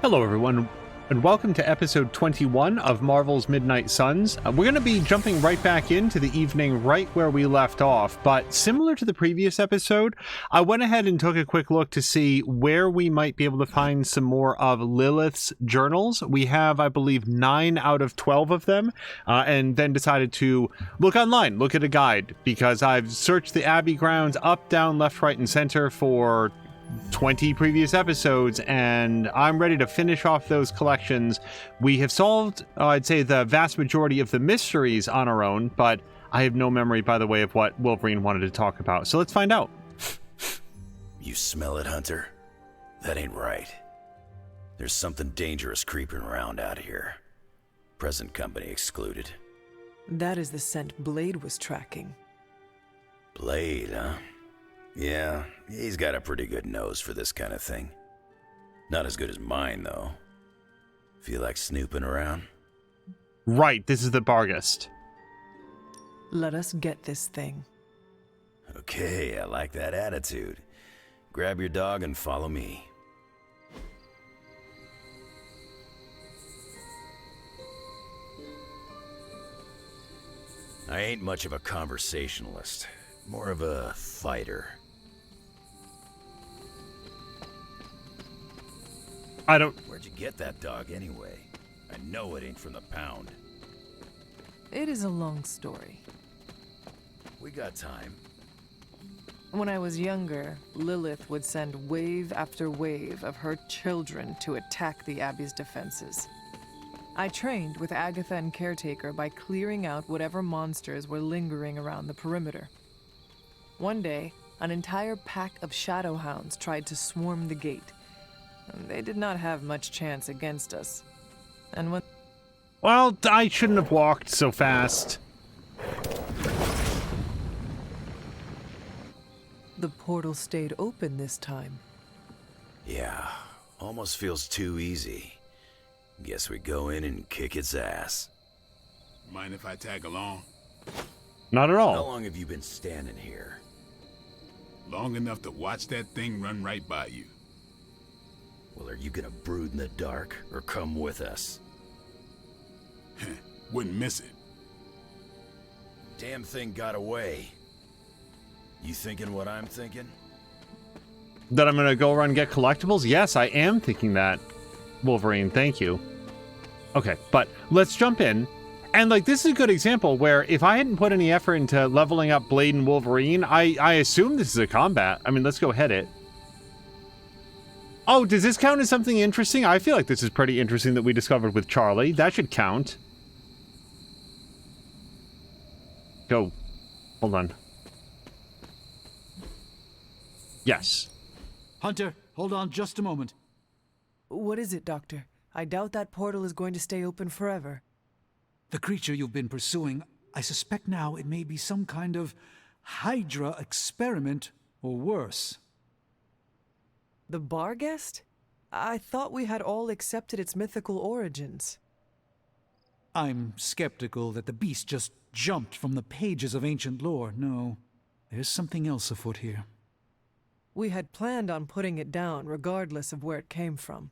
Hello everyone, and welcome to episode 21 of Marvel's Midnight Suns. We're going to be jumping right back into the evening right where we left off, but similar to the previous episode, I went ahead and took a quick look to see where we might be able to find some more of Lilith's journals. We have, I believe, 9 out of 12 of them, and then decided to look online, look at a guide, because I've searched the Abbey grounds up, down, left, right, and center for 20 previous episodes, and I'm ready to finish off those collections. We have solved, I'd say, the vast majority of the mysteries on our own, but I have no memory, by the way, of what Wolverine wanted to talk about. So let's find out. You smell it, Hunter? That ain't right. There's something dangerous creeping around out here. Present company excluded. That is the scent Blade was tracking. Blade, huh? Yeah, he's got a pretty good nose for this kind of thing. Not as good as mine, though. Feel like snooping around? Right, this is the Barghest. Let us get this thing. Okay, I like that attitude. Grab your dog and follow me. I ain't much of a conversationalist, more of a fighter. Where'd you get that dog anyway? I know it ain't from the pound. It is a long story. We got time. When I was younger, Lilith would send wave after wave of her children to attack the Abbey's defenses. I trained with Agatha and Caretaker by clearing out whatever monsters were lingering around the perimeter. One day, an entire pack of shadowhounds tried to swarm the gate. They did not have much chance against us. And when... Well, I shouldn't have walked so fast. The portal stayed open this time. Yeah, almost feels too easy. Guess we go in and kick its ass. Mind if I tag along? Not at all. How long have you been standing here? Long enough to watch that thing run right by you. Well, are you gonna brood in the dark, or come with us? Wouldn't miss it. Damn thing got away. You thinking what I'm thinking? That I'm gonna go around and get collectibles? Yes, I am thinking that, Wolverine, thank you. Okay, but let's jump in. And, like, this is a good example where if I hadn't put any effort into leveling up Blade and Wolverine, I assume this is a combat. I mean, let's go hit it. Oh, does this count as something interesting? I feel like this is pretty interesting that we discovered with Charlie. That should count. Go. Hold on. Yes. Hunter, hold on just a moment. What is it, Doctor? I doubt that portal is going to stay open forever. The creature you've been pursuing, I suspect now it may be some kind of Hydra experiment or worse. The Barghest? I thought we had all accepted its mythical origins. I'm skeptical that the beast just jumped from the pages of ancient lore. No, there's something else afoot here. We had planned on putting it down regardless of where it came from.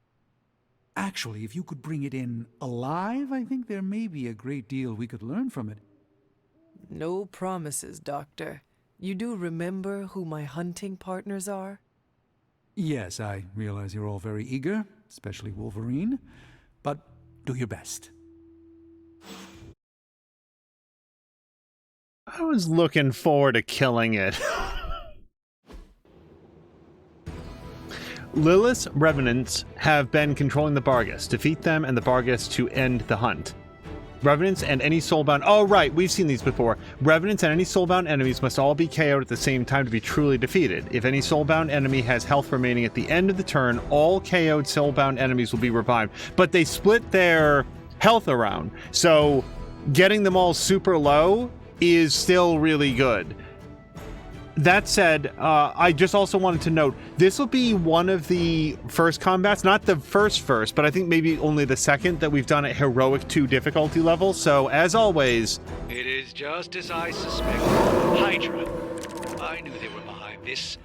Actually, if you could bring it in alive, I think there may be a great deal we could learn from it. No promises, Doctor. You do remember who my hunting partners are? Yes, I realize you're all very eager, especially Wolverine, but do your best. I was looking forward to killing it. Lilith's revenants have been controlling the Barghest. Defeat them and the Barghest to end the hunt. Revenants and any soulbound... Oh, right, we've seen these before. Revenants and any soulbound enemies must all be KO'd at the same time to be truly defeated. If any soulbound enemy has health remaining at the end of the turn, all KO'd soulbound enemies will be revived. But they split their health around, so getting them all super low is still really good. That said, I just also wanted to note, this will be one of the first combats, not the first, but I think maybe only the second that we've done at Heroic 2 difficulty level, so as always... It is just as I suspected. Hydra. I knew they were behind this.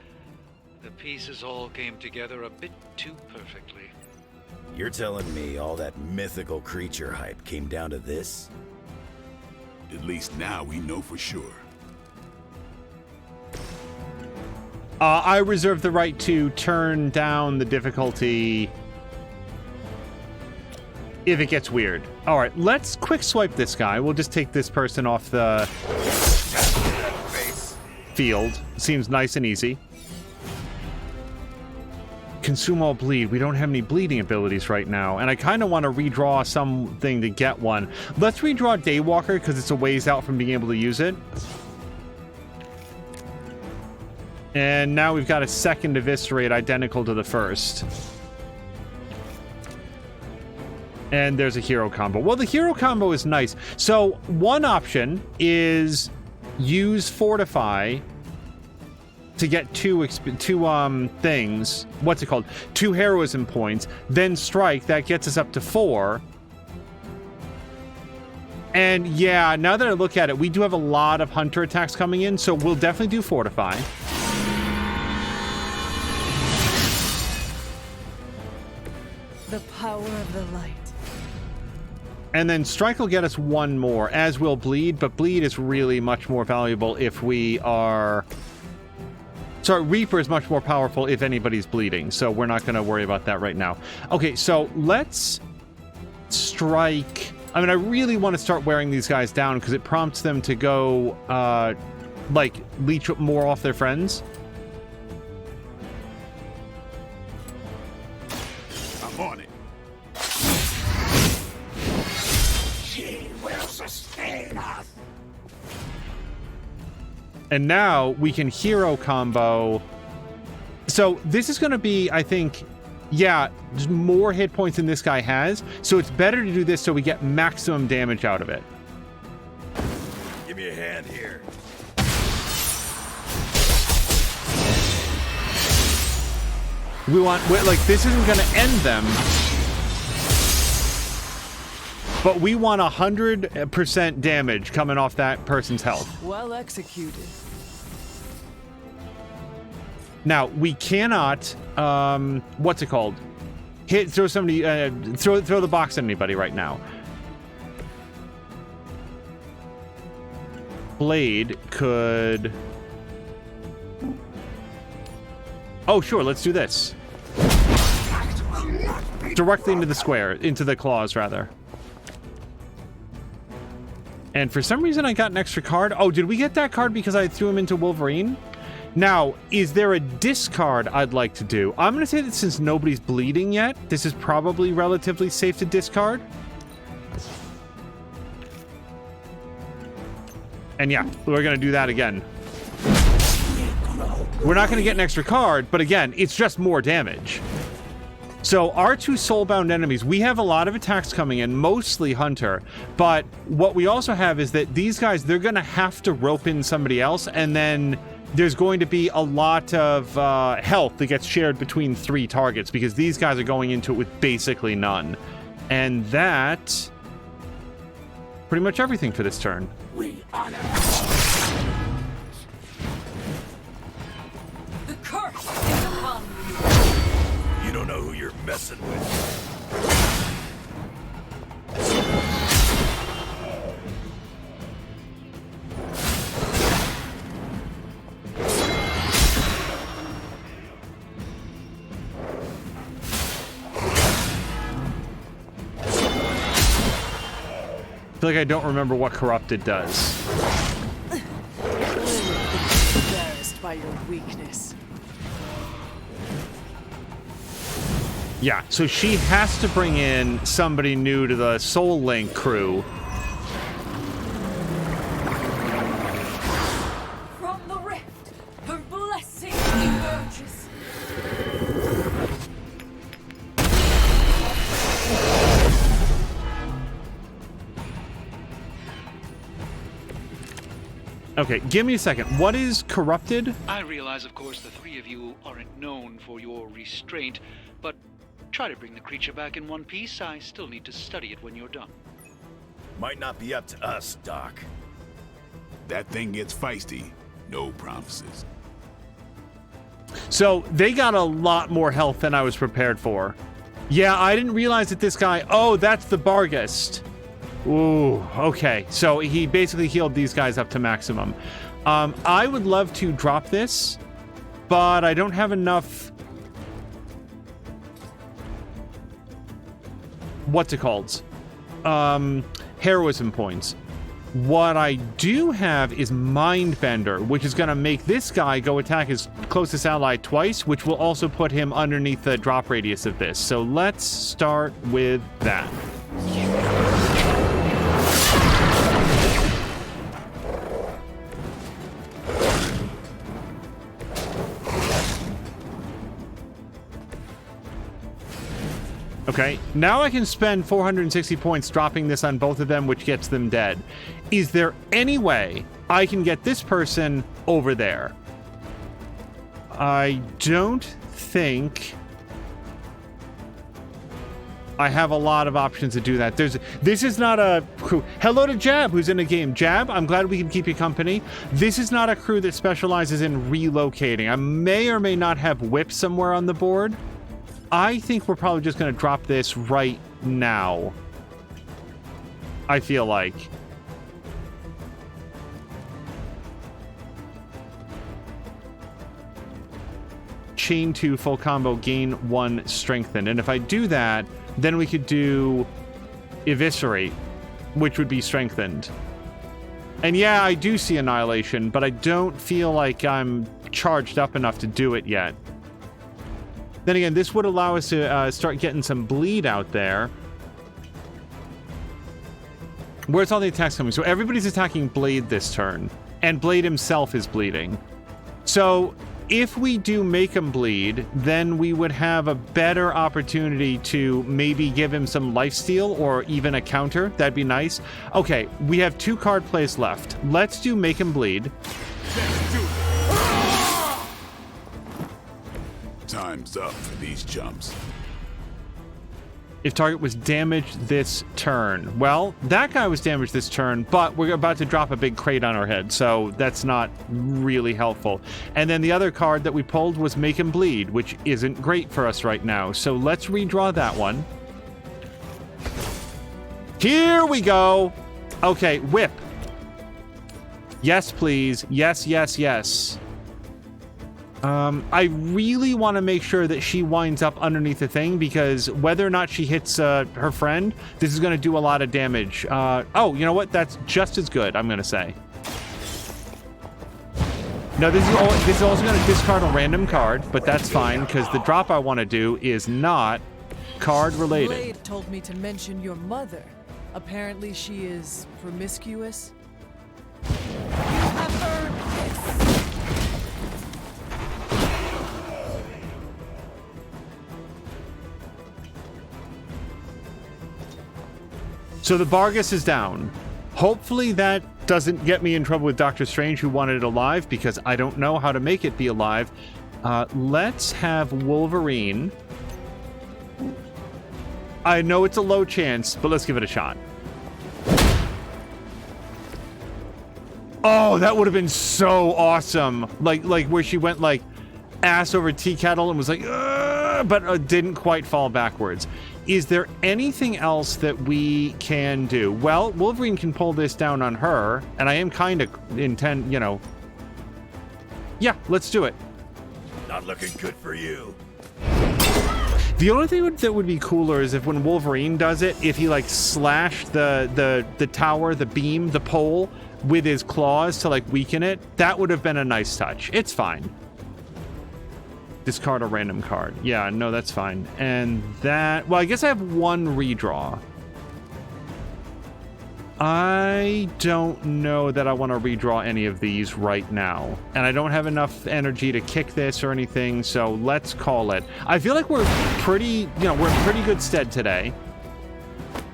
The pieces all came together a bit too perfectly. You're telling me all that mythical creature hype came down to this? At least now we know for sure. I reserve the right to turn down the difficulty if it gets weird. All right, let's quick swipe this guy. We'll just take this person off the field. Seems nice and easy. Consume all bleed. We don't have any bleeding abilities right now, and I kind of want to redraw something to get one. Let's redraw Daywalker because it's a ways out from being able to use it. And now we've got a second Eviscerate identical to the first. And there's a hero combo. Well, the hero combo is nice. So one option is use Fortify to get two things. What's it called? 2 heroism points. Then Strike. That gets us up to 4. And yeah, now that I look at it, we do have a lot of Hunter attacks coming in. So we'll definitely do Fortify. The power of the light. And then Strike will get us 1 more, as will Bleed, but Bleed is really much more valuable if we are... Sorry, Reaper is much more powerful if anybody's bleeding, so we're not going to worry about that right now. Okay, so let's Strike... I mean, I really want to start wearing these guys down because it prompts them to go, like, leech more off their friends. I'm on it. And now we can hero combo. So this is going to be, I think, yeah, just more hit points than this guy has. So it's better to do this so we get maximum damage out of it. Give me a hand here. We want, like, this isn't going to end them. But we want 100% damage coming off that person's health. Well executed. Now, we cannot, what's it called? Throw somebody, throw the box at anybody right now. Blade could... Oh, sure, let's do this. Directly into the square, into the claws, rather. And for some reason, I got an extra card. Oh, did we get that card because I threw him into Wolverine? Now, is there a discard I'd like to do? I'm going to say that since nobody's bleeding yet, this is probably relatively safe to discard. And yeah, we're going to do that again. We're not going to get an extra card, but again, it's just more damage. So our 2 soulbound enemies, we have a lot of attacks coming in, mostly Hunter, but what we also have is that these guys, they're going to have to rope in somebody else, and then there's going to be a lot of health that gets shared between 3 targets, because these guys are going into it with basically none. And that... pretty much everything for this turn. We honor. The curse is upon you. You don't know who you're messing with. I feel like I don't remember what Corrupted does. Embarrassed by your weakness. Yeah, so she has to bring in somebody new to the Soul Link crew. From the rift, her blessing emerges. Okay, give me a second. What is Corrupted? I realize, of course, the 3 of you aren't known for your restraint, but try to bring the creature back in one piece. I still need to study it when you're done. Might not be up to us, Doc. That thing gets feisty. No promises. So they got a lot more health than I was prepared for. Yeah, I didn't realize that this guy... Oh, that's the Barghest. Ooh, okay. So he basically healed these guys up to maximum. I would love to drop this, but I don't have enough... What's it called? Heroism points. What I do have is Mindbender, which is going to make this guy go attack his closest ally twice, which will also put him underneath the drop radius of this. So let's start with that. Okay, now I can spend 460 points dropping this on both of them, which gets them dead. Is there any way I can get this person over there? I don't think I have a lot of options to do that. This is not a crew. Hello to Jab, who's in the game. Jab, I'm glad we can keep you company. This is not a crew that specializes in relocating. I may or may not have whip somewhere on the board. I think we're probably just going to drop this right now. I feel like. Chain 2 full combo, gain 1 strengthened. And if I do that, then we could do Eviscerate, which would be strengthened. And yeah, I do see Annihilation, but I don't feel like I'm charged up enough to do it yet. Then again, this would allow us to start getting some bleed out there. Where's all the attacks coming? So everybody's attacking Blade this turn, and Blade himself is bleeding. So if we do make him bleed, then we would have a better opportunity to maybe give him some lifesteal or even a counter. That'd be nice. Okay, we have 2 card plays left. Let's do make him bleed. Let's do it. Time's up for these chumps. If target was damaged this turn. Well, that guy was damaged this turn, but we're about to drop a big crate on our head, so that's not really helpful. And then the other card that we pulled was Make Him Bleed, which isn't great for us right now. So let's redraw that one. Here we go. Okay, Whip. Yes, please. Yes, yes, yes. I really want to make sure that she winds up underneath the thing, because whether or not she hits her friend, this is going to do a lot of damage. Oh, you know what? That's just as good, I'm going to say. No, this is also going to discard a random card, but that's fine, because the drop I want to do is not card related. Blade told me to mention your mother. Apparently she is promiscuous. You have earned this. So the Barghest is down. Hopefully that doesn't get me in trouble with Doctor Strange, who wanted it alive, because I don't know how to make it be alive. Let's have Wolverine. I know it's a low chance, but let's give it a shot. Oh, that would have been so awesome. Like where she went like ass over tea kettle and was like, but didn't quite fall backwards. Is there anything else that we can do? Well, Wolverine can pull this down on her, and I am kind of intent, you know. Yeah, let's do it. Not looking good for you. The only thing that would be cooler is if when Wolverine does it, if he like slashed the tower, the beam, the pole with his claws to like weaken it, that would have been a nice touch. It's fine. Discard a random card. Yeah, no, that's fine. And that... Well, I guess I have one redraw. I don't know that I want to redraw any of these right now. And I don't have enough energy to kick this or anything, so let's call it. I feel like we're pretty... You know, we're in pretty good stead today.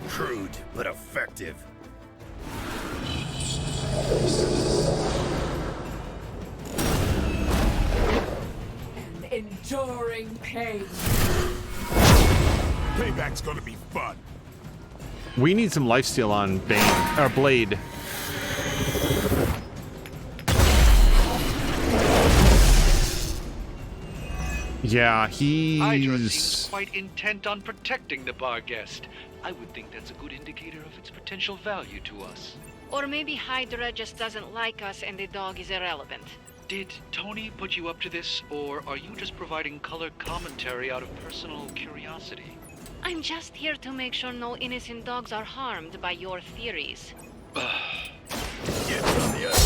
Crude, but effective. Enduring pain. Payback's gonna be fun. We need some lifesteal on Bane, or Blade. Yeah, Hydra seems he's... quite intent on protecting the bar guest. I would think that's a good indicator of its potential value to us. Or maybe Hydra just doesn't like us and the dog is irrelevant. Did Tony put you up to this, or are you just providing color commentary out of personal curiosity? I'm just here to make sure no innocent dogs are harmed by your theories. Get on the other.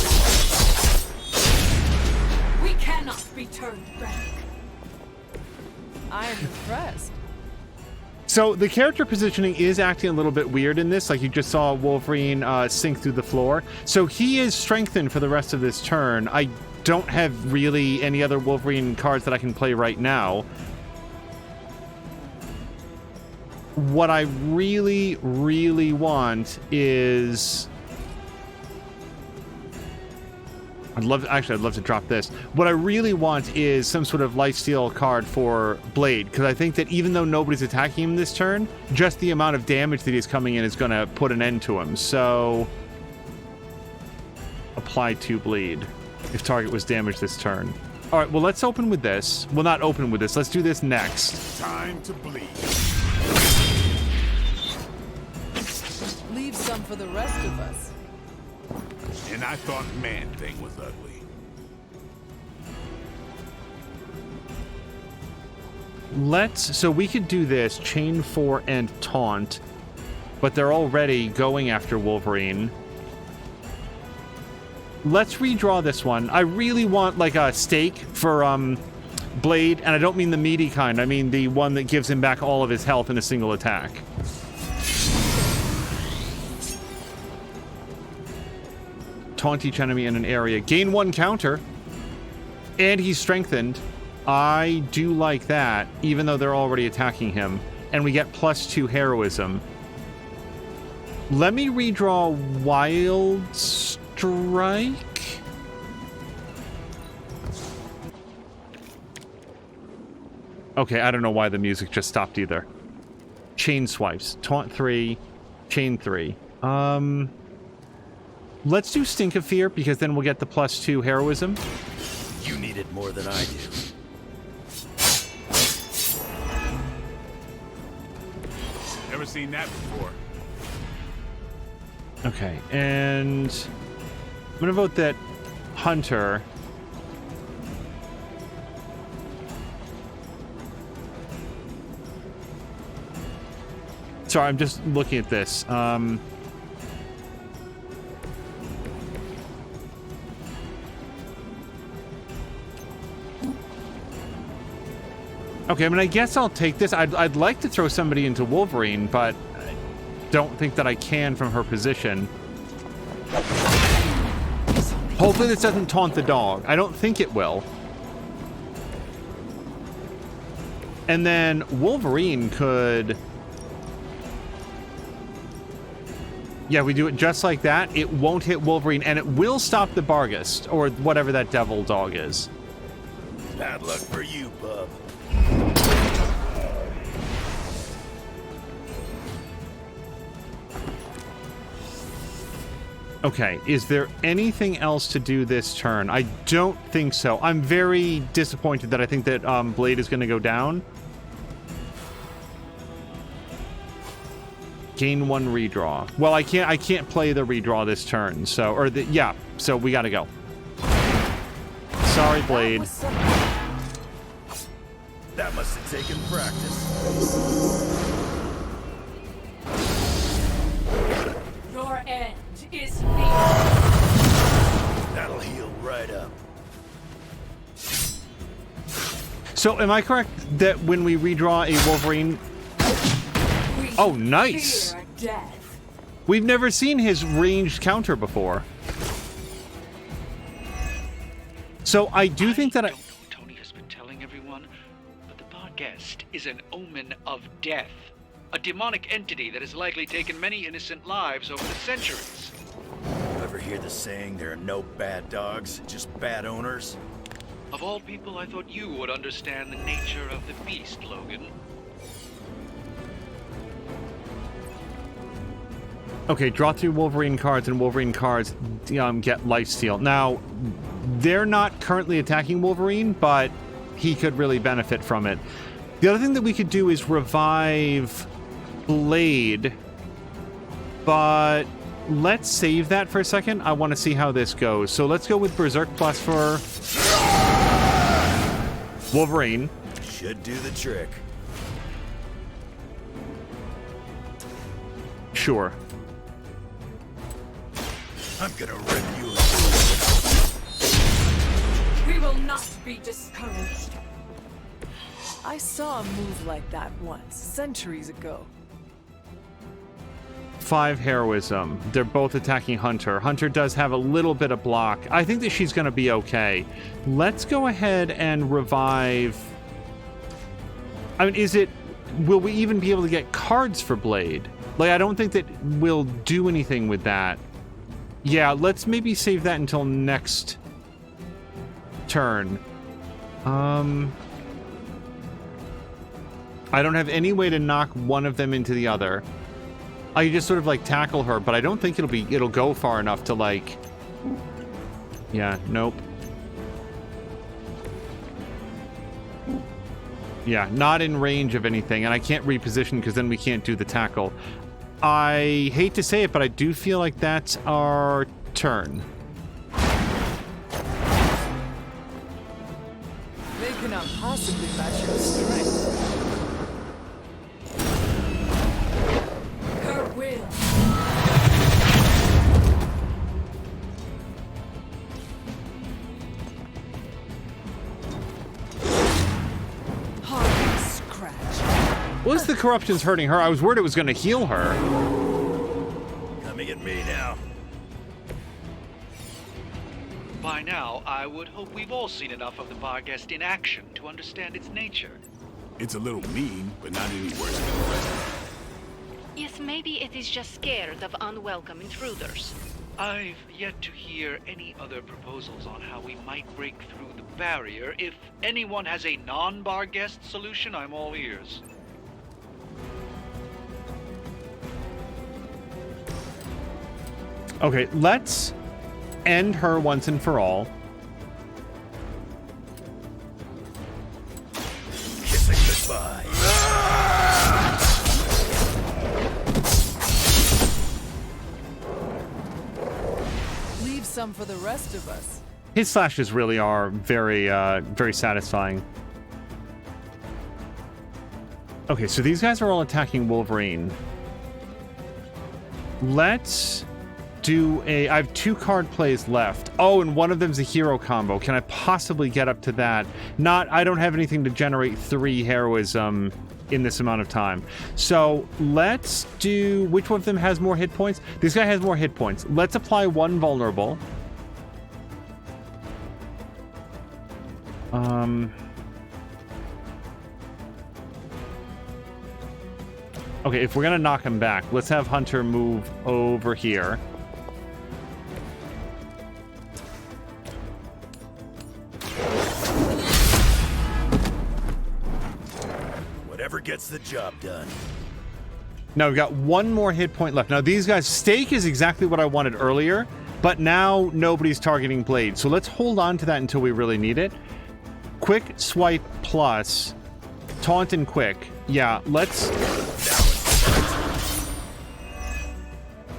We cannot be turned back. I am impressed. So the character positioning is acting a little bit weird in this. Like you just saw Wolverine sink through the floor. So he is strengthened for the rest of this turn. I don't have really any other Wolverine cards that I can play right now. What I really, really want is... I'd love to drop this. What I really want is some sort of lifesteal card for Blade, because I think that even though nobody's attacking him this turn, just the amount of damage that he's coming in is going to put an end to him. So, apply 2 bleed if target was damaged this turn. All right, well, let's open with this. Well, not open with this. Let's do this next. Time to bleed. Leave some for the rest of us. And I thought Man-Thing was ugly. So we could do this, Chain 4 and Taunt, but they're already going after Wolverine. Let's redraw this one. I really want like a stake for Blade, and I don't mean the meaty kind. I mean the one that gives him back all of his health in a single attack. Taunt each enemy in an area. Gain 1 counter. And he's strengthened. I do like that, even though they're already attacking him. And we get +2 heroism. Let me redraw Wild Strike. Okay, I don't know why the music just stopped either. Chain swipes. Taunt 3. Chain 3. Let's do Stink of Fear, because then we'll get the +2 heroism. You need it more than I do. Never seen that before. Okay, and I'm gonna vote that Hunter. Sorry, I'm just looking at this. Okay, I mean, I guess I'll take this. I'd like to throw somebody into Wolverine, but I don't think that I can from her position. Hopefully this doesn't taunt the dog. I don't think it will. And then Wolverine could... Yeah, we do it just like that. It won't hit Wolverine, and it will stop the Barghest, or whatever that devil dog is. Bad luck for you, bub. Okay, is there anything else to do this turn? I don't think so. I'm very disappointed that I think that Blade is going to go down. Gain 1 redraw. Well, I can't play the redraw this turn. So, or the, yeah, so we got to go. Sorry, Blade. That must have taken practice. Your end is near. That'll heal right up. So, am I correct that when we redraw a Wolverine... Oh, nice! Fear death. We've never seen his ranged counter before. So, I do think that I don't know what Tony has been telling everyone, but the Barghest is an omen of death. A demonic entity that has likely taken many innocent lives over the centuries. You ever hear the saying, there are no bad dogs, just bad owners? Of all people, I thought you would understand the nature of the beast, Logan. Okay, draw 3 Wolverine cards, and Wolverine cards get lifesteal. Now, they're not currently attacking Wolverine, but he could really benefit from it. The other thing that we could do is revive Blade, but let's save that for a second. I want to see how this goes. So let's go with Berserk Plus for Wolverine. Should do the trick. Sure. I'm gonna rip you. We will not be discouraged. I saw a move like that once, centuries ago. 5 heroism. They're both attacking Hunter. Hunter does have a little bit of block. I think that she's going to be okay. Let's go ahead and revive. I mean, will we even be able to get cards for Blade? Like, I don't think that we'll do anything with that. Yeah, let's maybe save that until next turn. I don't have any way to knock one of them into the other. I can just sort of like tackle her, but I don't think it'll go far enough to like... Yeah, nope. Yeah, not in range of anything, and I can't reposition because then we can't do the tackle. I hate to say it, but I do feel like that's our turn. They cannot possibly match your strength. Her will. Hard scratch. Well, the corruption's hurting her. I was worried it was going to heal her. Coming at me now. By now, I would hope we've all seen enough of the Barghest in action to understand its nature. It's a little mean, but not any worse than the rest. Yes, maybe it is just scared of unwelcome intruders. I've yet to hear any other proposals on how we might break through the barrier. If anyone has a non-Barghest solution, I'm all ears. Okay, let's end her once and for all. Kissing goodbye. Leave some for the rest of us. His slashes really are very, very satisfying. Okay, so these guys are all attacking Wolverine. Let's do I have 2 card plays left. Oh, and one of them's a hero combo. Can I possibly get up to that? I don't have anything to generate 3 heroism in this amount of time. So let's do, which one of them has more hit points? This guy has more hit points. Let's apply 1 vulnerable. Okay, if we're gonna knock him back, let's have Hunter move over here. Whatever gets the job done. Now we've got 1 more hit point left. Now these guys, stake is exactly what I wanted earlier, but now nobody's targeting Blade. So let's hold on to that until we really need it. Quick swipe plus taunt and quick. Yeah, let's...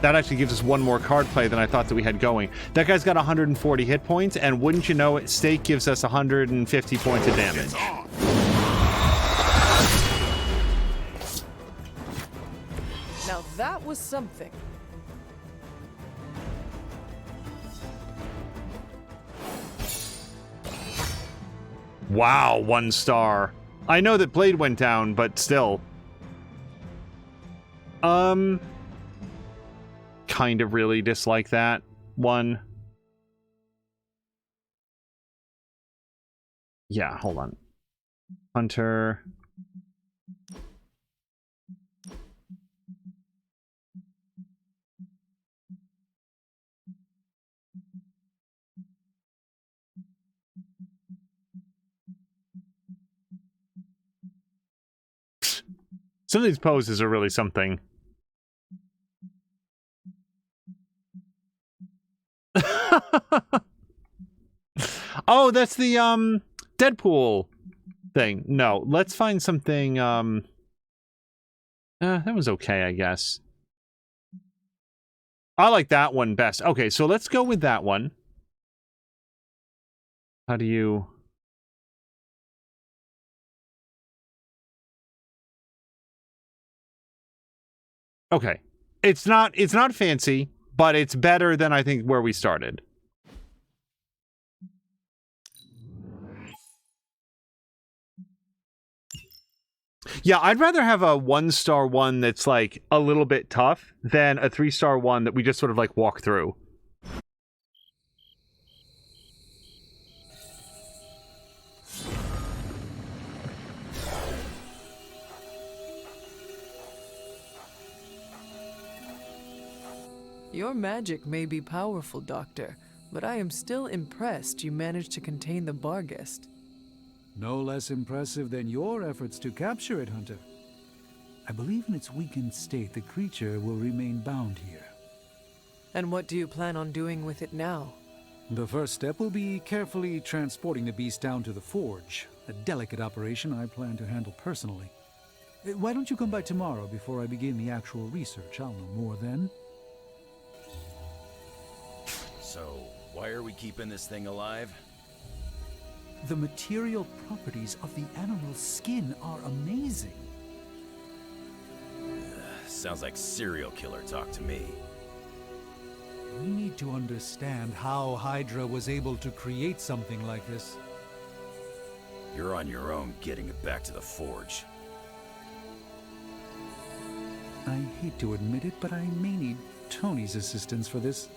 That actually gives us 1 more card play than I thought that we had going. That guy's got 140 hit points, and wouldn't you know it, stake gives us 150 points of damage. Now that was something. Wow, 1 star. I know that Blade went down, but still. Kind of really dislike that one. Yeah, hold on. Hunter. Some of these poses are really something. Oh, that's the Deadpool thing. No, let's find something, that was okay, I guess. I like that one best. Okay, so let's go with that one. How do you... Okay. It's not fancy, but it's better than I think where we started. Yeah, I'd rather have a 1-star one that's like a little bit tough than a 3-star one that we just sort of like walk through. Your magic may be powerful, Doctor, but I am still impressed you managed to contain the Barghest. No less impressive than your efforts to capture it, Hunter. I believe in its weakened state, the creature will remain bound here. And what do you plan on doing with it now? The first step will be carefully transporting the beast down to the forge, a delicate operation I plan to handle personally. Why don't you come by tomorrow before I begin the actual research? I'll know more then. So, why are we keeping this thing alive? The material properties of the animal's skin are amazing. Sounds like serial killer talk to me. We need to understand how Hydra was able to create something like this. You're on your own getting it back to the forge. I hate to admit it, but I may need Tony's assistance for this.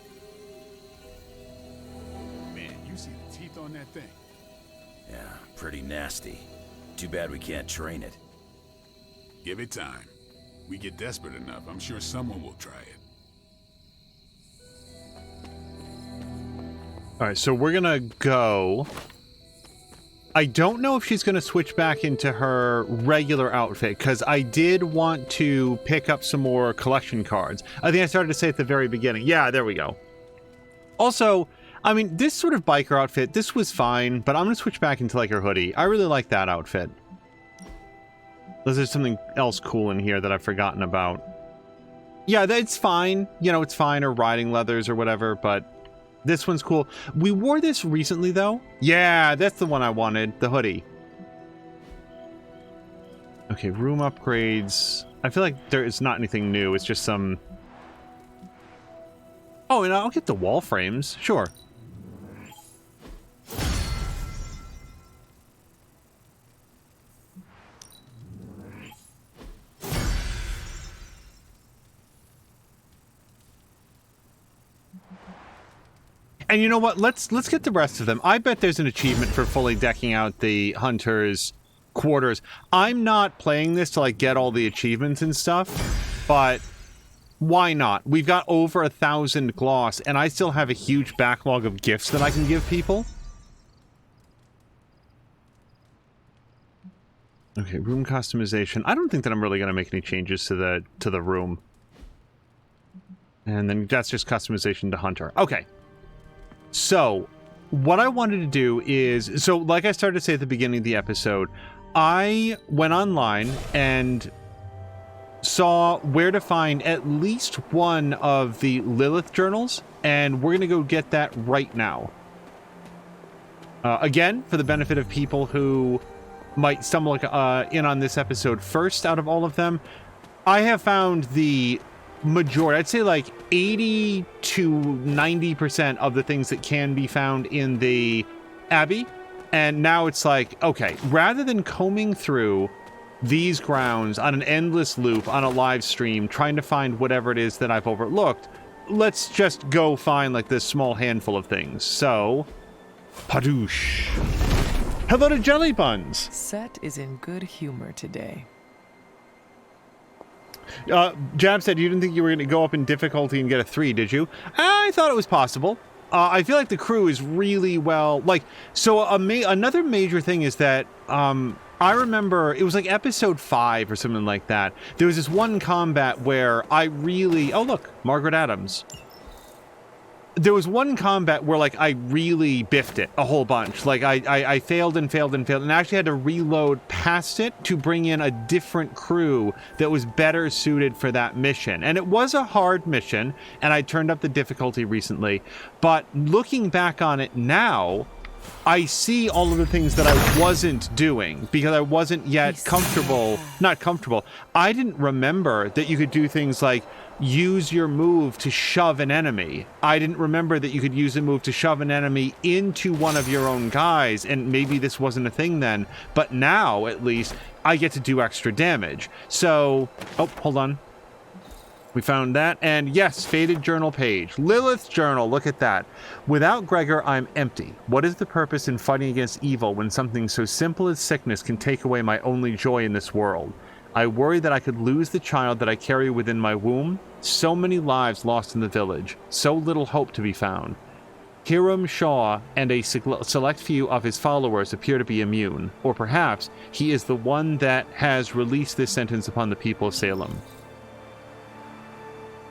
Man, you see the teeth on that thing? Yeah, pretty nasty. Too bad we can't train it. Give it time. We get desperate enough, I'm sure someone will try it. Alright, so we're gonna go... I don't know if she's gonna switch back into her regular outfit, because I did want to pick up some more collection cards. I think I started to say at the very beginning. Yeah, there we go. Also, I mean, this sort of biker outfit, this was fine, but I'm gonna switch back into like her hoodie. I really like that outfit. There's something else cool in here that I've forgotten about. Yeah, it's fine. You know, it's fine, or riding leathers or whatever, but this one's cool. We wore this recently, though. Yeah, that's the one I wanted, the hoodie. Okay, room upgrades. I feel like there is not anything new. It's just some... Oh, and I'll get the wall frames. Sure. And you know what? Let's get the rest of them. I bet there's an achievement for fully decking out the hunter's quarters. I'm not playing this to like get all the achievements and stuff, but why not? We've got over 1,000 gloss, and I still have a huge backlog of gifts that I can give people. Okay, room customization. I don't think that I'm really going to make any changes to the room. And then that's just customization to hunter. Okay. So, what I wanted to do is... So, like I started to say at the beginning of the episode, I went online and saw where to find at least one of the Lilith journals, and we're going to go get that right now. Again, for the benefit of people who might stumble in on this episode first out of all of them, I have found the majority, I'd say like 80 to 90% of the things that can be found in the Abbey. And now it's like, okay, rather than combing through these grounds on an endless loop on a live stream, trying to find whatever it is that I've overlooked, let's just go find like this small handful of things. So, padoosh. Hello to Jelly Buns. Set is in good humor today. Jab said you didn't think you were going to go up in difficulty and get a 3, did you? I thought it was possible. I feel like the crew is really well... Like, so another major thing is that I remember it was like episode 5 or something like that. There was this one combat where I really... Oh, look, Margaret Adams. there was one combat where, like, I really biffed it a whole bunch. Like, I failed and failed and failed, and actually had to reload past it to bring in a different crew that was better suited for that mission. And it was a hard mission, and I turned up the difficulty recently. But looking back on it now, I see all of the things that I wasn't doing because I wasn't yet not comfortable. I didn't remember that you could do things like use your move to shove an enemy. I didn't remember that you could use a move to shove an enemy into one of your own guys, and maybe this wasn't a thing then, but now, at least, I get to do extra damage. So, oh, hold on. We found that, and yes, faded journal page. Lilith's journal, look at that. Without Gregor, I'm empty. What is the purpose in fighting against evil when something so simple as sickness can take away my only joy in this world? I worry that I could lose the child that I carry within my womb. So many lives lost in the village. So little hope to be found. Hiram Shaw and a select few of his followers appear to be immune. Or perhaps he is the one that has released this sentence upon the people of Salem.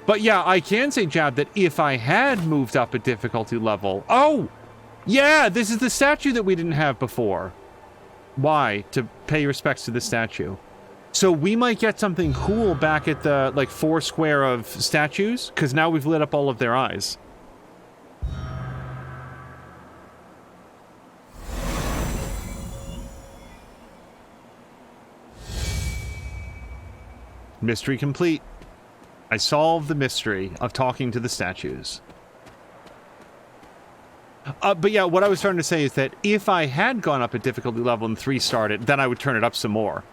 But yeah, I can say, Jab, that if I had moved up a difficulty level... Oh! Yeah, this is the statue that we didn't have before. Why? To pay respects to the statue. So we might get something cool back at the, like, 4 square of statues, because now we've lit up all of their eyes. Mystery complete. I solved the mystery of talking to the statues. But yeah, what I was trying to say is that if I had gone up a difficulty level and 3 started, then I would turn it up some more.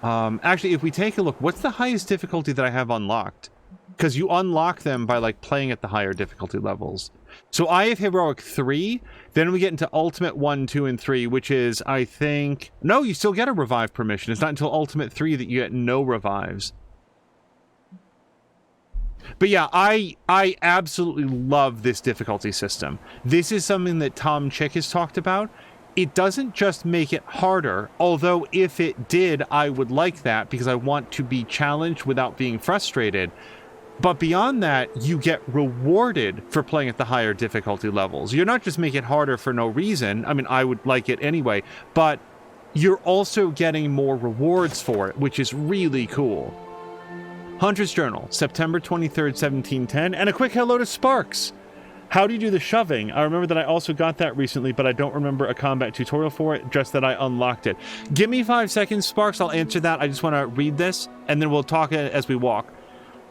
Actually, if we take a look, what's the highest difficulty that I have unlocked? Because you unlock them by, like, playing at the higher difficulty levels. So I have Heroic 3, then we get into Ultimate 1, 2, and 3, which is, I think... No, you still get a revive permission. It's not until Ultimate 3 that you get no revives. But yeah, I absolutely love this difficulty system. This is something that Tom Chick has talked about. It doesn't just make it harder, although if it did, I would like that because I want to be challenged without being frustrated. But beyond that, you get rewarded for playing at the higher difficulty levels. You're not just making it harder for no reason. I mean, I would like it anyway, but you're also getting more rewards for it, which is really cool. Hunter's Journal, September 23rd, 1710, and a quick hello to Sparks. How do you do the shoving? I remember that I also got that recently, but I don't remember a combat tutorial for it, just that I unlocked it. Give me 5 seconds, Sparks. I'll answer that. I just want to read this, and then we'll talk as we walk.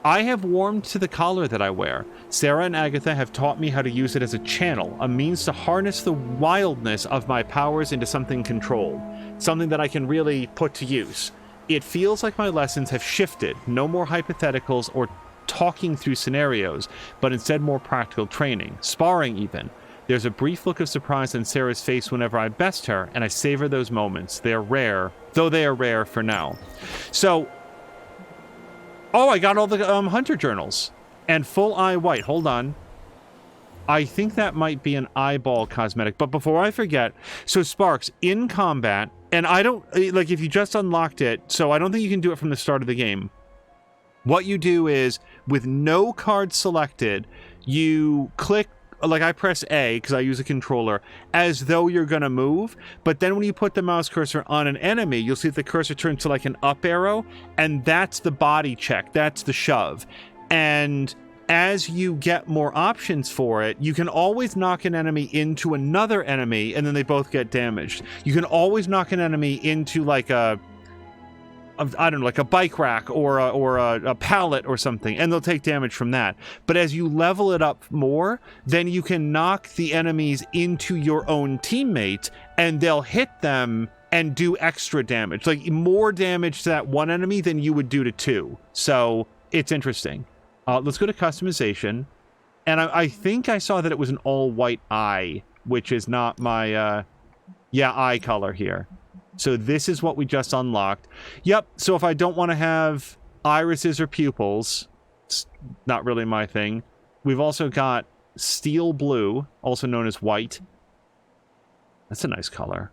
I have warmed to the collar that I wear. Sarah and Agatha have taught me how to use it as a channel, a means to harness the wildness of my powers into something controlled, something that I can really put to use. It feels like my lessons have shifted, no more hypotheticals or talking through scenarios, but instead more practical training, sparring even. There's a brief look of surprise on Sarah's face whenever I best her, and I savor those moments. They are rare, though they are rare for now. So, oh, I got all the Hunter Journals. And full eye white. Hold on. I think that might be an eyeball cosmetic. But before I forget, so Sparks, in combat, and I don't, like, if you just unlocked it, so I don't think you can do it from the start of the game. What you do is, with no card selected, you click, like I press A, because I use a controller, as though you're going to move, but then when you put the mouse cursor on an enemy, you'll see that the cursor turns to like an up arrow, and that's the body check, that's the shove. And as you get more options for it, you can always knock an enemy into another enemy, and then they both get damaged. You can always knock an enemy into like a, I don't know, like a bike rack or a pallet or something, and they'll take damage from that. But as you level it up more, then you can knock the enemies into your own teammates, and they'll hit them and do extra damage, like more damage to that one enemy than you would do to 2. So it's interesting. Let's go to customization, and I think I saw that it was an all-white eye, which is not my eye color here. So this is what we just unlocked. Yep, so if I don't want to have irises or pupils, it's not really my thing. We've also got steel blue, also known as white. That's a nice color.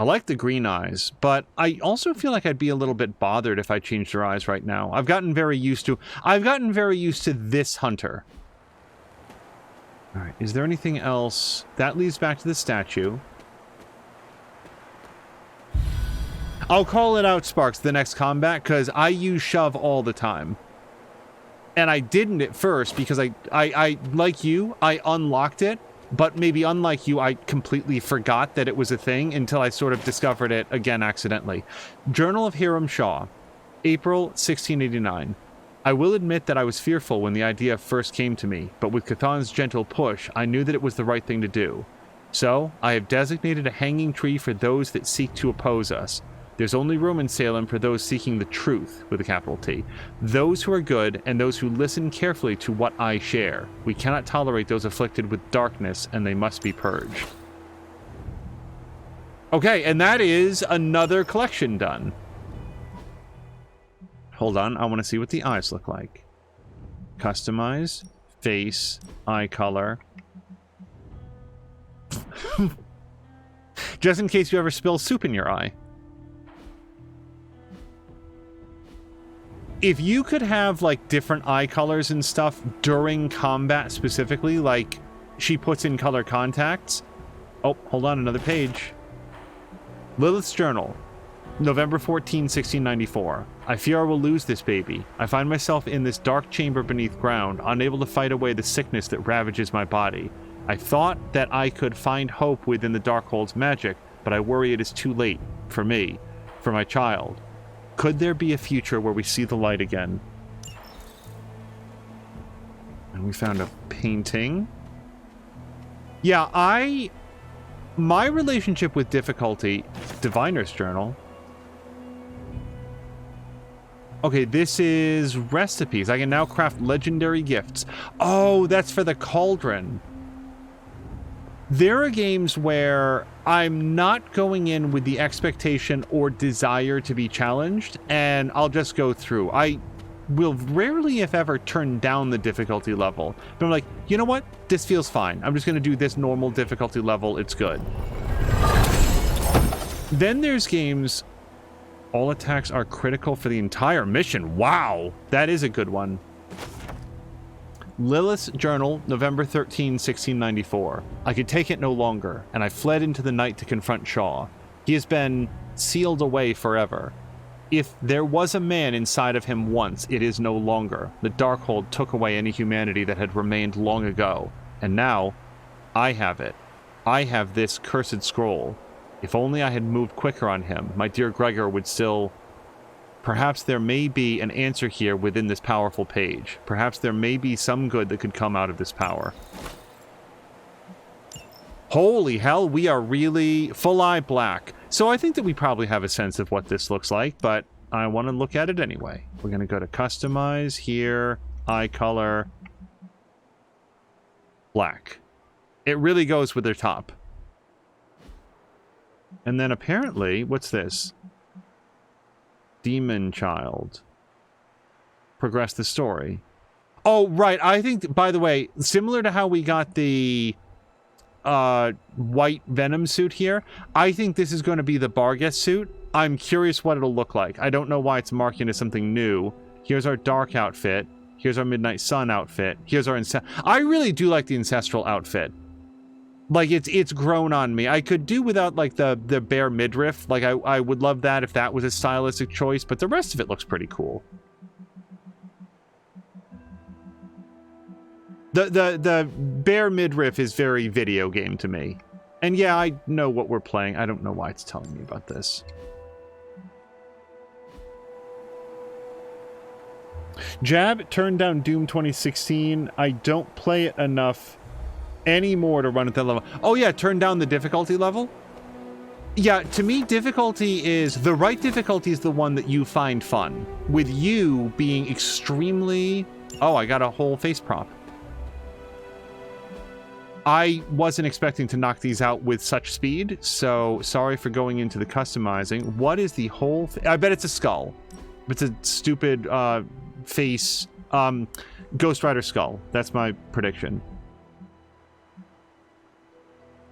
I like the green eyes, but I also feel like I'd be a little bit bothered if I changed her eyes right now. I've gotten very used to this hunter. All right, is there anything else? That leads back to the statue. I'll call it out, Sparks, the next combat, because I use shove all the time. And I didn't at first because I like you, I unlocked it, but maybe unlike you, I completely forgot that it was a thing until I sort of discovered it again accidentally. Journal of Hiram Shaw, April 1689. I will admit that I was fearful when the idea first came to me, but with Cathan's gentle push, I knew that it was the right thing to do. So, I have designated a hanging tree for those that seek to oppose us. There's only room in Salem for those seeking the truth, with a capital T. Those who are good and those who listen carefully to what I share. We cannot tolerate those afflicted with darkness, and they must be purged. Okay, and that is another collection done. Hold on, I want to see what the eyes look like. Customize, face, eye color. Just in case you ever spill soup in your eye. If you could have, like, different eye colors and stuff during combat specifically, like, she puts in color contacts. Oh, hold on, another page. Lilith's Journal, November 14, 1694. I fear I will lose this baby. I find myself in this dark chamber beneath ground, unable to fight away the sickness that ravages my body. I thought that I could find hope within the Darkhold's magic, but I worry it is too late. For me. For my child. Could there be a future where we see the light again? And we found a painting. Yeah, my relationship with difficulty... Diviner's Journal. Okay, this is recipes. I can now craft legendary gifts. Oh, that's for the cauldron. There are games where I'm not going in with the expectation or desire to be challenged, and I'll just go through. I will rarely, if ever, turn down the difficulty level. But I'm like, you know what? This feels fine. I'm just going to do this normal difficulty level. It's good. Then there's games... All attacks are critical for the entire mission. Wow! That is a good one. Lilith's Journal, November 13, 1694. I could take it no longer, and I fled into the night to confront Shaw. He has been sealed away forever. If there was a man inside of him once, it is no longer. The Darkhold took away any humanity that had remained long ago. And now, I have it. I have this cursed scroll. If only I had moved quicker on him, my dear Gregor would still... Perhaps there may be an answer here within this powerful page. Perhaps there may be some good that could come out of this power. Holy hell, we are really full eye black. So I think that we probably have a sense of what this looks like, but I want to look at it anyway. We're going to go to customize here, eye color, black. It really goes with their top. And then apparently, what's this? Demon Child. Progress the story. Oh, right. I think, by the way, similar to how we got the white Venom suit here, I think this is going to be the Barghest suit. I'm curious what it'll look like. I don't know why it's marking as something new. Here's our Dark outfit. Here's our Midnight Sun outfit. Here's our... I really do like the Ancestral outfit. Like, it's grown on me. I could do without, like, the bare midriff. Like, I would love that if that was a stylistic choice, but the rest of it looks pretty cool. The bare midriff is very video game to me. And yeah, I know what we're playing. I don't know why it's telling me about this. Jab turned down Doom 2016. I don't play it enough anymore to run at that level. Oh yeah, turn down the difficulty level? Yeah, to me, difficulty is... The right difficulty is the one that you find fun. With you being extremely... Oh, I got a whole face prop. I wasn't expecting to knock these out with such speed, so sorry for going into the customizing. What is the whole... I bet it's a skull. It's a stupid face... Ghost Rider skull. That's my prediction.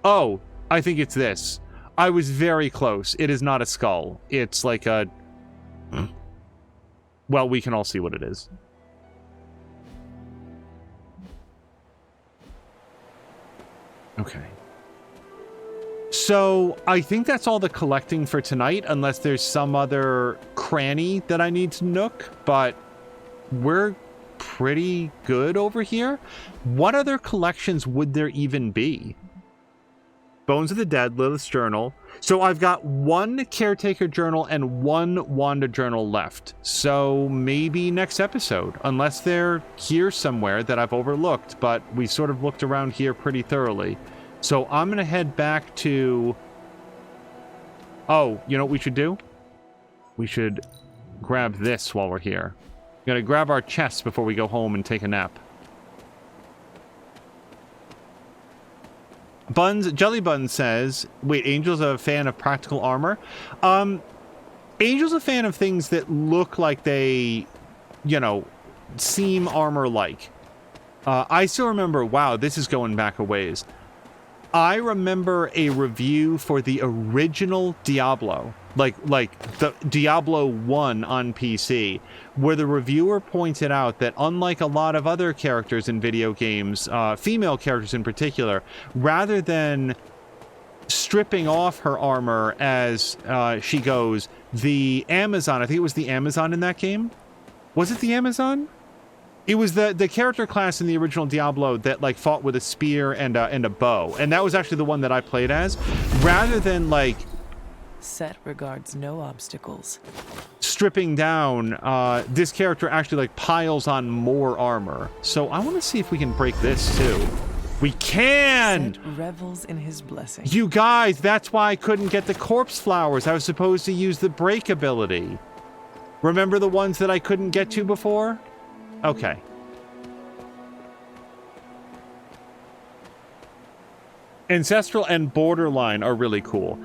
Oh, I think it's this. I was very close. It is not a skull. It's like a... Well, we can all see what it is. Okay. So, I think that's all the collecting for tonight, unless there's some other cranny that I need to nook, but we're pretty good over here. What other collections would there even be? Bones of the Dead, Lilith's Journal. So I've got one Caretaker Journal and one Wanda Journal left. So maybe next episode, unless they're here somewhere that I've overlooked, but we sort of looked around here pretty thoroughly. So I'm going to head back to... Oh, you know what we should do? We should grab this while we're here. We're going to grab our chests before we go home and take a nap. Jelly Buns says, wait, Angel's a fan of practical armor? Angel's a fan of things that look like they, you know, seem armor-like. I still remember, wow, this is going back a ways. I remember a review for the original Diablo, like the Diablo 1 on PC, where the reviewer pointed out that unlike a lot of other characters in video games, female characters in particular, rather than stripping off her armor as she goes, the Amazon, I think it was the Amazon in that game? Was it the Amazon? It was the character class in the original Diablo that like fought with a spear and a bow, and that was actually the one that I played as. Rather than like Set regards no obstacles. stripping down, this character actually like piles on more armor. So I want to see if we can break this too. We can! Set revels in his blessing. You guys, that's why I couldn't get the corpse flowers. I was supposed to use the break ability. Remember the ones that I couldn't get to before? Okay. Ancestral and Borderline are really cool.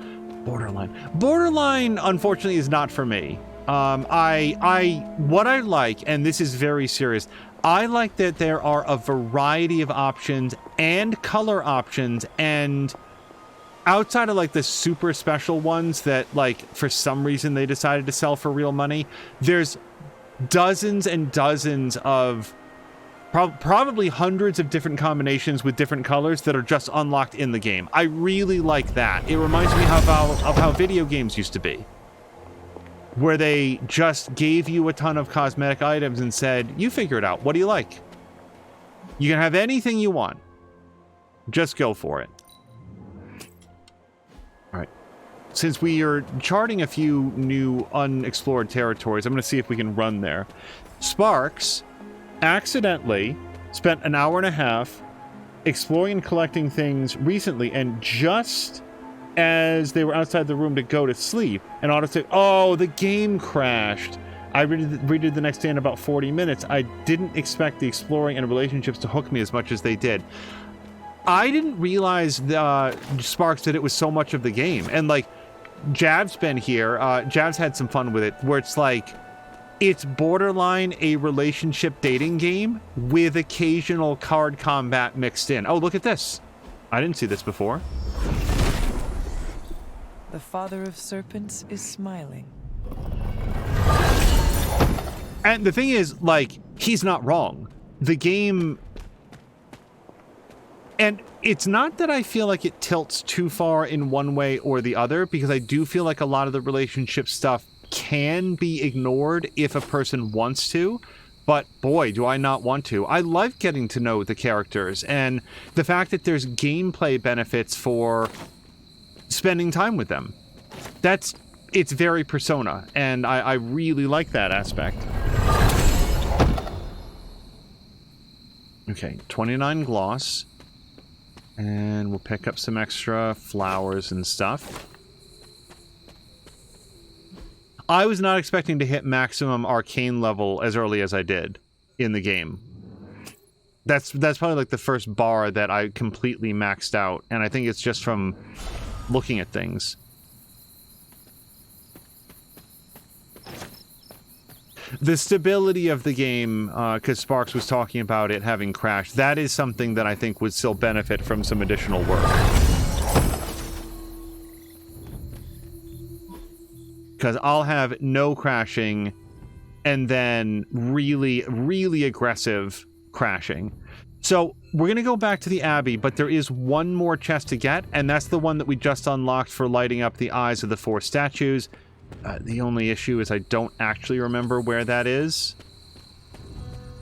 Borderline, unfortunately, is not for me. What I like, and this is very serious, I like that there are a variety of options and color options, and outside of like the super special ones that like for some reason they decided to sell for real money, there's dozens and dozens of probably hundreds of different combinations with different colors that are just unlocked in the game. I really like that. It reminds me of how video games used to be, where they just gave you a ton of cosmetic items and said, you figure it out. What do you like? You can have anything you want. Just go for it. All right. Since we are charting a few new unexplored territories, I'm going to see if we can run there. Sparks accidentally spent an hour and a half exploring and collecting things recently, and just as they were outside the room to go to sleep, an auto save. Oh, the game crashed. I redid the next day in about 40 minutes. I didn't expect the exploring and relationships to hook me as much as they did. I didn't realize, Sparks, that it was so much of the game. And like, Jav's been here. Jav's had some fun with it, where it's like, it's borderline a relationship dating game with occasional card combat mixed in. Oh, look at this. I didn't see this before. The father of serpents is smiling. And the thing is, like, he's not wrong. The game... And it's not that I feel like it tilts too far in one way or the other, because I do feel like a lot of the relationship stuff can be ignored if a person wants to, but boy, do I not want to. I love getting to know the characters, and the fact that there's gameplay benefits for spending time with them. It's very Persona, and I really like that aspect. Okay, 29 gloss. And we'll pick up some extra flowers and stuff. I was not expecting to hit maximum arcane level as early as I did in the game. That's probably like the first bar that I completely maxed out, and I think it's just from looking at things. The stability of the game, because Sparks was talking about it having crashed, that is something that I think would still benefit from some additional work. because I'll have no crashing and then really, really aggressive crashing. So we're going to go back to the Abbey, but there is one more chest to get, and that's the one that we just unlocked for lighting up the eyes of the 4 statues. The only issue is I don't actually remember where that is.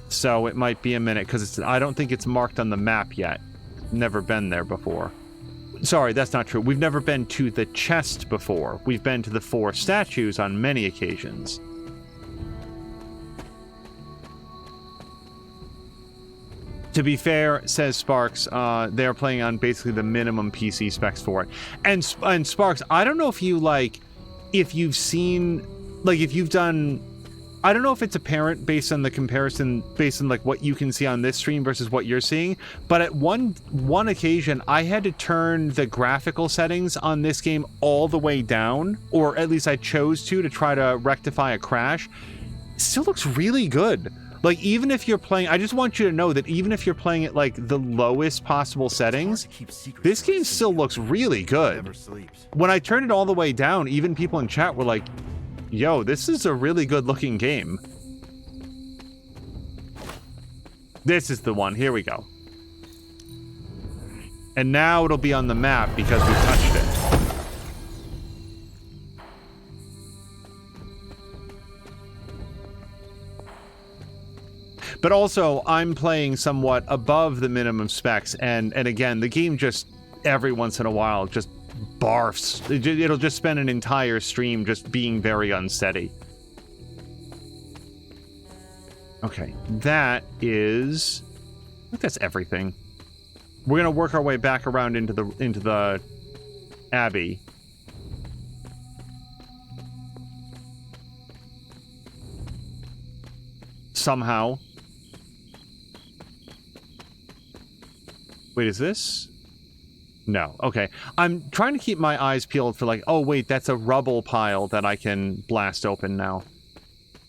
So it might be a minute, because I don't think it's marked on the map yet. Never been there before. Sorry, that's not true. We've never been to the chest before. We've been to the 4 statues on many occasions. To be fair, says Sparks, they're playing on basically the minimum PC specs for it. And Sparks, I don't know if you, like, if you've seen, like, if you've done, I don't know if it's apparent based on the comparison, based on, like, what you can see on this stream versus what you're seeing, but at one occasion, I had to turn the graphical settings on this game all the way down, or at least I chose to try to rectify a crash. It still looks really good. Like, even if you're playing, I just want you to know that even if you're playing at, like, the lowest possible settings, this game still looks really good. When I turned it all the way down, even people in chat were like, yo, this is a really good looking game. This is the one. Here we go. And now it'll be on the map because we touched it. But also, I'm playing somewhat above the minimum specs, and again, the game just, every once in a while, just barfs. It'll just spend an entire stream just being very unsteady. Okay, that is... I think that's everything. We're gonna work our way back around into the Abbey. Somehow. Wait, is this? No. Okay. I'm trying to keep my eyes peeled for, like, oh wait, that's a rubble pile that I can blast open now.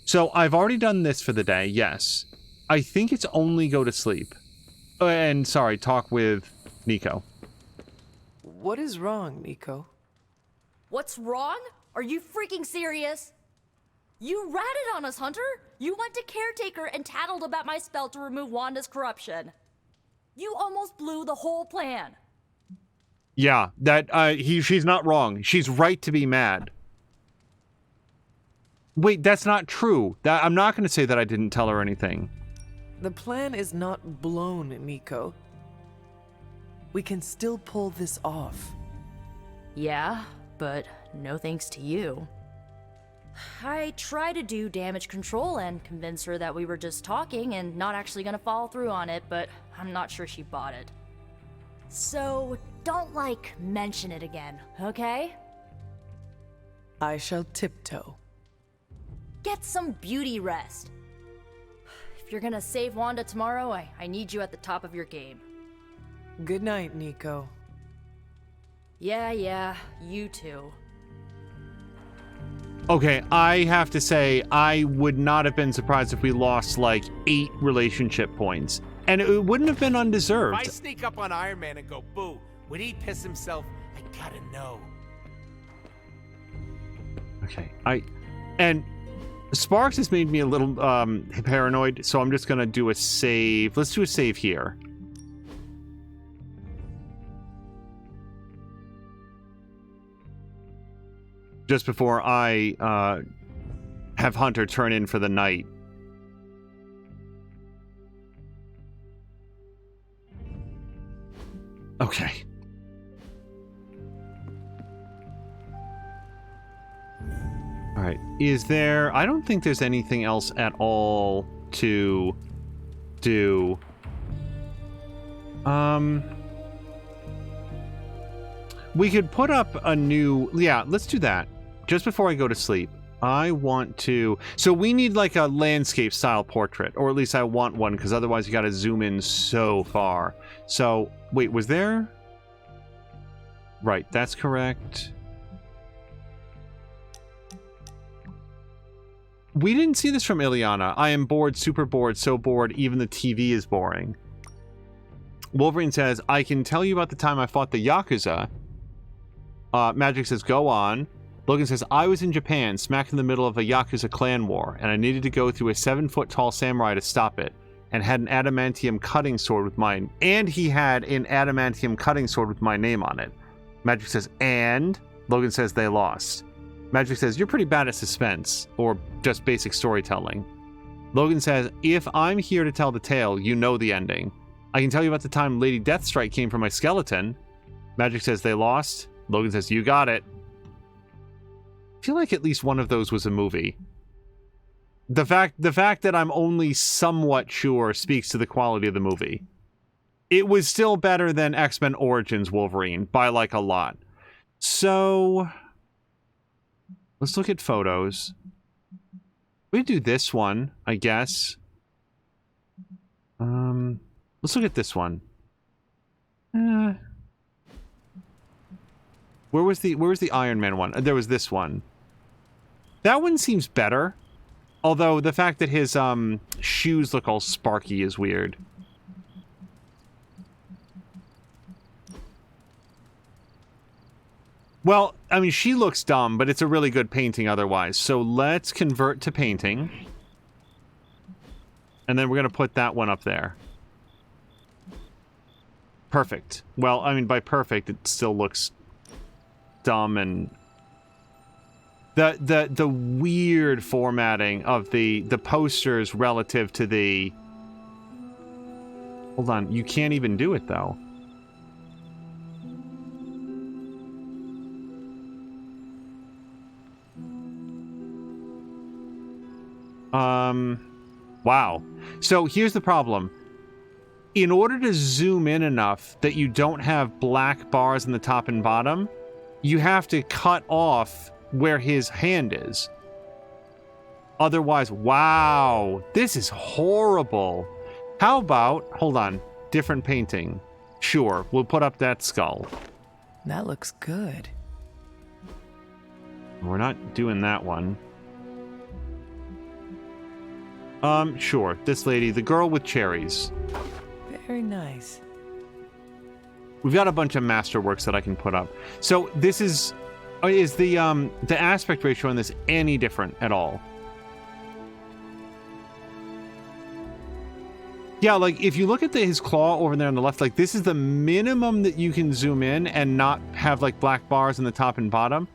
So I've already done this for the day, yes. I think it's only go to sleep. And sorry, talk with Nico. What is wrong, Nico? What's wrong? Are you freaking serious? You ratted on us, Hunter! You went to Caretaker and tattled about my spell to remove Wanda's corruption. You almost blew the whole plan. Yeah, that she's not wrong. She's right to be mad. Wait, that's not true. I'm not going to say that I didn't tell her anything. The plan is not blown, Nico. We can still pull this off. Yeah, but no thanks to you. I tried to do damage control and convince her that we were just talking and not actually gonna follow through on it, but I'm not sure she bought it. So, don't, like, mention it again, okay? I shall tiptoe. Get some beauty rest. If you're gonna save Wanda tomorrow, I need you at the top of your game. Good night, Nico. Yeah, you too. Okay, I have to say, I would not have been surprised if we lost, like, 8 relationship points. And it wouldn't have been undeserved. If I sneak up on Iron Man and go, boo, would he piss himself? I gotta know. Okay, and Sparks has made me a little paranoid, so I'm just gonna do a save. Let's do a save here. Just before I have Hunter turn in for the night. Okay. All right. Is there... I don't think there's anything else at all to do. We could put up a new... Yeah, let's do that. Just before I go to sleep, I want to... So we need like a landscape style portrait, or at least I want one, because otherwise you got to zoom in so far. So, wait, was there... Right, that's correct. We didn't see this from Ileana. I am bored, super bored, so bored, even the TV is boring. Wolverine says, I can tell you about the time I fought the Yakuza. Magik says, go on. Logan says, I was in Japan, smack in the middle of a Yakuza clan war, and I needed to go through a 7-foot-tall samurai to stop it, and had an adamantium cutting sword with my... And he had an adamantium cutting sword with my name on it. Magik says, and? Logan says they lost. Magik says, you're pretty bad at suspense, or just basic storytelling. Logan says, if I'm here to tell the tale, you know the ending. I can tell you about the time Lady Deathstrike came for my skeleton. Magik says they lost. Logan says, you got it. I feel like at least one of those was a movie. The fact that I'm only somewhat sure speaks to the quality of the movie. It was still better than X-Men Origins Wolverine by like a lot. So let's look at photos. We do this one, I guess. Let's look at this one. Where was the Iron Man one? There was this one. That one seems better. Although the fact that his shoes look all sparky is weird. Well, I mean, she looks dumb, but it's a really good painting otherwise. So let's convert to painting. And then we're going to put that one up there. Perfect. Well, I mean, by perfect, it still looks dumb and... The weird formatting of the posters relative to the... Hold on, you can't even do it, though. Wow. So here's the problem. In order to zoom in enough that you don't have black bars in the top and bottom, you have to cut off where his hand is. Otherwise, wow, this is horrible. How about, hold on, different painting. Sure, we'll put up that skull. That looks good. We're not doing that one. Sure, this lady, the girl with cherries. Very nice. We've got a bunch of masterworks that I can put up. So this is the aspect ratio on this any different at all? Yeah, like if you look at his claw over there on the left, like this is the minimum that you can zoom in and not have like black bars in the top and bottom.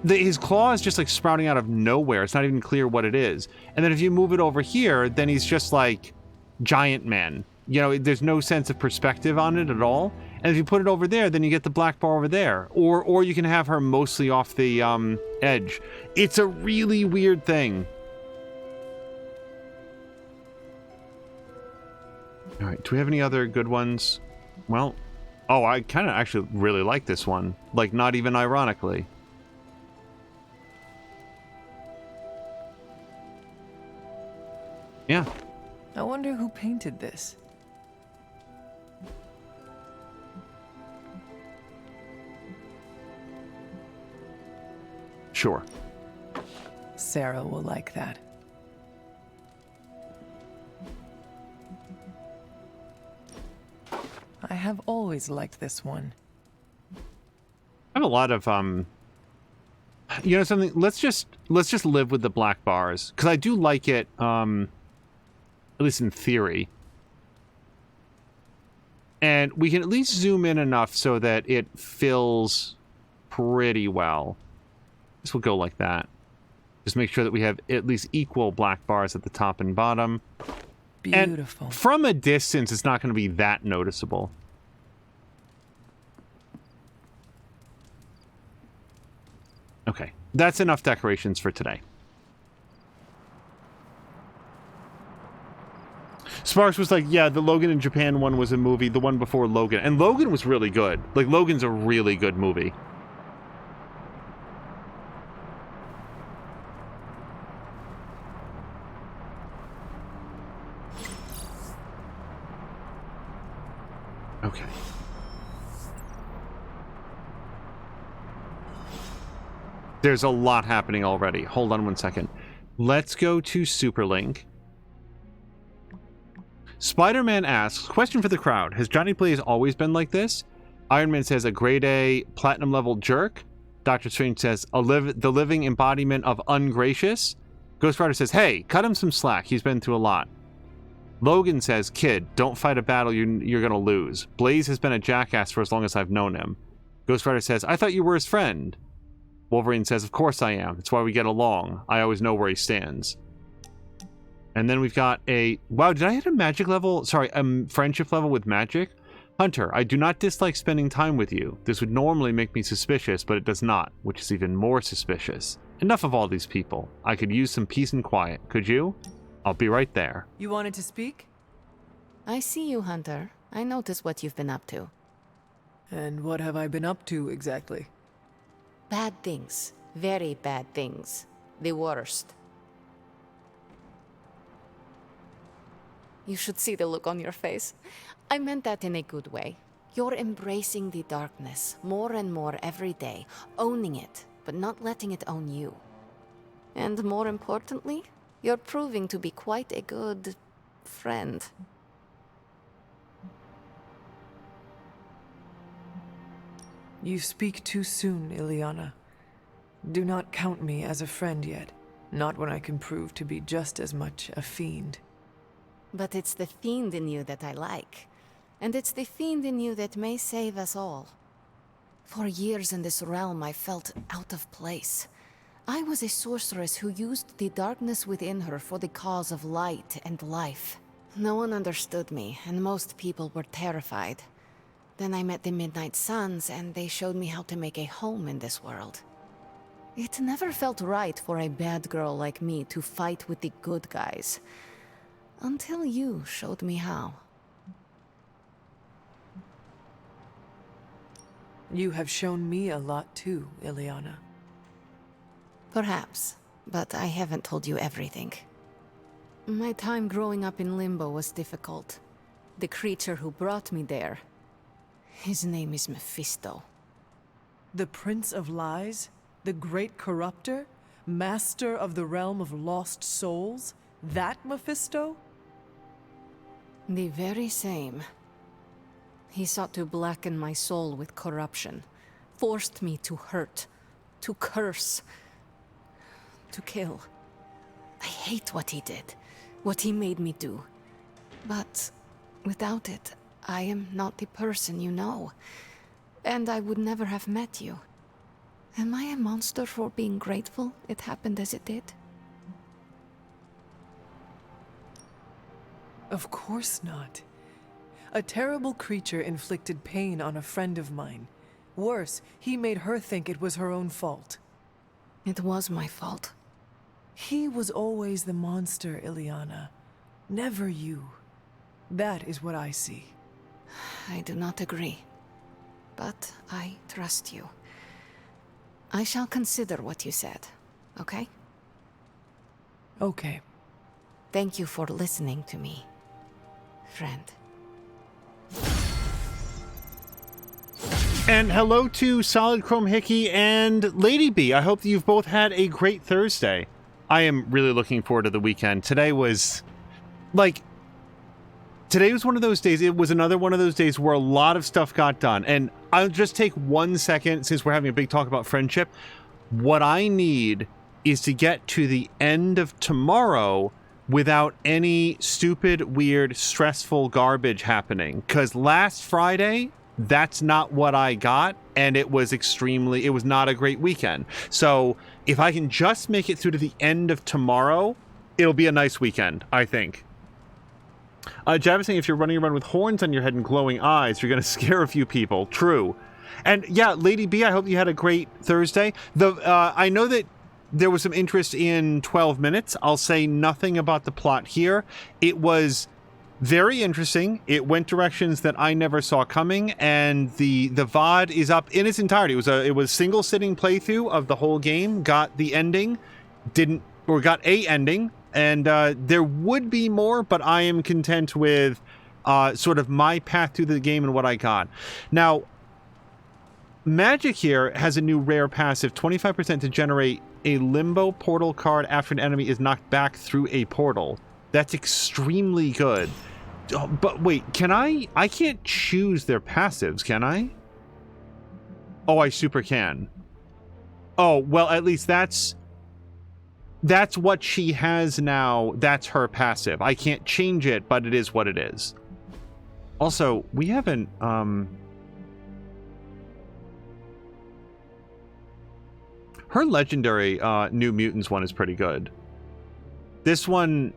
His claw is just like sprouting out of nowhere. It's not even clear what it is. And then if you move it over here, then he's just like giant man. You know, there's no sense of perspective on it at all. And if you put it over there, then you get the black bar over there. Or you can have her mostly off the edge. It's a really weird thing. All right, do we have any other good ones? Well, oh, I kind of actually really like this one. Like, not even ironically. Yeah. I wonder who painted this. Sure. Sarah will like that. I have always liked this one. I have a lot of you know something, let's just live with the black bars, because I do like it, at least in theory. And we can at least zoom in enough so that it fills pretty well. This will go like that. Just make sure that we have at least equal black bars at the top and bottom. Beautiful. And from a distance, it's not going to be that noticeable. Okay, that's enough decorations for today. Sparks was like, yeah, the Logan in Japan one was a movie, the one before Logan. And Logan was really good. Like, Logan's a really good movie. Okay. There's a lot happening already. Hold on one second. Let's go to Superlink. Spider-Man asks, question for the crowd. Has Johnny Blaze always been like this? Iron Man says, a grade A, platinum level jerk. Doctor Strange says, the living embodiment of ungracious. Ghost Rider says, hey, cut him some slack. He's been through a lot. Logan says, kid, don't fight a battle you're going to lose. Blaze has been a jackass for as long as I've known him. Ghost Rider says, I thought you were his friend. Wolverine says, of course I am. That's why we get along. I always know where he stands. And then we've got a... Wow, did I hit a magic level? Sorry, friendship level with Magik? Hunter, I do not dislike spending time with you. This would normally make me suspicious, but it does not, which is even more suspicious. Enough of all these people. I could use some peace and quiet. Could you? I'll be right there. You wanted to speak? I see you, Hunter. I notice what you've been up to. And what have I been up to, exactly? Bad things. Very bad things. The worst. You should see the look on your face. I meant that in a good way. You're embracing the darkness more and more every day, owning it, but not letting it own you. And more importantly, you're proving to be quite a good friend. You speak too soon, Ileana. Do not count me as a friend yet. Not when I can prove to be just as much a fiend. But it's the fiend in you that I like. And it's the fiend in you that may save us all. For years in this realm, I felt out of place. I was a sorceress who used the darkness within her for the cause of light and life. No one understood me, and most people were terrified. Then I met the Midnight Suns, and they showed me how to make a home in this world. It never felt right for a bad girl like me to fight with the good guys. Until you showed me how. You have shown me a lot too, Ileana. Perhaps, but I haven't told you everything. My time growing up in Limbo was difficult. The creature who brought me there, his name is Mephisto. The Prince of Lies? The Great Corruptor? Master of the Realm of Lost Souls? That Mephisto? The very same. He sought to blacken my soul with corruption, forced me to hurt, to curse, to kill. I hate what he did, what he made me do. But without it, I am not the person you know, and I would never have met you. Am I a monster for being grateful it happened as it did? Of course not. A terrible creature inflicted pain on a friend of mine. Worse, he made her think it was her own fault. It was my fault. He was always the monster, Ileana. Never you. That is what I see. I do not agree. But I trust you. I shall consider what you said, okay? Okay. Thank you for listening to me, friend. And hello to Solid Chrome Hickey and Lady B. I hope that you've both had a great Thursday. I am really looking forward to the weekend. Today was one of those days. It was another one of those days where a lot of stuff got done. And I'll just take 1 second, since we're having a big talk about friendship. What I need is to get to the end of tomorrow without any stupid, weird, stressful garbage happening. Because last Friday, that's not what I got, and it was not a great weekend. So if I can just make it through to the end of tomorrow, it'll be a nice weekend, I think. Javis saying, if you're running around with horns on your head and glowing eyes, you're going to scare a few people. True. And yeah, Lady B, I hope you had a great Thursday. I know that there was some interest in 12 Minutes. I'll say nothing about the plot here. It was very interesting. It went directions that I never saw coming, and the VOD is up in its entirety. It was single sitting playthrough of the whole game. Got the ending, got a ending, and there would be more, but I am content with sort of my path through the game and what I got. Now, Magik here has a new rare passive, 25% to generate a Limbo portal card after an enemy is knocked back through a portal. That's extremely good. Oh, but wait, I can't choose their passives, can I? Oh, I super can. Oh, well, at least that's what she has now. That's her passive. I can't change it, but it is what it is. Also, we haven't, her legendary, New Mutants one is pretty good. This one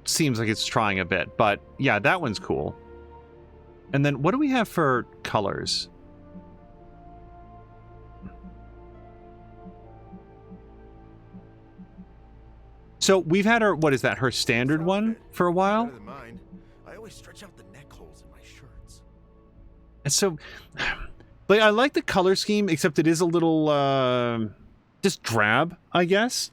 seems like it's trying a bit, but yeah, that one's cool. And then what do we have for colors? So we've had her, what is that, her standard one for a while? I always stretch out the neck holes in my shirts. And so, like, I like the color scheme, except it is a little, just drab, I guess.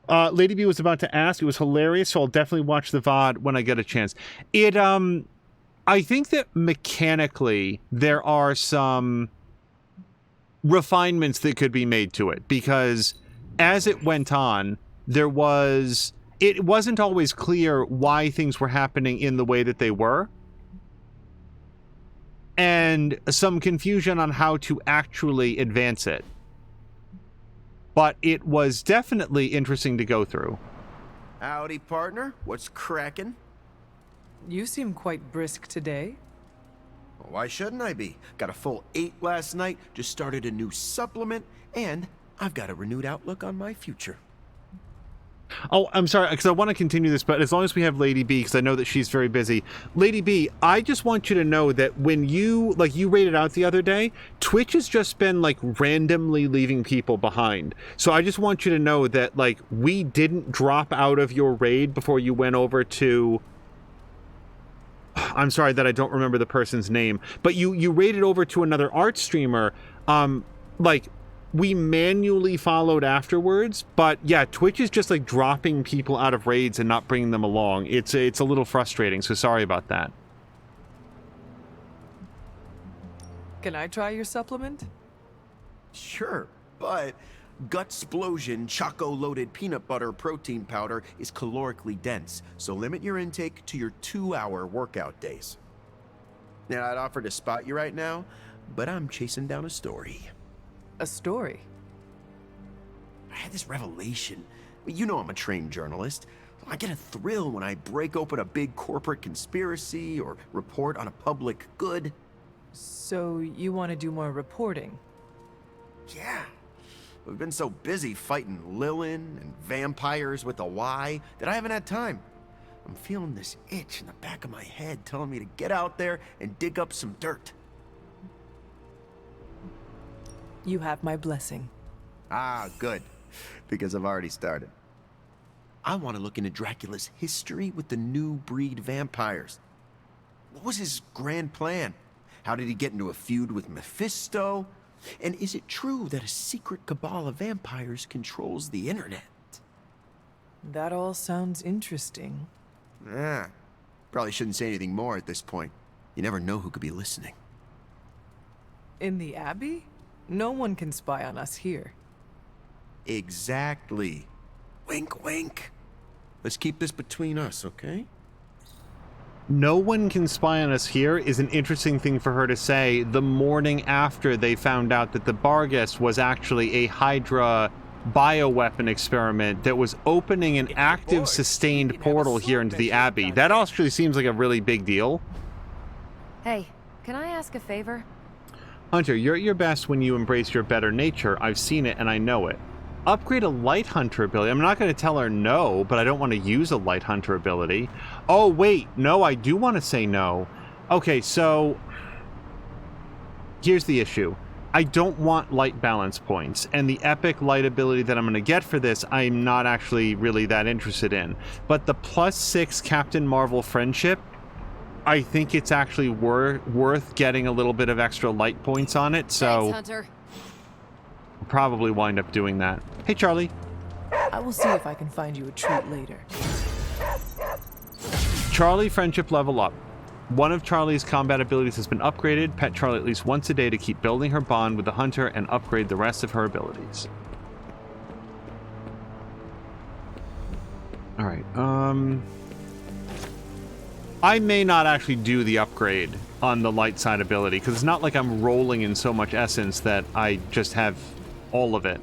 Lady B was about to ask, it was hilarious, so I'll definitely watch the VOD when I get a chance. It, I think that mechanically there are some refinements that could be made to it, because as it went on, it wasn't always clear why things were happening in the way that they were, and some confusion on how to actually advance it. But it was definitely interesting to go through. Howdy, partner. What's crackin'? You seem quite brisk today. Well, why shouldn't I be? Got a full 8 last night, just started a new supplement, and I've got a renewed outlook on my future. Oh, I'm sorry, because I want to continue this, but as long as we have Lady B, because I know that she's very busy. Lady B, I just want you to know that when you raided out the other day, Twitch has just been, like, randomly leaving people behind. So I just want you to know that, like, we didn't drop out of your raid before you went over to... I'm sorry that I don't remember the person's name, but you raided over to another art streamer, like... We manually followed afterwards, but yeah, Twitch is just like dropping people out of raids and not bringing them along. It's a little frustrating, so sorry about that. Can I try your supplement? Sure, but Gutsplosion Choco-loaded peanut butter protein powder is calorically dense, so limit your intake to your 2-hour workout days. Now, I'd offer to spot you right now, but I'm chasing down a story. A story? I had this revelation. You know I'm a trained journalist. I get a thrill when I break open a big corporate conspiracy or report on a public good. So you want to do more reporting? Yeah. We've been so busy fighting Lilin and vampires with a Y that I haven't had time. I'm feeling this itch in the back of my head telling me to get out there and dig up some dirt. You have my blessing. Ah, good. Because I've already started. I want to look into Dracula's history with the new breed vampires. What was his grand plan? How did he get into a feud with Mephisto? And is it true that a secret cabal of vampires controls the internet? That all sounds interesting. Probably shouldn't say anything more at this point. You never know who could be listening. In the Abbey? No one can spy on us here. Exactly. Wink, wink. Let's keep this between us, okay? No one can spy on us here is an interesting thing for her to say the morning after they found out that the Bargus was actually a Hydra bioweapon experiment that was opening an active sustained portal here into the Abbey. That actually seems like a really big deal. Hey, can I ask a favor? Hunter, you're at your best when you embrace your better nature. I've seen it and I know it. Upgrade a light hunter ability. I'm not going to tell her no, but I don't want to use a light hunter ability. Oh, wait. No, I do want to say no. Okay, so here's the issue. I don't want light balance points, and the epic light ability that I'm going to get for this, I'm not actually really that interested in. But the +6 Captain Marvel friendship, I think it's actually worth getting a little bit of extra light points on it, so Thanks, Hunter. I'll probably wind up doing that. Hey, Charlie. I will see if I can find you a treat later. Charlie friendship level up. One of Charlie's combat abilities has been upgraded. Pet Charlie at least once a day to keep building her bond with the hunter and upgrade the rest of her abilities. All right. I may not actually do the upgrade on the light side ability, because it's not like I'm rolling in so much essence that I just have all of it.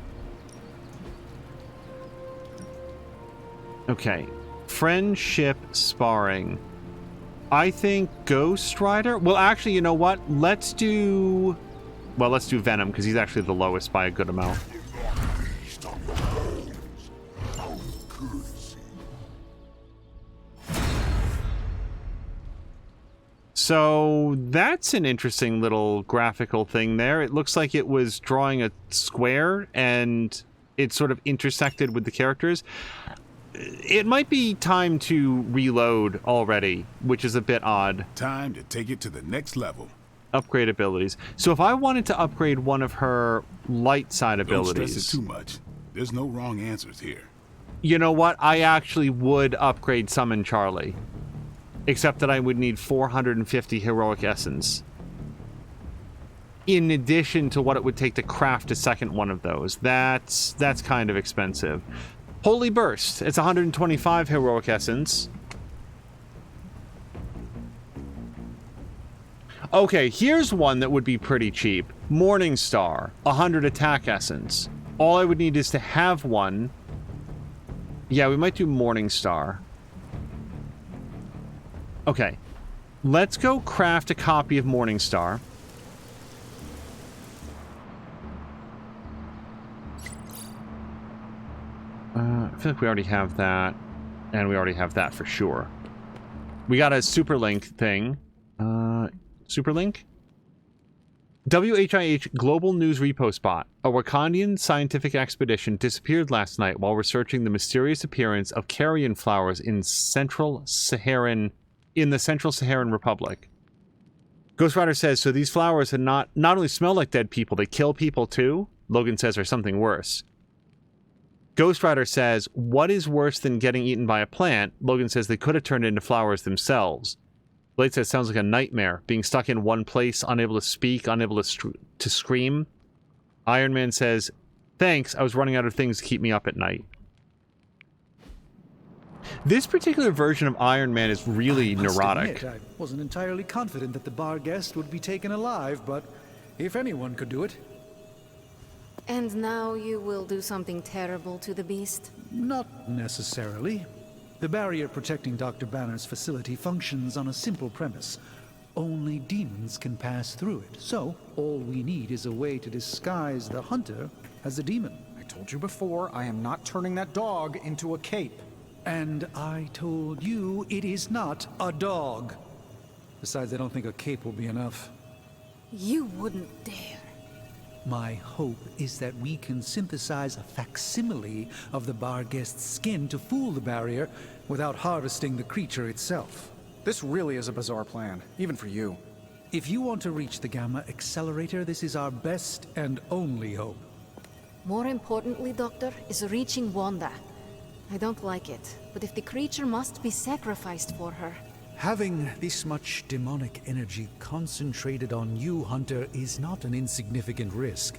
Okay. Friendship sparring. I think Ghost Rider... Well, actually, you know what? Let's do Venom, because he's actually the lowest by a good amount. So that's an interesting little graphical thing there. It looks like it was drawing a square and it sort of intersected with the characters. It might be time to reload already, which is a bit odd. Time to take it to the next level. Upgrade abilities. So if I wanted to upgrade one of her light side abilities... Don't stress it too much. There's no wrong answers here. You know what? I actually would upgrade Summon Charlie. Except that I would need 450 heroic essence. In addition to what it would take to craft a second one of those. That's kind of expensive. Holy Burst. It's 125 heroic essence. Okay, here's one that would be pretty cheap. Morning Star. 100 attack essence. All I would need is to have one. Yeah, we might do Morning Star. Okay, let's go craft a copy of Morningstar. I feel like we already have that, and we already have that for sure. We got a Superlink thing. Superlink? WHIH Global News Repo Spot. A Wakandian scientific expedition disappeared last night while researching the mysterious appearance of carrion flowers in the Central Saharan Republic. Ghost Rider says, so these flowers had not only smell like dead people, they kill people too? Logan says, or something worse. Ghost Rider says, what is worse than getting eaten by a plant? Logan says they could have turned into flowers themselves. Blade says, sounds like a nightmare, being stuck in one place, unable to speak, unable to scream. Iron Man says, thanks, I was running out of things to keep me up at night. This particular version of Iron Man is really neurotic. I wasn't entirely confident that the bar guest would be taken alive, but if anyone could do it. And now you will do something terrible to the beast? Not necessarily. The barrier protecting Dr. Banner's facility functions on a simple premise. Only demons can pass through it. So, all we need is a way to disguise the hunter as a demon. I told you before, I am not turning that dog into a cape. And I told you it is not a dog. Besides, I don't think a cape will be enough. You wouldn't dare. My hope is that we can synthesize a facsimile of the bar guest's skin to fool the barrier without harvesting the creature itself. This really is a bizarre plan, even for you. If you want to reach the Gamma Accelerator, this is our best and only hope. More importantly, Doctor, is reaching Wanda. I don't like it, but if the creature must be sacrificed for her... Having this much demonic energy concentrated on you, Hunter, is not an insignificant risk.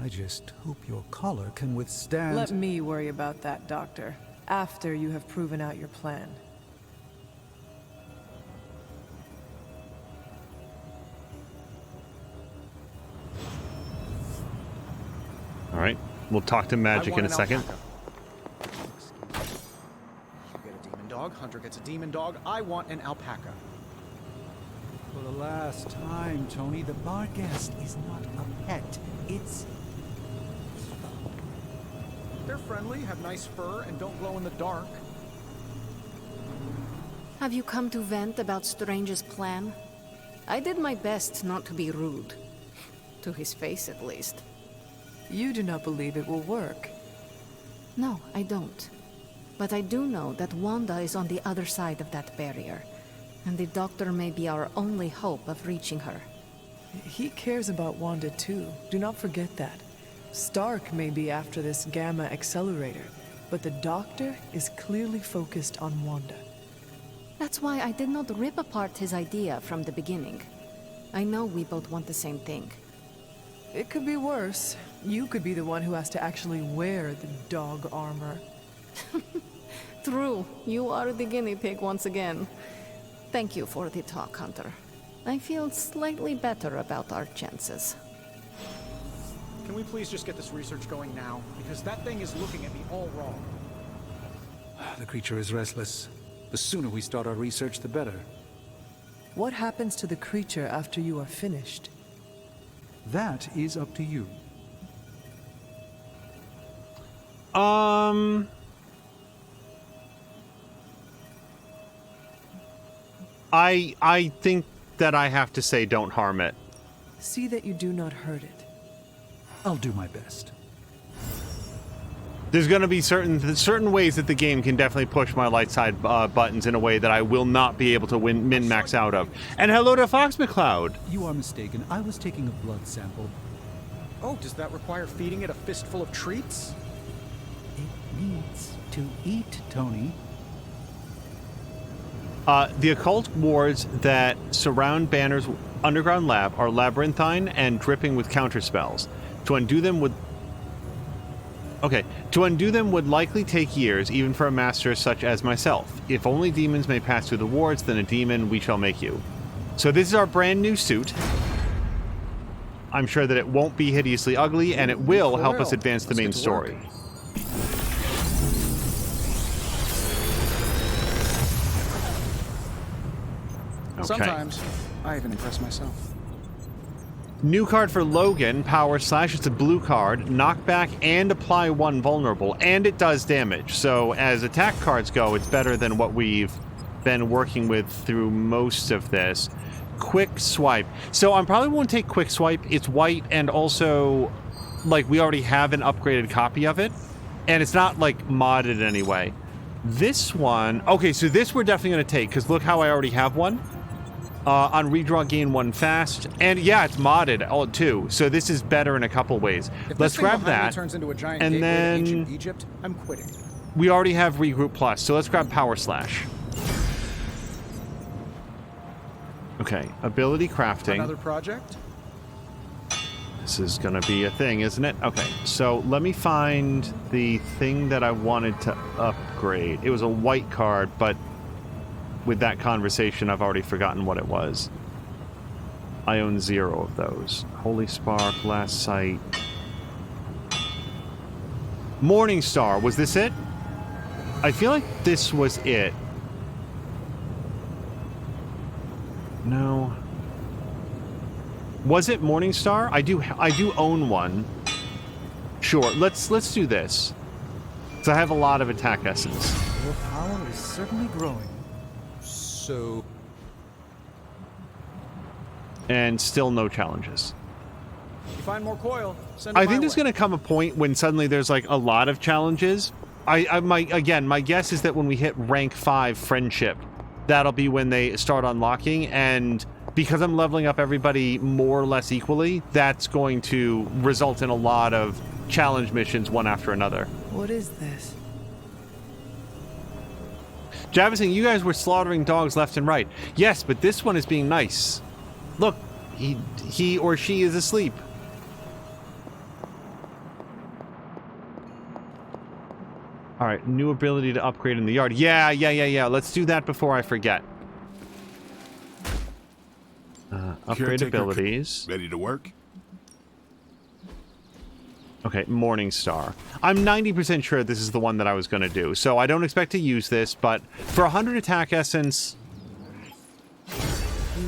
I just hope your collar can withstand... Let me worry about that, Doctor, after you have proven out your plan. All right, we'll talk to Magik in a second. Dog. Hunter gets a demon dog. I want an alpaca. For the last time, Tony, the bar guest is not a pet. It's... They're friendly, have nice fur, and don't glow in the dark. Have you come to vent about Strange's plan? I did my best not to be rude. To his face, at least. You do not believe it will work. No, I don't. But I do know that Wanda is on the other side of that barrier, and the Doctor may be our only hope of reaching her. He cares about Wanda too. Do not forget that. Stark may be after this Gamma Accelerator, but the Doctor is clearly focused on Wanda. That's why I did not rip apart his idea from the beginning. I know we both want the same thing. It could be worse. You could be the one who has to actually wear the dog armor. True, you are the guinea pig once again. Thank you for the talk, Hunter. I feel slightly better about our chances. Can we please just get this research going now? Because that thing is looking at me all wrong. The creature is restless. The sooner we start our research, the better. What happens to the creature after you are finished? That is up to you. I think that I have to say don't harm it. See that you do not hurt it. I'll do my best. There's going to be certain ways that the game can definitely push my light side buttons in a way that I will not be able to min-max out of. And hello to Fox McCloud. You are mistaken. I was taking a blood sample. Oh, does that require feeding it a fistful of treats? It needs to eat, Tony. The occult wards that surround Banner's underground lab are labyrinthine and dripping with counterspells. To undo them would likely take years, even for a master such as myself. If only demons may pass through the wards, then a demon we shall make you. So this is our brand new suit. I'm sure that it won't be hideously ugly, and it will help us advance the main story. Okay. Sometimes I even impress myself. New card for Logan, Power Slash. It's a blue card, knockback and apply 1 vulnerable, and it does damage. So as attack cards go, it's better than what we've been working with through most of this. Quick Swipe. So I probably won't take Quick Swipe. It's white, and also, like, we already have an upgraded copy of it, and it's not, like, modded anyway. This one... Okay, so this we're definitely going to take, because look how I already have one. On redraw, gain 1 fast, and yeah, it's modded too. So this is better in a couple ways. Let's grab that, turns into a giant and then to ancient Egypt, I'm quitting. We already have Regroup Plus, so let's grab Power Slash. Okay, ability crafting. Another project? This is gonna be a thing, isn't it? Okay, so let me find the thing that I wanted to upgrade. It was a white card, but with that conversation, I've already forgotten what it was. I own 0 of those. Holy Spark, Last Sight. Morning Star, was this it? I feel like this was it. No. Was it Morning Star? I do own one. Sure, let's do this. Because I have a lot of attack essence. Your power is certainly growing. So... And still no challenges. If you find more coil, send it I my think there's way. going to come a point when suddenly there's like a lot of challenges. My guess is that when we hit rank 5 friendship, that'll be when they start unlocking, and because I'm leveling up everybody more or less equally, that's going to result in a lot of challenge missions one after another. What is this? Javison, you guys were slaughtering dogs left and right. Yes, but this one is being nice. Look, he or she is asleep. All right, new ability to upgrade in the yard. Yeah. Let's do that before I forget. Upgrade Caretaker abilities. Ready to work? Okay, Morning Star. I'm 90% sure this is the one that I was going to do, so I don't expect to use this, but for 100 attack essence...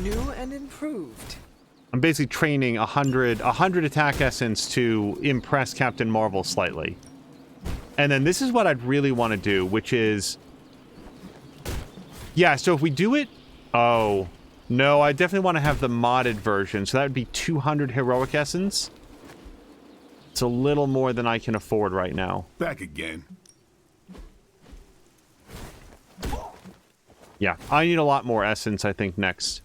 New and improved. I'm basically training 100 attack essence to impress Captain Marvel slightly. And then this is what I'd really want to do, which is... Yeah, so if we do it... Oh. No, I definitely want to have the modded version, so that would be 200 heroic essence. It's a little more than I can afford right now. Back again. Yeah, I need a lot more essence, I think, next.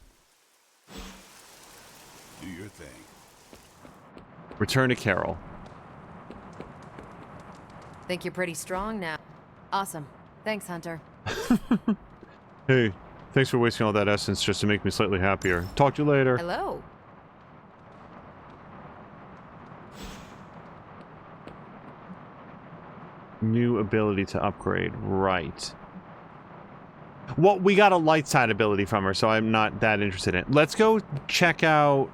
Do your thing. Return to Carol. Think you're pretty strong now. Awesome. Thanks, Hunter. Hey, thanks for wasting all that essence just to make me slightly happier. Talk to you later. Hello. New ability to upgrade. Right. Well, we got a light side ability from her, so I'm not that interested in it. Let's go check out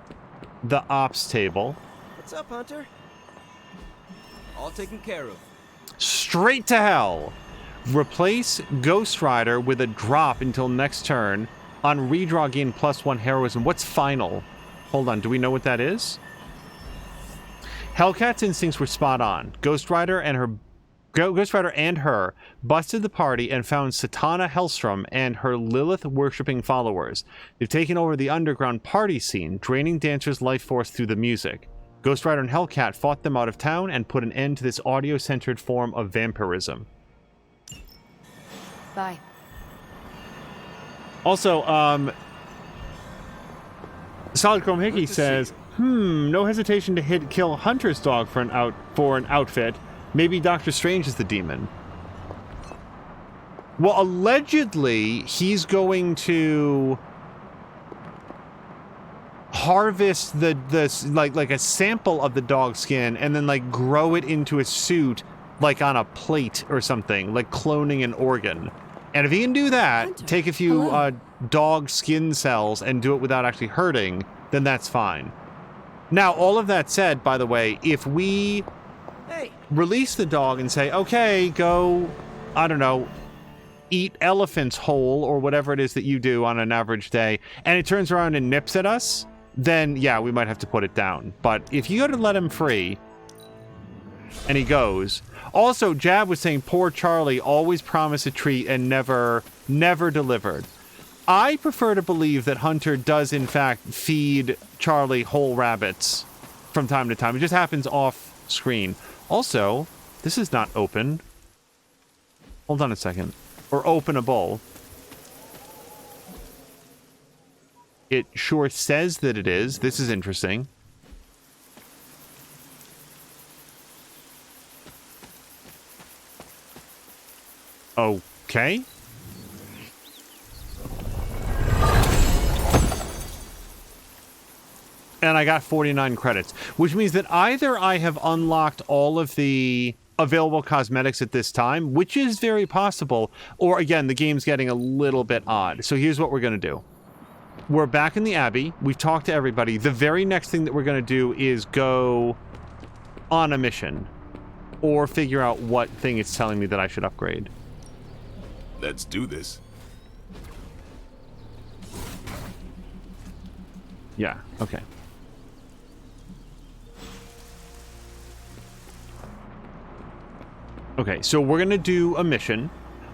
the ops table. What's up, Hunter? All taken care of. Straight to hell. Replace Ghost Rider with a drop until next turn. On redraw, gain +1 heroism. What's final? Hold on, do we know what that is? Hellcat's instincts were spot on. Ghost Rider and her busted the party and found Satana Hellstrom and her Lilith-worshipping followers. They've taken over the underground party scene, draining dancers' life force through the music. Ghost Rider and Hellcat fought them out of town and put an end to this audio-centered form of vampirism. Bye. Also, Solid Chrome Hickey says, no hesitation to kill Hunter's dog for an outfit. Maybe Doctor Strange is the demon. Well, allegedly, he's going to harvest the like a sample of the dog skin and then like grow it into a suit like on a plate or something, like cloning an organ. And if he can do that, Hunter, take a few dog skin cells and do it without actually hurting, then that's fine. Now, all of that said, by the way, if we release the dog and say, okay, go, I don't know, eat elephants whole or whatever it is that you do on an average day, and it turns around and nips at us, then yeah, we might have to put it down. But if you go to let him free and he goes. Also, Jab was saying poor Charlie always promised a treat and never delivered. I prefer to believe that Hunter does in fact feed Charlie whole rabbits from time to time. It just happens off screen. Also, this is not open. Hold on a second. Or openable. It sure says that it is. This is interesting. Okay. And I got 49 credits, which means that either I have unlocked all of the available cosmetics at this time, which is very possible, or again, the game's getting a little bit odd. So here's what we're going to do. We're back in the Abbey. We've talked to everybody. The very next thing that we're going to do is go on a mission or figure out what thing it's telling me that I should upgrade. Let's do this. Yeah, okay. Okay, so we're gonna do a mission.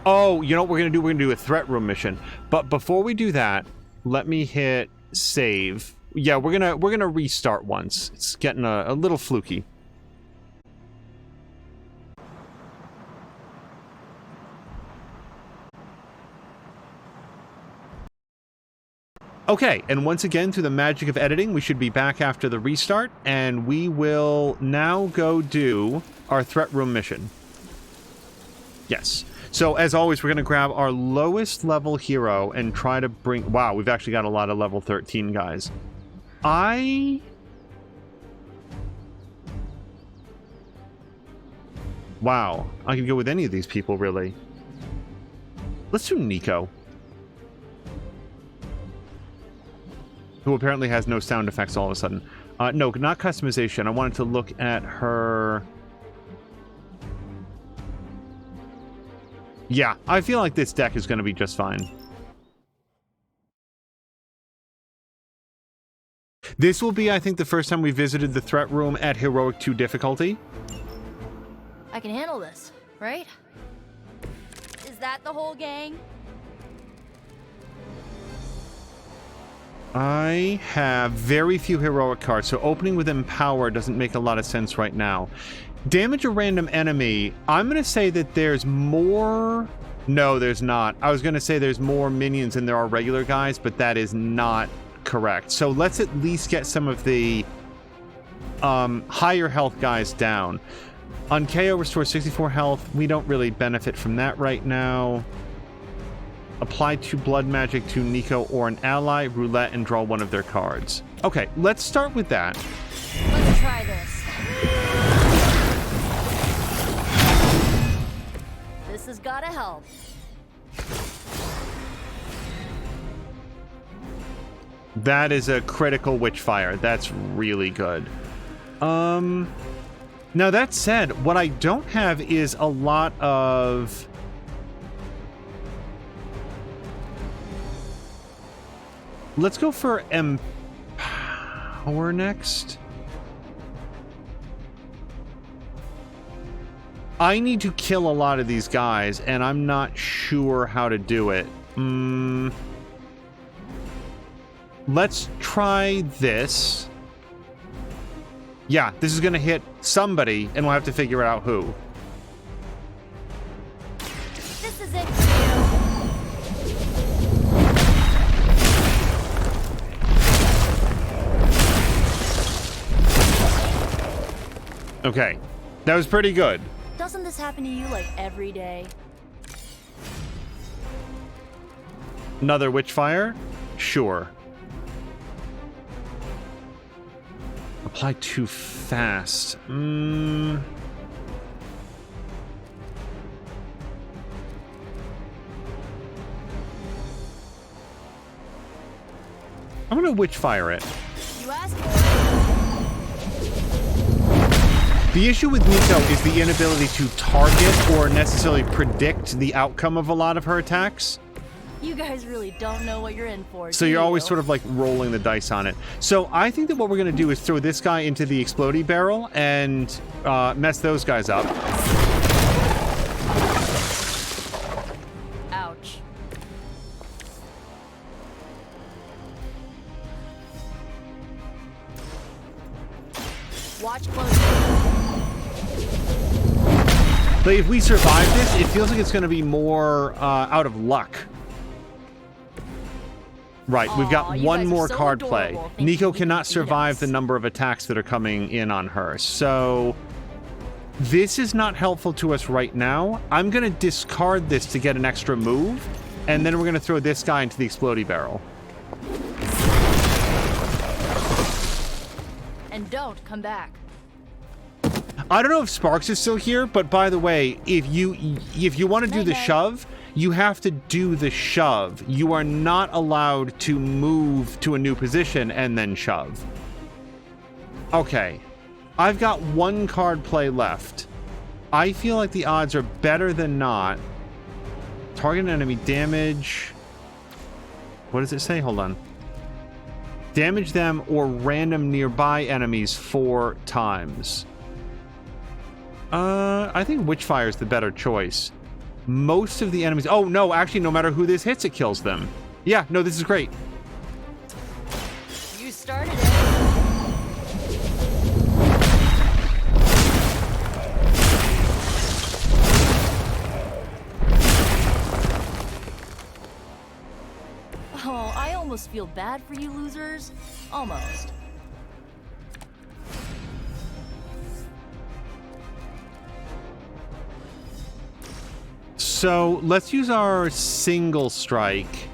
Oh, you know what we're gonna do? We're gonna do a threat room mission. But before we do that, let me hit save. Yeah, we're gonna restart once. It's getting a little fluky. Okay, and once again, through the magic of editing, we should be back after the restart, and we will now go do our threat room mission. Yes. So, as always, we're going to grab our lowest level hero and try to bring... Wow, we've actually got a lot of level 13 guys. Wow, I could go with any of these people, really. Let's do Nico. Who apparently has no sound effects all of a sudden. No, not customization. I wanted to look at her... Yeah, I feel like this deck is going to be just fine. This will be, I think, the first time we visited the threat room at Heroic 2 difficulty. I can handle this, right? Is that the whole gang? I have very few heroic cards, so opening with Empower doesn't make a lot of sense right now. Damage a random enemy. I'm going to say that there's more... No, there's not. I was going to say there's more minions than there are regular guys, but that is not correct. So let's at least get some of the higher health guys down. On KO, restore 64 health. We don't really benefit from that right now. Apply 2 blood magic to Nico or an ally, roulette, and draw one of their cards. Okay, let's start with that. Let's try this. This has gotta help. That is a critical Witchfire. That's really good. Now that said, what I don't have is a lot of... Let's go for Empower next. I need to kill a lot of these guys, and I'm not sure how to do it. Let's try this. Yeah, this is going to hit somebody, and we'll have to figure out who. This is it for you. Okay, that was pretty good. Doesn't this happen to you like every day? Another Witchfire? Sure. Apply too fast. I'm gonna Witchfire it. You asked for it. The issue with Nico is the inability to target or necessarily predict the outcome of a lot of her attacks. You guys really don't know what you're in for. So you're always sort of like rolling the dice on it. So I think that what we're going to do is throw this guy into the explodey barrel and mess those guys up. Ouch. Watch closely. But if we survive this, it feels like it's going to be more out of luck. Right, we've got one more card play. Nico cannot survive the number of attacks that are coming in on her. So this is not helpful to us right now. I'm going to discard this to get an extra move, and then we're going to throw this guy into the explodey barrel. And don't come back. I don't know if Sparks is still here, but by the way, if you want to do the shove, you have to do the shove. You are not allowed to move to a new position and then shove. Okay. I've got one card play left. I feel like the odds are better than not. Target enemy damage. What does it say? Hold on. Damage them or random nearby enemies 4 times. I think Witchfire is the better choice. Most of the enemies... Oh, no, actually, no matter who this hits, it kills them. Yeah, no, this is great. You started it. Oh, I almost feel bad for you losers. Almost. So let's use our single strike.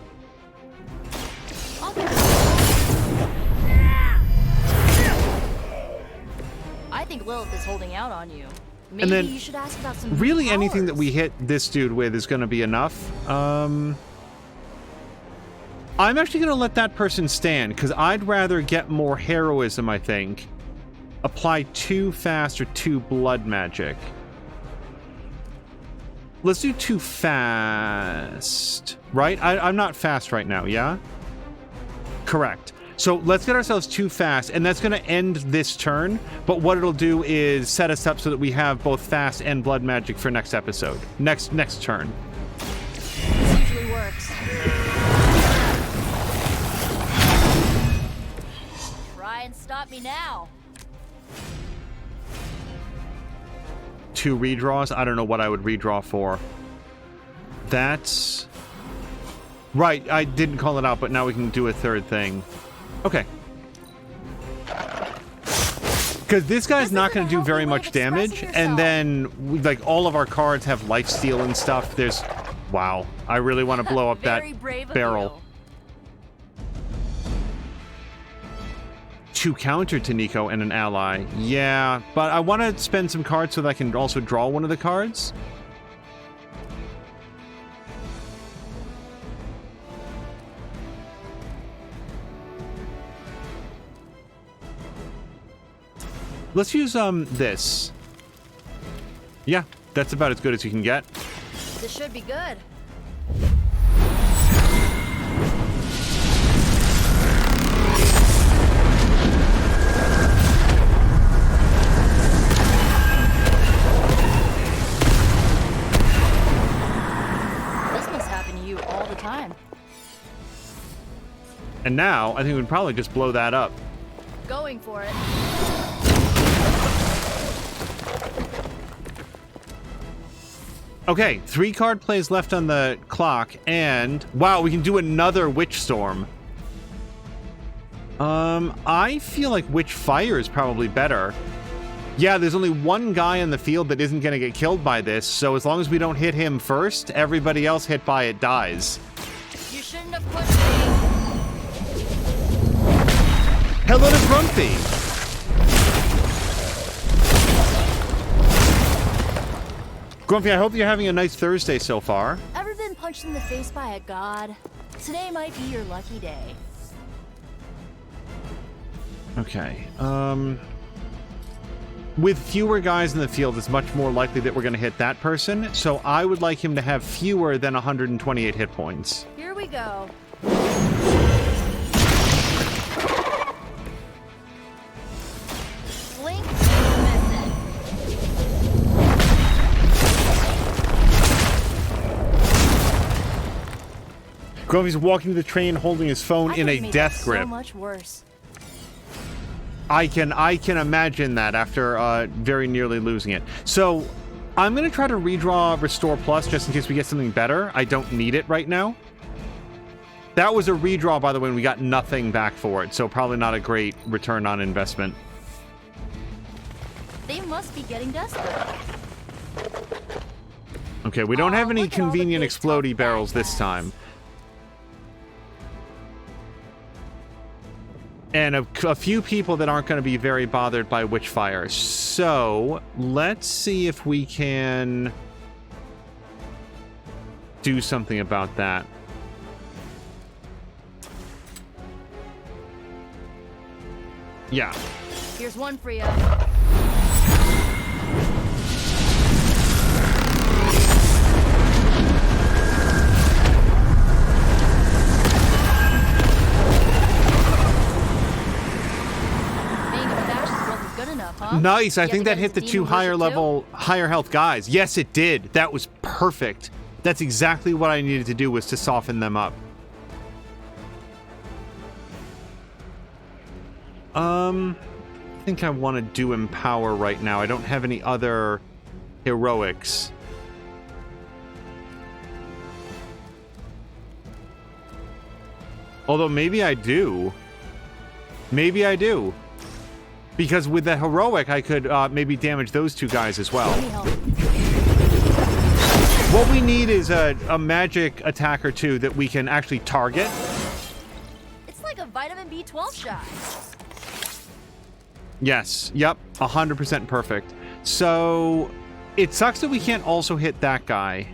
I think Lilith is holding out on you. Maybe And then you should ask about some really powers. anything that we hit this dude with is going to be enough. I'm actually going to let that person stand because I'd rather get more heroism, I think. Apply 2 fast or 2 blood magic. Let's do 2 fast, right? I'm not fast right now, yeah? Correct. So let's get ourselves 2 fast, and that's going to end this turn, but what it'll do is set us up so that we have both fast and blood magic for next episode. Next turn. This usually works. Try and stop me now. 2 redraws. I don't know what I would redraw for. That's... Right, I didn't call it out, but now we can do a 3rd thing. Okay. Because this guy's not going to do very much damage, and then, like, all of our cards have lifesteal and stuff. There's... Wow. I really want to blow up that barrel. 2 counter to Nico and an ally. Yeah, but I want to spend some cards so that I can also draw one of the cards. Let's use this. Yeah, that's about as good as you can get. This should be good. This must happen to you all the time. And now, I think we'd probably just blow that up. Going for it. Okay, 3 card plays left on the clock, and wow, we can do another Witch Storm. I feel like Witch Fire is probably better. Yeah, there's only one guy in the field that isn't going to get killed by this, so as long as we don't hit him first, everybody else hit by it dies. You shouldn't have pushed me. Hello to Grumpy! Grumpy, I hope you're having a nice Thursday so far. Ever been punched in the face by a god? Today might be your lucky day. Okay, with fewer guys in the field, it's much more likely that we're going to hit that person, so I would like him to have fewer than 128 hit points. Here we go. Blink and miss it. Grumpy's walking to the train holding his phone in a death grip. So much worse. I can imagine that after very nearly losing it. So I'm going to try to redraw Restore Plus just in case we get something better. I don't need it right now. That was a redraw, by the way, and we got nothing back for it, so probably not a great return on investment. They must be getting desperate. Okay, we don't have any convenient explodey barrels this time. And a few people that aren't going to be very bothered by Witchfire. So, let's see if we can do something about that. Yeah. Here's one for you. Huh? Nice. I think that hit the 2 higher health guys. Yes, it did. That was perfect. That's exactly what I needed to do, was to soften them up. I think I want to do Empower right now. I don't have any other heroics. Although maybe I do. Maybe I do. Because with the heroic, I could maybe damage those 2 guys as well. What we need is a magic attack or 2 that we can actually target. It's like a vitamin B12 shot. Yes. Yep. 100% perfect. So it sucks that we can't also hit that guy.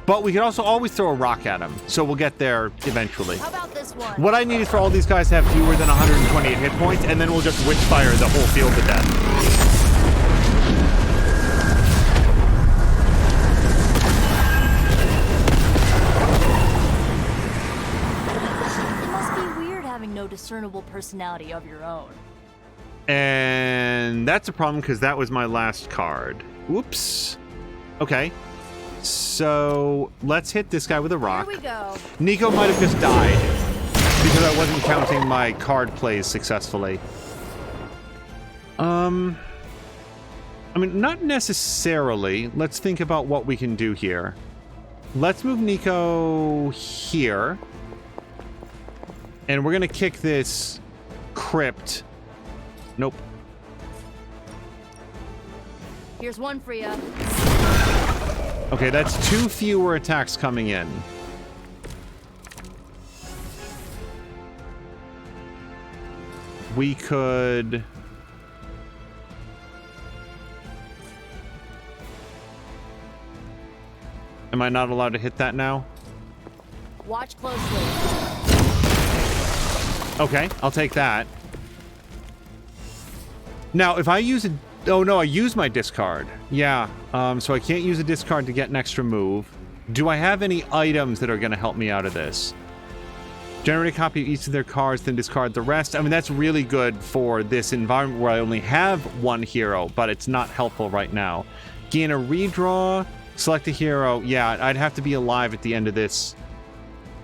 But we can also always throw a rock at him, so we'll get there eventually. How about this one? What I need is for all these guys to have fewer than 128 hit points, and then we'll just Witchfire the whole field to death. It must be weird having no discernible personality of your own. And that's a problem, because that was my last card. Whoops. Okay. So let's hit this guy with a rock. Here we go. Nico might have just died because I wasn't counting my card plays successfully. I mean, not necessarily. Let's think about what we can do here. Let's move Nico here. And we're going to kick this crypt. Nope. Here's one for you. Okay, that's 2 fewer attacks coming in. We could... Am I not allowed to hit that now? Watch closely. Okay, I'll take that. Now, if I use a... Oh, no, I use my discard. Yeah, so I can't use a discard to get an extra move. Do I have any items that are going to help me out of this? Generate a copy of each of their cards, then discard the rest. I mean, that's really good for this environment where I only have one hero, but it's not helpful right now. Gain a redraw, select a hero. Yeah, I'd have to be alive at the end of this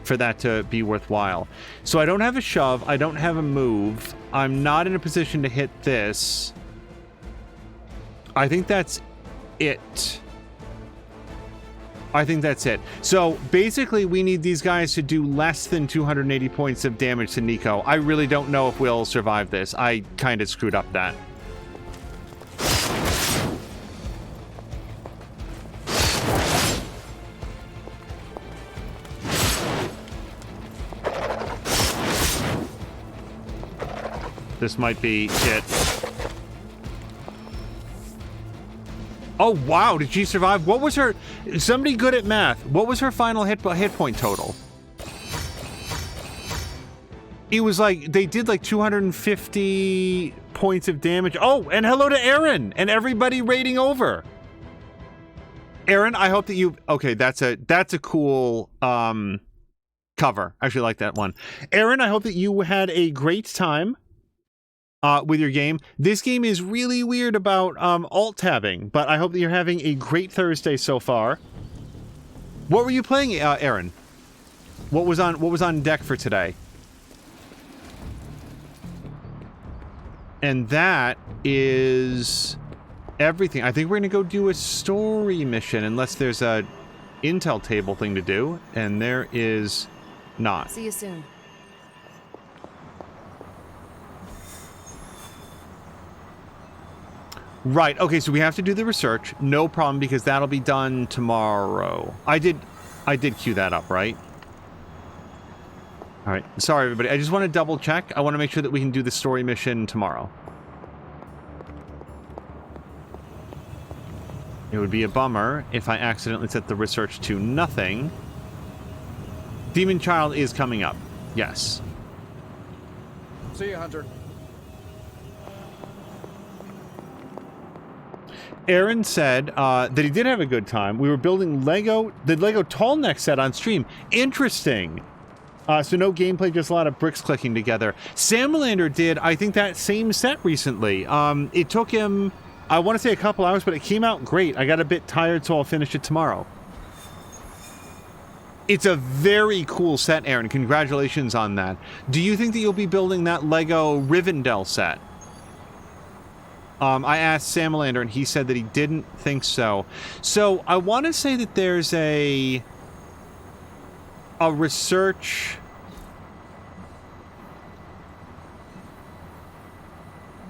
for that to be worthwhile. So I don't have a shove. I don't have a move. I'm not in a position to hit this. I think that's it. I think that's it. So basically we need these guys to do less than 280 points of damage to Nico. I really don't know if we'll survive this. I kind of screwed up that. This might be it. Oh, wow. Did she survive? What was her... Somebody good at math. What was her final hit point total? It was like... They did like 250 points of damage. Oh, and hello to Aaron and everybody raiding over. Aaron, I hope that you... Okay, that's a cool cover. I actually like that one. Aaron, I hope that you had a great time with your game. This game is really weird about alt-tabbing, but I hope that you're having a great Thursday so far. What were you playing, Aaron? What was on deck for today? And that is everything. I think we're gonna go do a story mission, unless there's a intel table thing to do, and there is not. See you soon. Right, okay, so we have to do the research. No problem, because that'll be done tomorrow. I did queue that up, right? Alright, sorry everybody. I just want to double check. I want to make sure that we can do the story mission tomorrow. It would be a bummer if I accidentally set the research to nothing. Demon Child is coming up. Yes. See you, Hunter. Aaron said that he did have a good time. We were building the Lego tall neck set on stream. Interesting. So no gameplay, just a lot of bricks clicking together. Samlander did, I think, that same set recently. It took him, I want to say a couple hours, but it came out great. I got a bit tired, so I'll finish it tomorrow. It's a very cool set, Aaron. Congratulations on that. Do you think that you'll be building that Lego Rivendell set? I asked Samlander, and he said that he didn't think so. So I want to say that there's a research...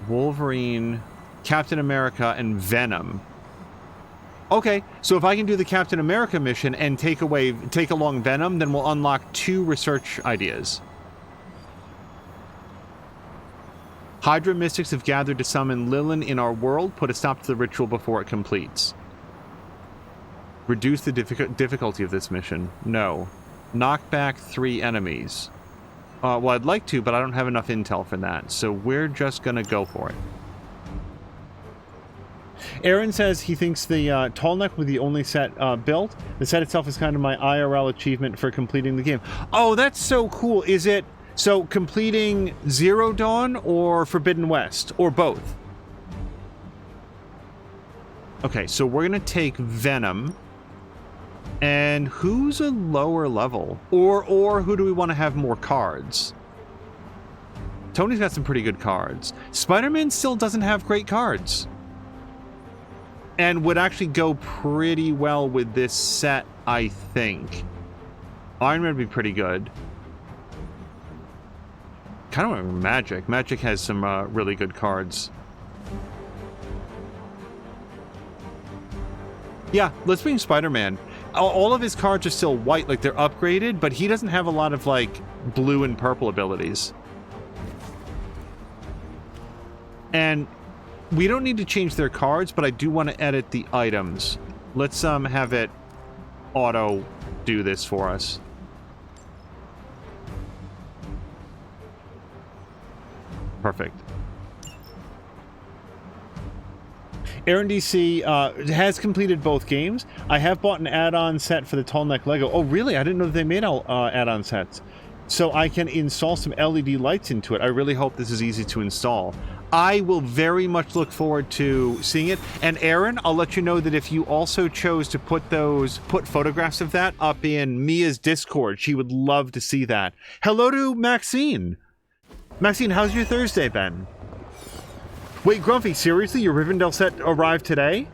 Wolverine, Captain America, and Venom. Okay, so if I can do the Captain America mission and take along Venom, then we'll unlock 2 research ideas. Hydra mystics have gathered to summon Lilin in our world. Put a stop to the ritual before it completes. Reduce the difficulty of this mission. No. Knock back 3 enemies. Well, I'd like to, but I don't have enough intel for that, so we're just gonna go for it. Aaron says he thinks the tall neck was the only set built. The set itself is kind of my IRL achievement for completing the game. Oh, that's so cool. Is it... So, completing Zero Dawn or Forbidden West? Or both? Okay, so we're going to take Venom. And who's a lower level? Or who do we want to have more cards? Tony's got some pretty good cards. Spider-Man still doesn't have great cards. And would actually go pretty well with this set, I think. Iron Man would be pretty good. Kind of want Magik. Magik has some really good cards. Yeah, let's bring Spider-Man. All of his cards are still white, like they're upgraded, but he doesn't have a lot of like blue and purple abilities. And we don't need to change their cards, but I do want to edit the items. Let's have it auto do this for us. Perfect. Aaron DC has completed both games. I have bought an add-on set for the tall neck Lego. Oh, really? I didn't know that they made add-on sets. So I can install some LED lights into it. I really hope this is easy to install. I will very much look forward to seeing it. And Aaron, I'll let you know that if you also chose to put photographs of that up in Mia's Discord, she would love to see that. Hello to Maxine. Maxine, how's your Thursday been? Wait, Grumpy, seriously? Your Rivendell set arrived today?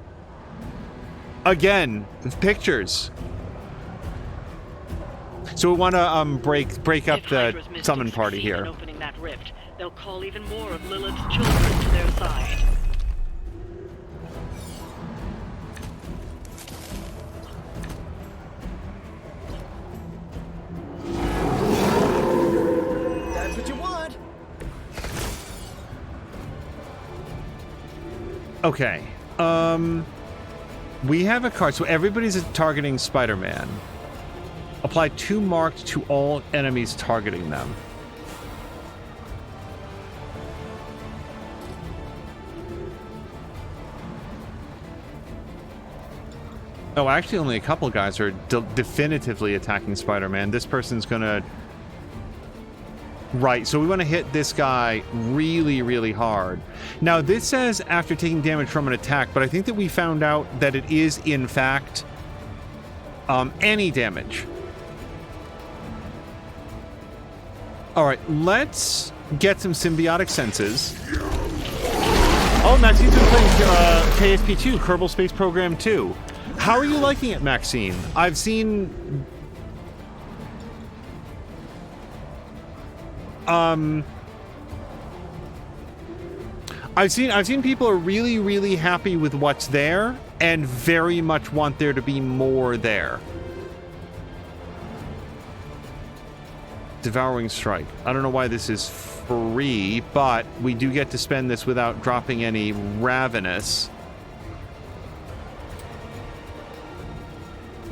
Again, pictures. So we want to break up the summon party here. Opening that rift, they'll call even more of Lilith's children to their side. That's what you want. Okay. We have a card, so everybody's targeting Spider-Man. Apply 2 marked to all enemies targeting them. Oh, actually only a couple guys are definitively attacking Spider-Man. This person's gonna... Right, so we want to hit this guy really, really hard. Now, this says after taking damage from an attack, but I think that we found out that it is, in fact, any damage. Alright, let's get some symbiotic senses. Oh, Maxine's been playing KSP2, Kerbal Space Program 2. How are you liking it, Maxine? I've seen... I've seen people are really, really happy with what's there and very much want there to be more there. Devouring Strike. I don't know why this is free, but we do get to spend this without dropping any Ravenous.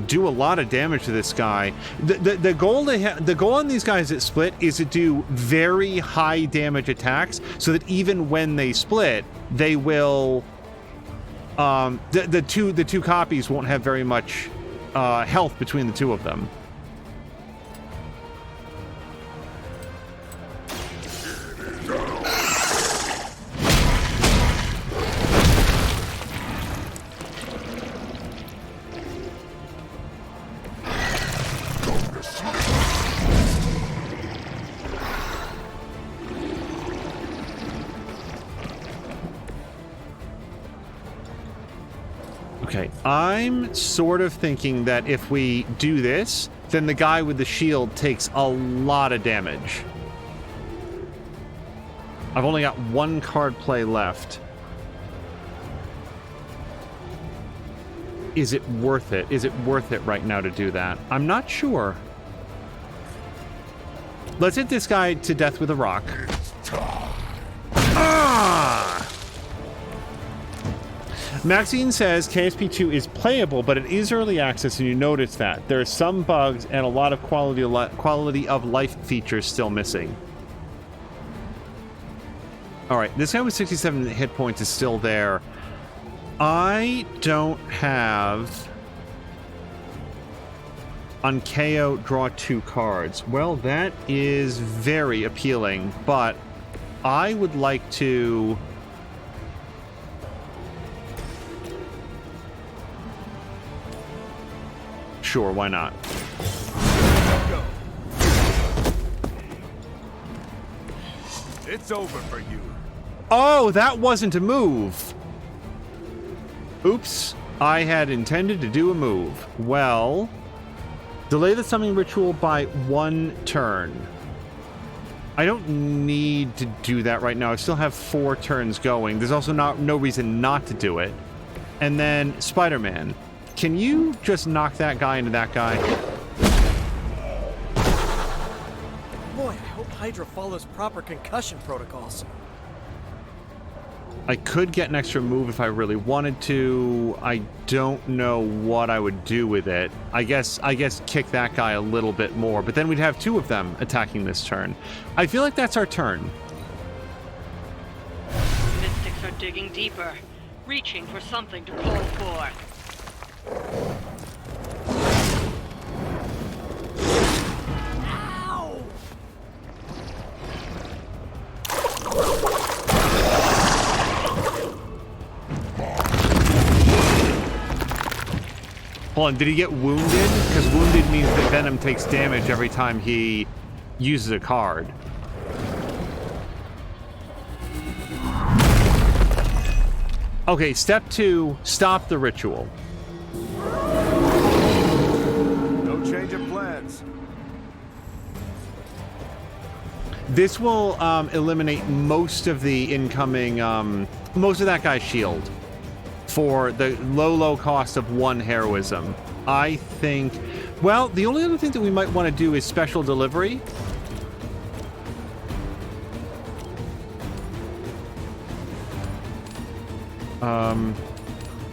Do a lot of damage to this guy. The goal on these guys that split is to do very high damage attacks, so that even when they split, they will the two copies won't have very much health between the two of them. Okay, I'm sort of thinking that if we do this, then the guy with the shield takes a lot of damage. I've only got 1 card play left. Is it worth it? Is it worth it right now to do that? I'm not sure. Let's hit this guy to death with a rock. Ah! Maxine says KSP2 is playable, but it is early access, and you notice that. There are some bugs and a lot of quality of life features still missing. Alright, this guy with 67 hit points is still there. I don't have... On KO, draw 2 cards. Well, that is very appealing, but I would like to... Sure, why not? Go. It's over for you. Oh, that wasn't a move. Oops. I had intended to do a move. Well, delay the summoning ritual by 1 turn. I don't need to do that right now. I still have 4 turns going. There's also no reason not to do it. And then Spider-Man. Can you just knock that guy into that guy? Boy, I hope Hydra follows proper concussion protocols. I could get an extra move if I really wanted to. I don't know what I would do with it. I guess kick that guy a little bit more, but then we'd have 2 of them attacking this turn. I feel like that's our turn. Mystics are digging deeper. reaching for something to call for. Hold on, did he get wounded? Because wounded means that Venom takes damage every time he uses a card. Okay, step 2, stop the ritual. No change of plans. This will eliminate most of the incoming, most of that guy's shield for the low cost of 1 heroism. I think, well, the only other thing that we might want to do is special delivery.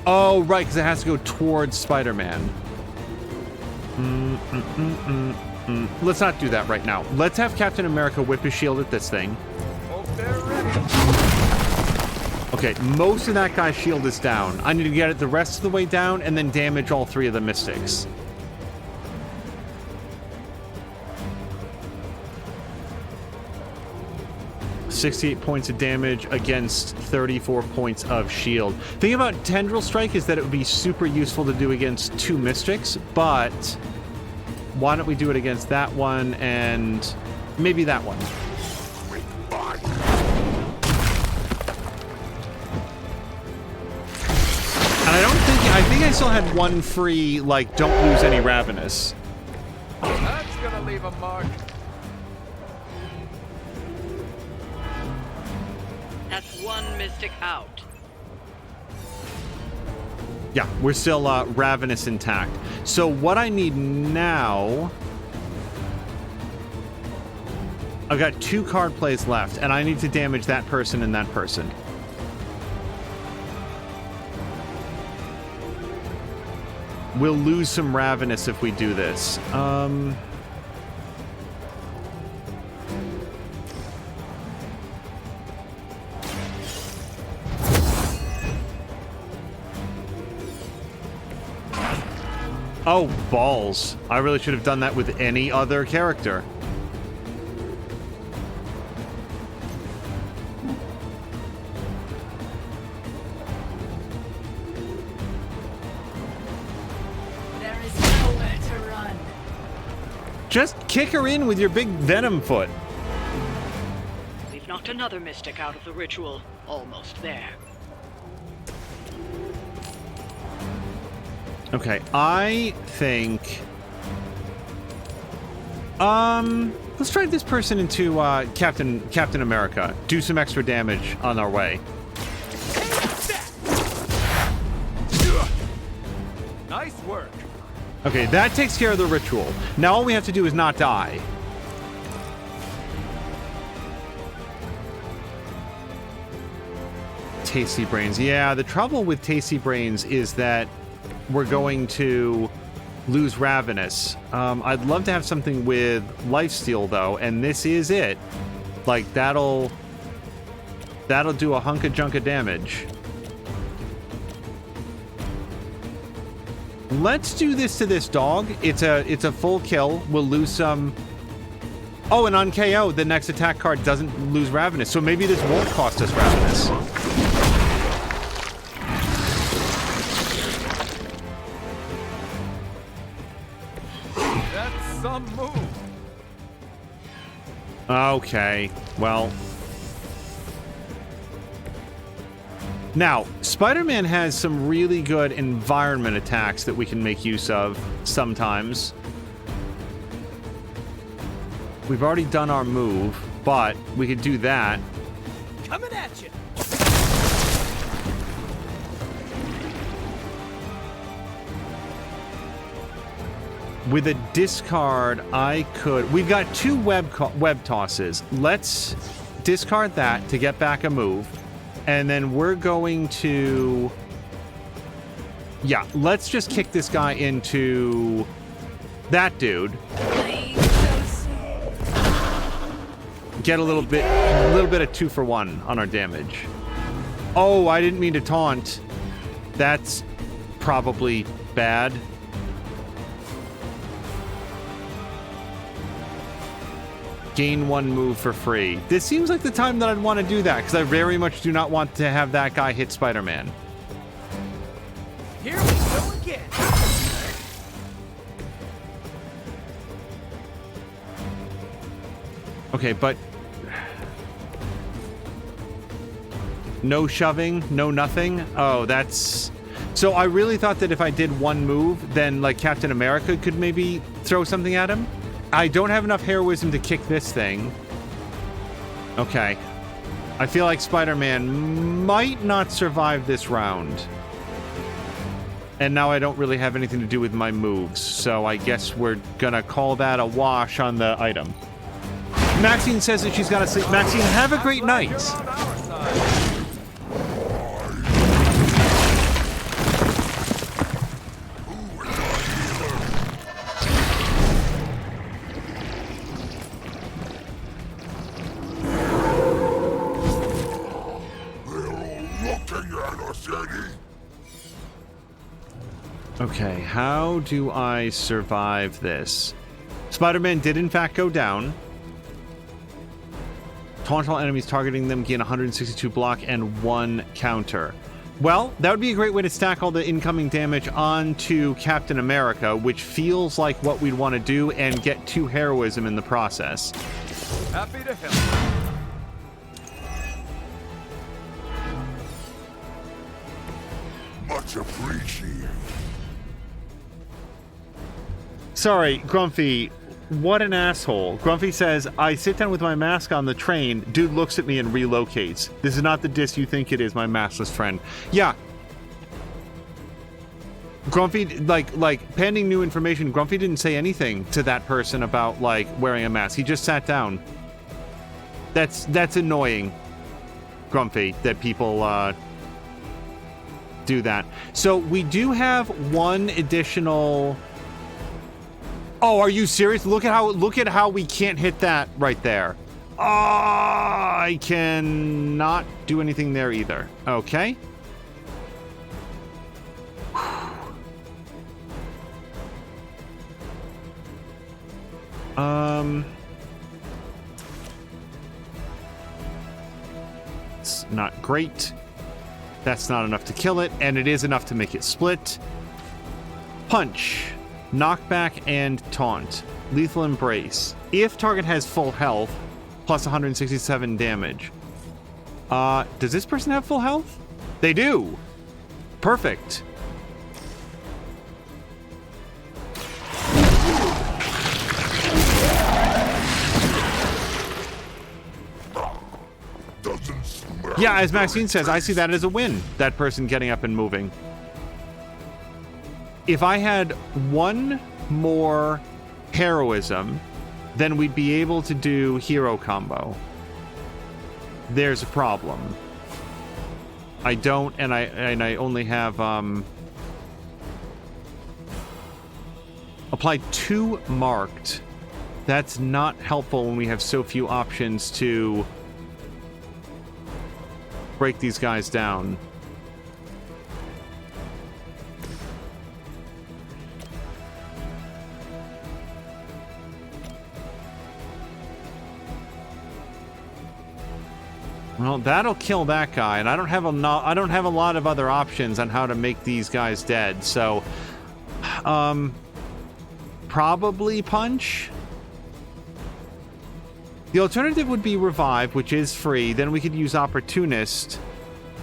Oh, right, because it has to go towards Spider-Man. Let's not do that right now. Let's have Captain America whip his shield at this thing. Okay, most of that guy's shield is down. I need to get it the rest of the way down and then damage all 3 of the Mystics. $68 points of damage against 34 points of shield. The thing about Tendril Strike is that it would be super useful to do against 2 Mystics, but why don't we do it against that one and maybe that one? And I think I still had 1 free, like, don't lose any Ravenous. That's gonna leave a mark. That's 1 Mystic out. Yeah, we're still Ravenous intact. So what I need now... I've got 2 card plays left, and I need to damage that person and that person. We'll lose some Ravenous if we do this. Oh, balls. I really should have done that with any other character. There is nowhere to run. Just kick her in with your big Venom foot. We've knocked another Mystic out of the ritual. Almost there. Okay, I think... let's drive this person into Captain America. Do some extra damage on our way. Nice work. Okay, that takes care of the ritual. Now all we have to do is not die. Tasty Brains. Yeah, the trouble with Tasty Brains is that we're going to lose Ravenous. I'd love to have something with Lifesteal, though, and this is it. Like, that'll do a hunk of junk of damage. Let's do this to this dog. It's a full kill. We'll lose some... Oh, and on KO, the next attack card doesn't lose Ravenous, so maybe this won't cost us Ravenous. Some move. Okay, well. Now, Spider-Man has some really good environment attacks that we can make use of sometimes. We've already done our move, but we could do that. Coming at you. With a discard, I could... We've got 2 web tosses. Let's discard that to get back a move. And then we're going to... Yeah, let's just kick this guy into that dude. Get a little bit of 2 for 1 on our damage. Oh, I didn't mean to taunt. That's probably bad. Gain 1 move for free. This seems like the time that I'd want to do that, because I very much do not want to have that guy hit Spider-Man. Here we go again. Okay, but... no shoving, no nothing. Oh, that's... So I really thought that if I did 1 move, then, like, Captain America could maybe throw something at him. I don't have enough heroism to kick this thing. Okay. I feel like Spider-Man might not survive this round. And now I don't really have anything to do with my moves, so I guess we're gonna call that a wash on the item. Maxine says that she's gotta sleep. Maxine, have a great night. Okay, how do I survive this? Spider-Man did in fact go down. Taunt all enemies targeting them, gain 162 block and 1 counter. Well, that would be a great way to stack all the incoming damage onto Captain America, which feels like what we'd want to do, and get 2 heroism in the process. Happy to help. Much appreciated. Sorry, Grumpy. What an asshole. Grumpy says, I sit down with my mask on the train. Dude looks at me and relocates. This is not the diss you think it is, my maskless friend. Yeah. Grumpy, like, pending new information, Grumpy didn't say anything to that person about, like, wearing a mask. He just sat down. That's annoying, Grumpy, that people, do that. So we do have 1 additional... Oh, are you serious? Look at how we can't hit that right there. I cannot do anything there either. Okay. It's not great. That's not enough to kill it, and it is enough to make it split. Punch. Knockback and taunt. Lethal embrace. If target has full health, plus 167 damage. Does this person have full health? They do. Perfect. Yeah, as Maxine says, I see that as a win. That person getting up and moving. If I had 1 more heroism, then we'd be able to do hero combo. There's a problem. I don't, and I only have applied 2 marked. That's not helpful when we have so few options to break these guys down. Well, that'll kill that guy, and I don't have a lot of other options on how to make these guys dead. So, probably punch. The alternative would be revive, which is free. Then we could use opportunist,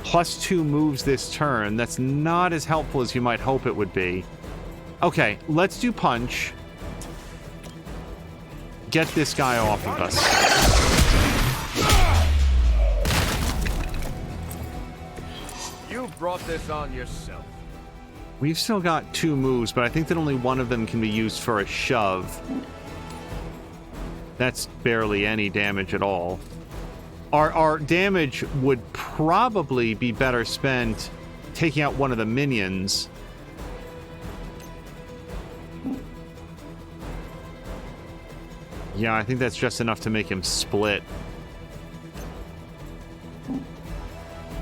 plus 2 moves this turn. That's not as helpful as you might hope it would be. Okay, let's do punch. Get this guy off of us. You brought this on yourself. We've still got 2 moves, but I think that only 1 of them can be used for a shove. That's barely any damage at all. Our damage would probably be better spent taking out one of the minions. Yeah, I think that's just enough to make him split.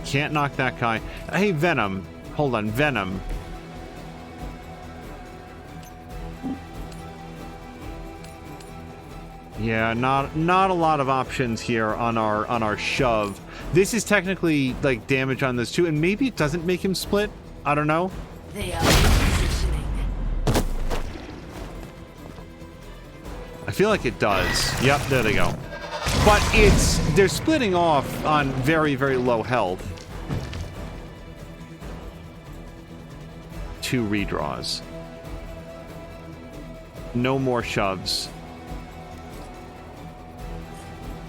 can't knock that guy. Hey, Venom. Hold on, Venom. Yeah, not a lot of options here on our shove. This is technically like damage on this too, and maybe it doesn't make him split. I don't know. They are positioning. I feel like it does. Yep, there they go. But they're splitting off on very, very low health. 2 redraws. No more shoves.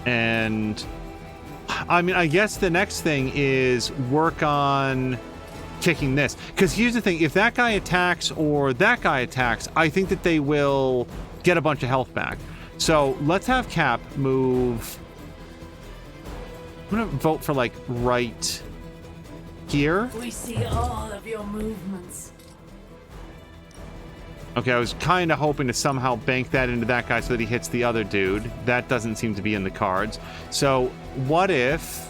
And I mean, I guess the next thing is work on kicking this. Because here's the thing, if that guy attacks or that guy attacks, I think that they will get a bunch of health back. So let's have Cap move. I'm gonna vote for like right here. We see all of your movements. Okay, I was kind of hoping to somehow bank that into that guy so that he hits the other dude. That doesn't seem to be in the cards. So what if...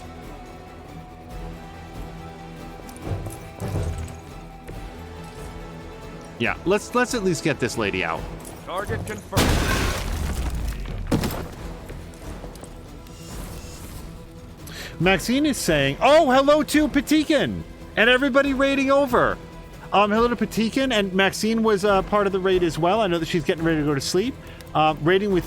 Yeah, let's at least get this lady out. Target confirmed. Maxine is saying, oh, hello to Patikin and everybody raiding over. Hello to Patikin, and Maxine was part of the raid as well. I know that she's getting ready to go to sleep. Raiding with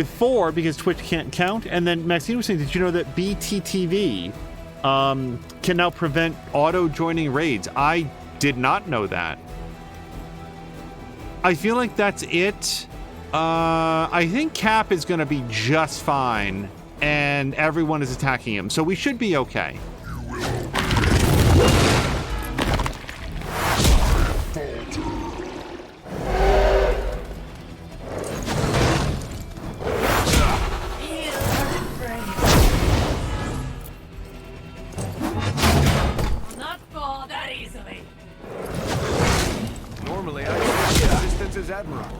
4 because Twitch can't count. And then Maxine was saying, did you know that BTTV can now prevent auto-joining raids? I did not know that. I feel like that's it. I think Cap is going to be just fine, and everyone is attacking him, so we should be okay.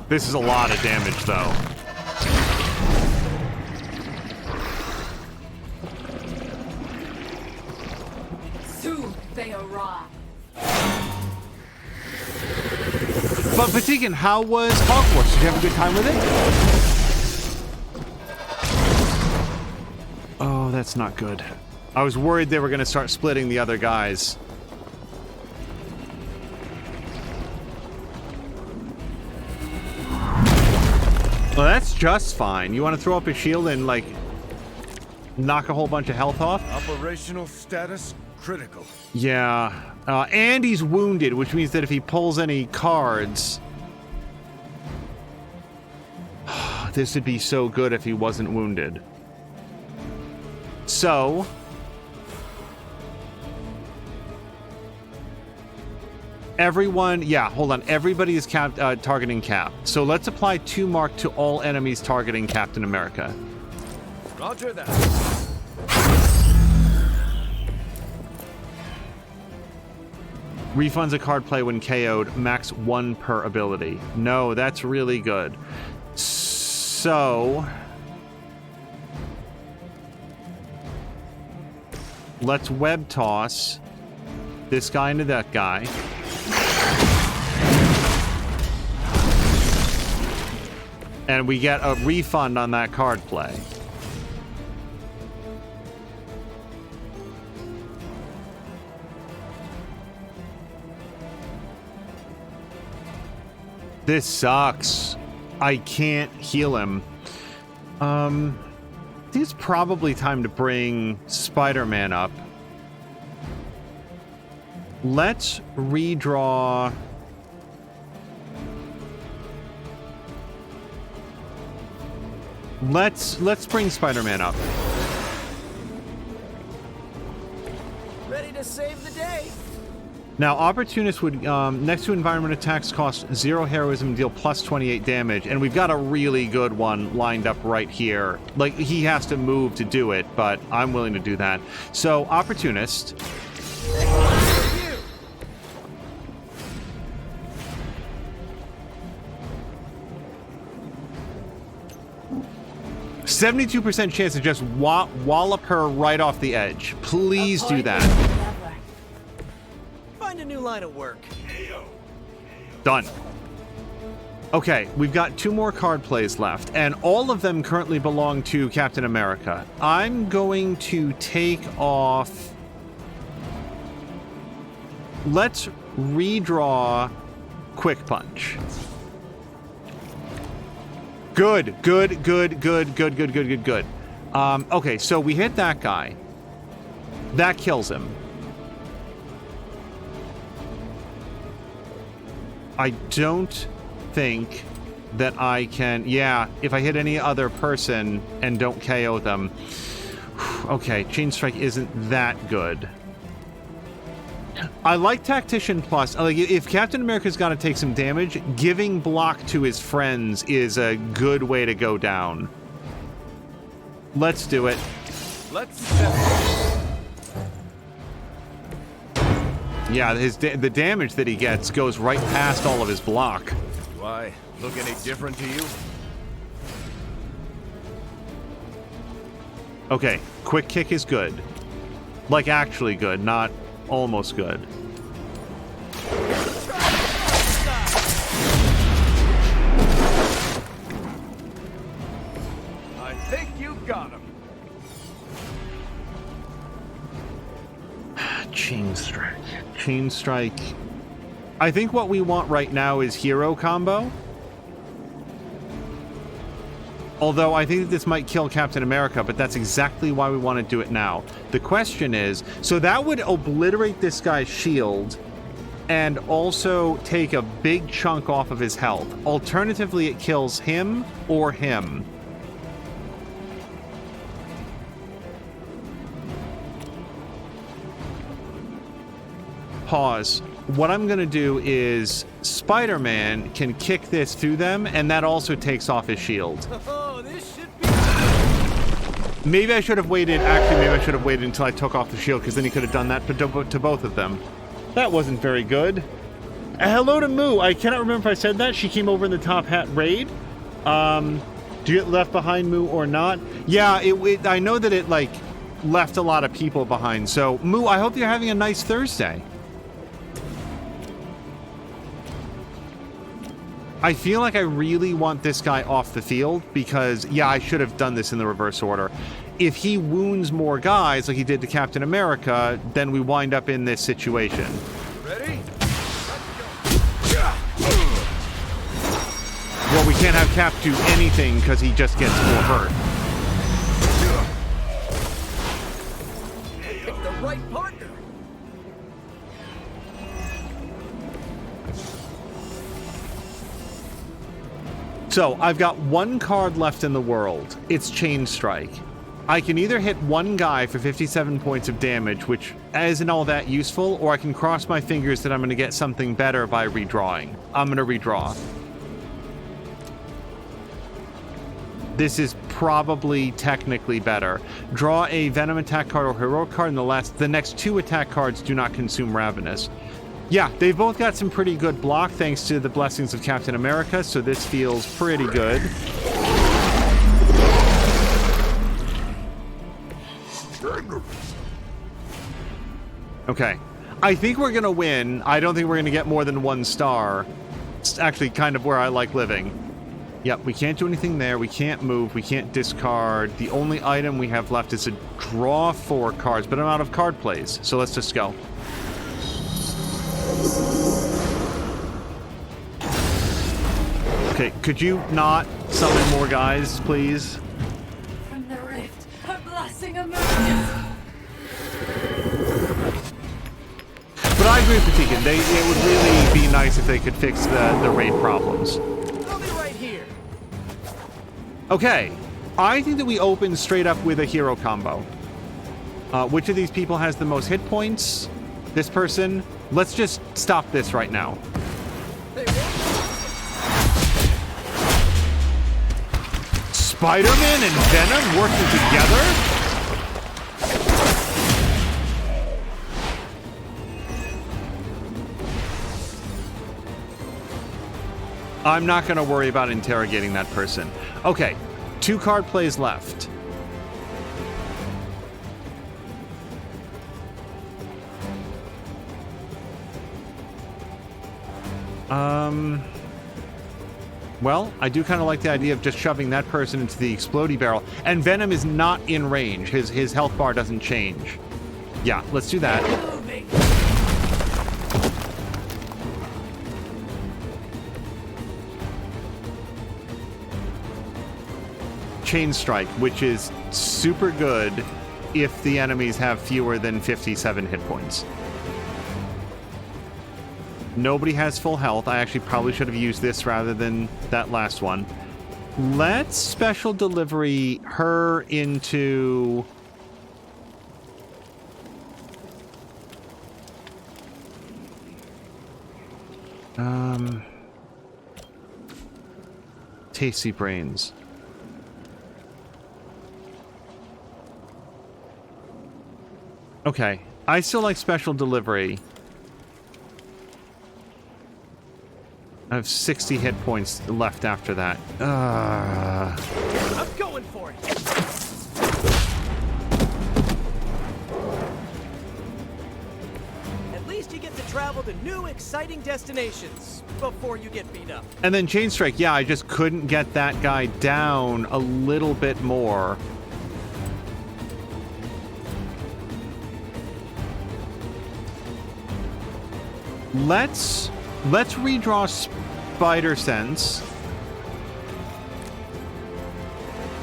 This is a lot of damage, though. Soon they arrive. But Patikin, how was Hogwarts? Did you have a good time with it? Oh, that's not good. I was worried they were going to start splitting the other guys. Well, that's just fine. You want to throw up a shield and, like, knock a whole bunch of health off? Operational status critical. Yeah. And he's wounded, which means that if he pulls any cards... This would be so good if he wasn't wounded. So... Everyone, yeah, hold on. Everybody is targeting Cap. So let's apply 2 mark to all enemies targeting Captain America. Roger that. Refunds a card play when KO'd, max 1 per ability. No, that's really good. So... let's web toss this guy into that guy. And we get a refund on that card play. This sucks. I can't heal him. I think it's probably time to bring Spider-Man up. Let's redraw... Let's bring Spider-Man up. Ready to save the day. Now, Opportunist would, next to environment attacks, cost 0 heroism and deal plus 28 damage, and we've got a really good one lined up right here. Like, he has to move to do it, but I'm willing to do that. So, Opportunist. 72% chance to just wallop her right off the edge. Please do that. Find a new line of work. Done. Okay, we've got 2 more card plays left, and all of them currently belong to Captain America. I'm going to take off... Let's redraw Quick Punch. Good. Okay, so we hit that guy. That kills him. I don't think that I can... Yeah, if I hit any other person and don't KO them... Okay, Chain Strike isn't that good. I like Tactician Plus. Like, if Captain America's got to take some damage, giving block to his friends is a good way to go down. Let's do it. Yeah, the damage that he gets goes right past all of his block. Do I look any different to you? Okay, Quick Kick is good. Like, actually good, not almost good. I think you got him. Chain Strike. Chain Strike. I think what we want right now is hero combo. Although I think that this might kill Captain America, but that's exactly why we want to do it now. The question is, so that would obliterate this guy's shield and also take a big chunk off of his health. Alternatively, it kills him or him. Pause. What I'm going to do is Spider-Man can kick this through them, and that also takes off his shield. Oh, this should be... Maybe I should have waited. Actually, maybe I should have waited until I took off the shield, because then he could have done that to both of them. That wasn't very good. Hello to Moo. I cannot remember if I said that. She came over in the Top Hat raid. Do you get left behind, Moo, or not? Yeah, I know that it, like, left a lot of people behind. So, Moo, I hope you're having a nice Thursday. I feel like I really want this guy off the field because, yeah, I should have done this in the reverse order. If he wounds more guys like he did to Captain America, then we wind up in this situation. Ready? Well, we can't have Cap do anything because he just gets more hurt. Pick the right partner. So, I've got 1 card left in the world. It's Chain Strike. I can either hit 1 guy for 57 points of damage, which isn't all that useful, or I can cross my fingers that I'm going to get something better by redrawing. I'm going to redraw. This is probably technically better. Draw a Venom attack card or Heroic card, and the next 2 attack cards do not consume Ravenous. Yeah, they've both got some pretty good block thanks to the blessings of Captain America, so this feels pretty good. Okay. I think we're going to win. I don't think we're going to get more than 1 star. It's actually kind of where I like living. Yep, we can't do anything there. We can't move. We can't discard. The only item we have left is to draw 4 cards, but I'm out of card plays, so let's just go. Okay, could you not summon more guys, please? From the rift, a blessing emerges. But I agree with Patikin. It would really be nice if they could fix the raid problems. I'll be right here. Okay, I think that we open straight up with a hero combo. Which of these people has the most hit points? This person? Let's just stop this right now. Spider-Man and Venom working together? I'm not going to worry about interrogating that person. Okay, 2 card plays left. Well, I do kind of like the idea of just shoving that person into the explodey barrel. And Venom is not in range. His health bar doesn't change. Yeah, let's do that. Chain Strike, which is super good if the enemies have fewer than 57 hit points. Nobody has full health. I actually probably should have used this rather than that last one. Let's special delivery her into... Tasty Brains. Okay. I still like special delivery. I have 60 hit points left after that. I'm going for it. At least you get to travel to new, exciting destinations before you get beat up. And then Chain Strike, yeah, I just couldn't get that guy down a little bit more. Let's redraw Spider Sense.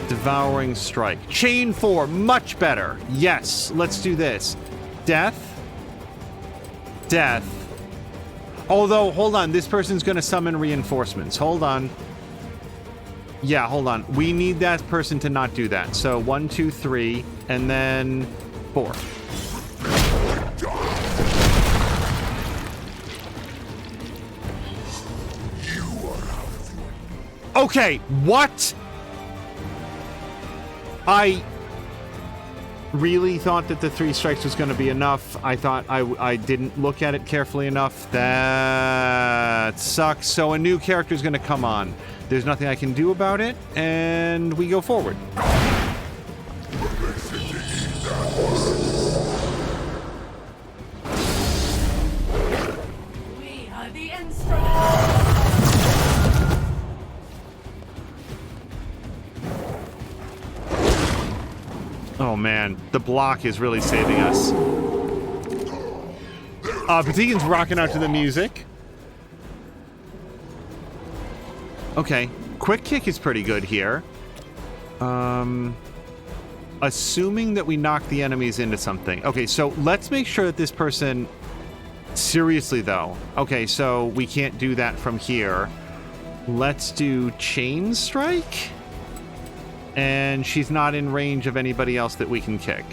Devouring Strike. Chain 4, much better. Yes, let's do this. Death. Death. Although, hold on, this person's going to summon reinforcements. Hold on. Yeah, hold on. We need that person to not do that. So 1, 2, 3, and then 4. Okay, what? I really thought that the 3 strikes was going to be enough. I thought I didn't look at it carefully enough. That sucks. So a new character is going to come on. There's nothing I can do about it, and we go forward. We are the instruments. Oh man, the block is really saving us. Patigan's rocking out to the music. Okay, quick kick is pretty good here. Assuming that we knock the enemies into something. Okay, so let's make sure that this person... Seriously though. Okay, so we can't do that from here. Let's do Chain Strike. And she's not in range of anybody else that we can kick.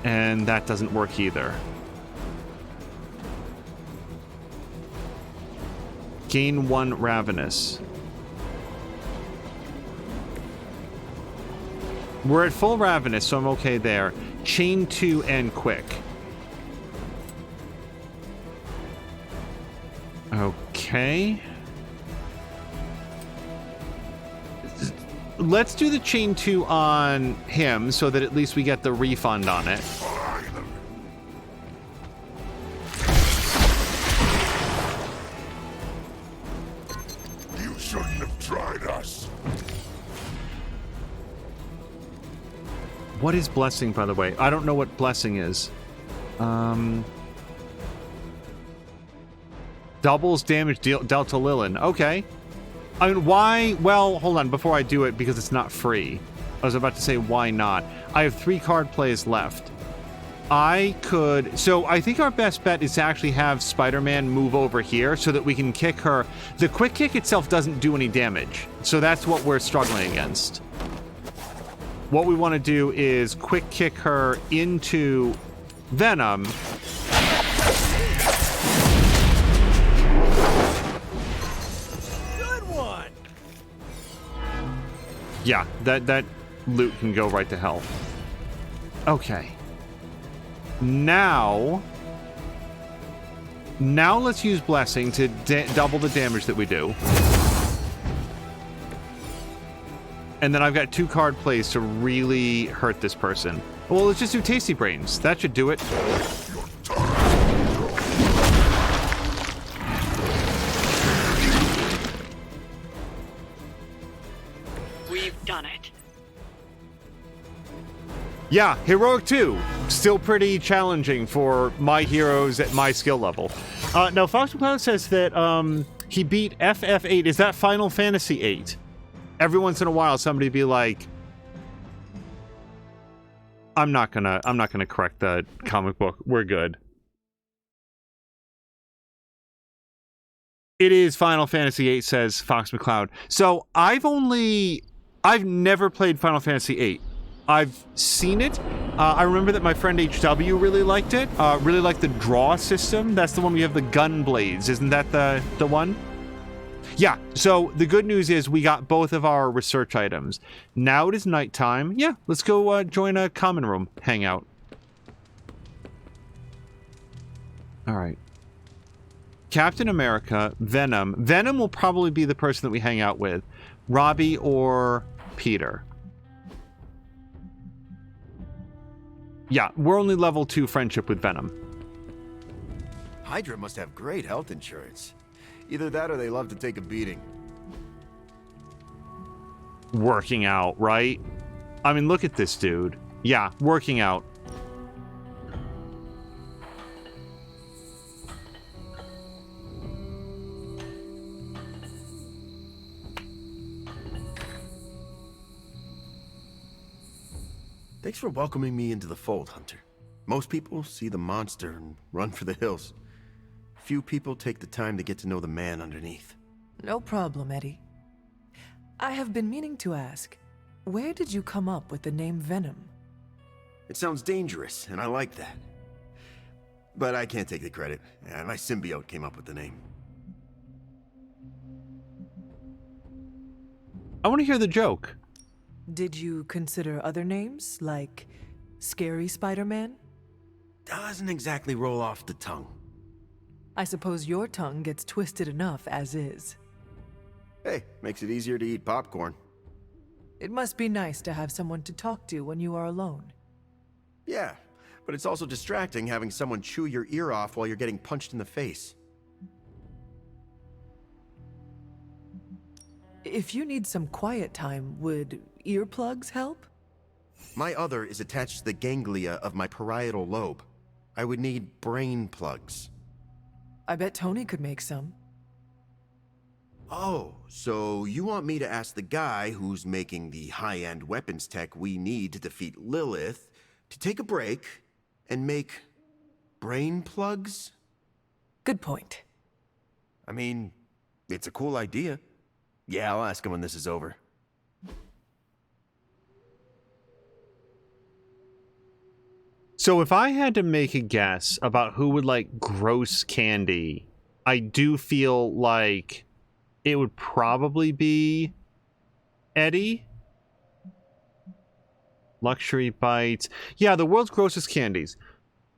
And that doesn't work either. Gain 1 Ravenous. We're at full Ravenous, so I'm okay there. Chain 2 and Quick. Okay. Let's do the Chain 2 on him so that at least we get the refund on it. You shouldn't have tried us. What is Blessing, by the way? I don't know what Blessing is. Doubles damage dealt to Lilin. Okay. I mean, why? Well, hold on. Before I do it, because it's not free. I was about to say, why not? I have 3 card plays left. I could... So I think our best bet is to actually have Spider-Man move over here so that we can kick her. The quick kick itself doesn't do any damage. So that's what we're struggling against. What we want to do is quick kick her into Venom. Yeah, that loot can go right to hell. Okay. Now let's use Blessing to double the damage that we do. And then I've got 2 card plays to really hurt this person. Well, let's just do Tasty Brains. That should do it. We've done it. Yeah, Heroic 2. Still pretty challenging for my heroes at my skill level. Now, Fox McCloud says that he beat FF8. Is that Final Fantasy 8? Every once in a while, somebody be like, I'm not gonna correct the comic book. We're good. It is Final Fantasy 8, says Fox McCloud. So I've never played Final Fantasy 8. I've seen it. I remember that my friend HW really liked it. Really liked the draw system. That's the one where you have the gun blades. Isn't that the one? Yeah, so the good news is we got both of our research items. Now it is nighttime. Yeah, let's go join a common room hangout. All right. Captain America, Venom. Venom will probably be the person that we hang out with. Robbie or Peter. Yeah, we're only level 2 friendship with Venom. Hydra must have great health insurance. Either that or they love to take a beating. Working out, right? I mean, look at this dude. Yeah, working out. Thanks for welcoming me into the fold, Hunter. Most people see the monster and run for the hills. Few people take the time to get to know the man underneath. No problem, Eddie. I have been meaning to ask, where did you come up with the name Venom? It sounds dangerous, and I like that. But I can't take the credit. My symbiote came up with the name. I want to hear the joke. Did you consider other names, like Scary Spider-Man? Doesn't exactly roll off the tongue. I suppose your tongue gets twisted enough as is. Hey, makes it easier to eat popcorn. It must be nice to have someone to talk to when you are alone. Yeah, but it's also distracting having someone chew your ear off while you're getting punched in the face. If you need some quiet time, would earplugs help? My other is attached to the ganglia of my parietal lobe. I would need brain plugs. I bet Tony could make some. Oh, so you want me to ask the guy who's making the high-end weapons tech we need to defeat Lilith to take a break and make brain plugs? Good point. I mean, it's a cool idea. Yeah, I'll ask him when this is over. So if I had to make a guess about who would like gross candy, I do feel like it would probably be Eddie. Luxury bites. Yeah, the world's grossest candies.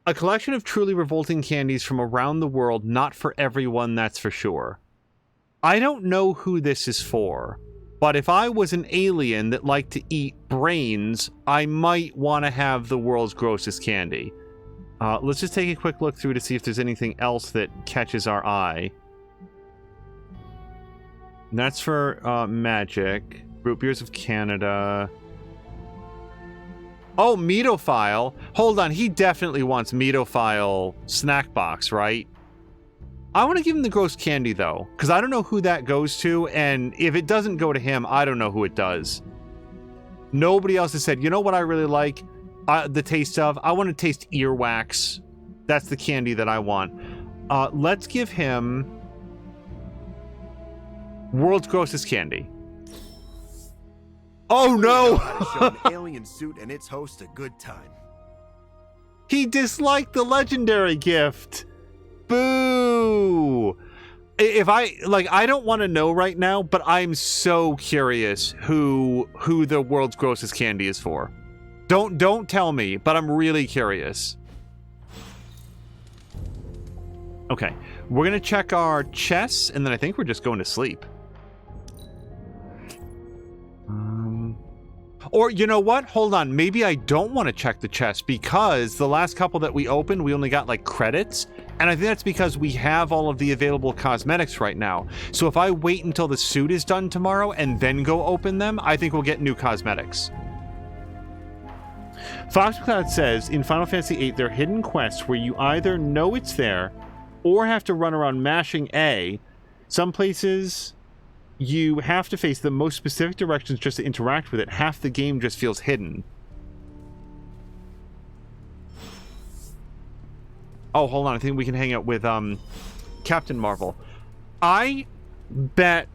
A collection of truly revolting candies from around the world, not for everyone, that's for sure. I don't know who this is for, but if I was an alien that liked to eat brains, I might want to have the world's grossest candy. Let's just take a quick look through to see if there's anything else that catches our eye. And that's for Magik. Root Beers of Canada. Oh, Meatophile. Hold on, he definitely wants Meatophile snack box, right? I want to give him the gross candy, though, because I don't know who that goes to, and if it doesn't go to him, I don't know who it does. Nobody else has said, you know what I really like the taste of? I want to taste earwax. That's the candy that I want. Let's give him world's grossest candy. Oh, no! How to show an alien suit and its host a good time. He disliked the legendary gift. Boo! If I don't want to know right now, but I'm so curious who the world's grossest candy is for. Don't tell me, but I'm really curious. Okay, we're gonna check our chests, and then I think we're just going to sleep. Or, you know what? Hold on. Maybe I don't want to check the chest because the last couple that we opened, we only got like credits. And I think that's because we have all of the available cosmetics right now. So if I wait until the suit is done tomorrow and then go open them, I think we'll get new cosmetics. Foxcloud says, in Final Fantasy VIII, there are hidden quests where you either know it's there or have to run around mashing A. Some places you have to face the most specific directions just to interact with it. Half the game just feels hidden. Oh, hold on. I think we can hang out with Captain Marvel. I bet...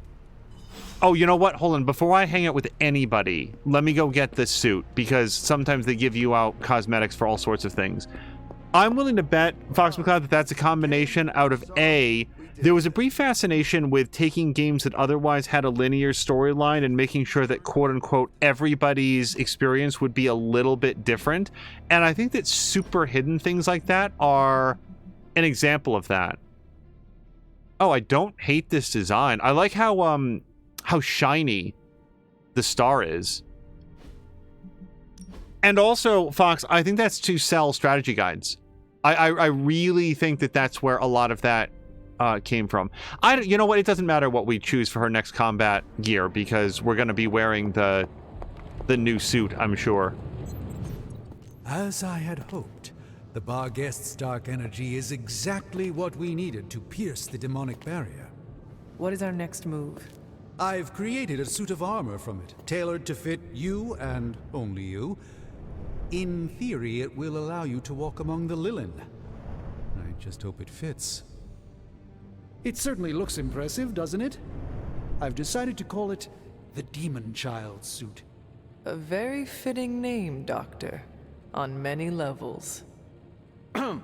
Oh, you know what? Hold on. Before I hang out with anybody, let me go get this suit, because sometimes they give you out cosmetics for all sorts of things. I'm willing to bet, Fox McCloud, that that's a combination out of A, there was a brief fascination with taking games that otherwise had a linear storyline and making sure that, quote-unquote, everybody's experience would be a little bit different. And I think that super hidden things like that are an example of that. Oh, I don't hate this design. I like how shiny the star is. And also, Fox, I think that's to sell strategy guides. I really think that that's where a lot of that came from. You know what? It doesn't matter what we choose for her next combat gear, because we're going to be wearing the new suit, I'm sure. As I had hoped, the Barghest's dark energy is exactly what we needed to pierce the demonic barrier. What is our next move? I've created a suit of armor from it, tailored to fit you and only you. In theory, it will allow you to walk among the Lilin. I just hope it fits. It certainly looks impressive, doesn't it? I've decided to call it the Demon Child suit. A very fitting name, Doctor. On many levels. I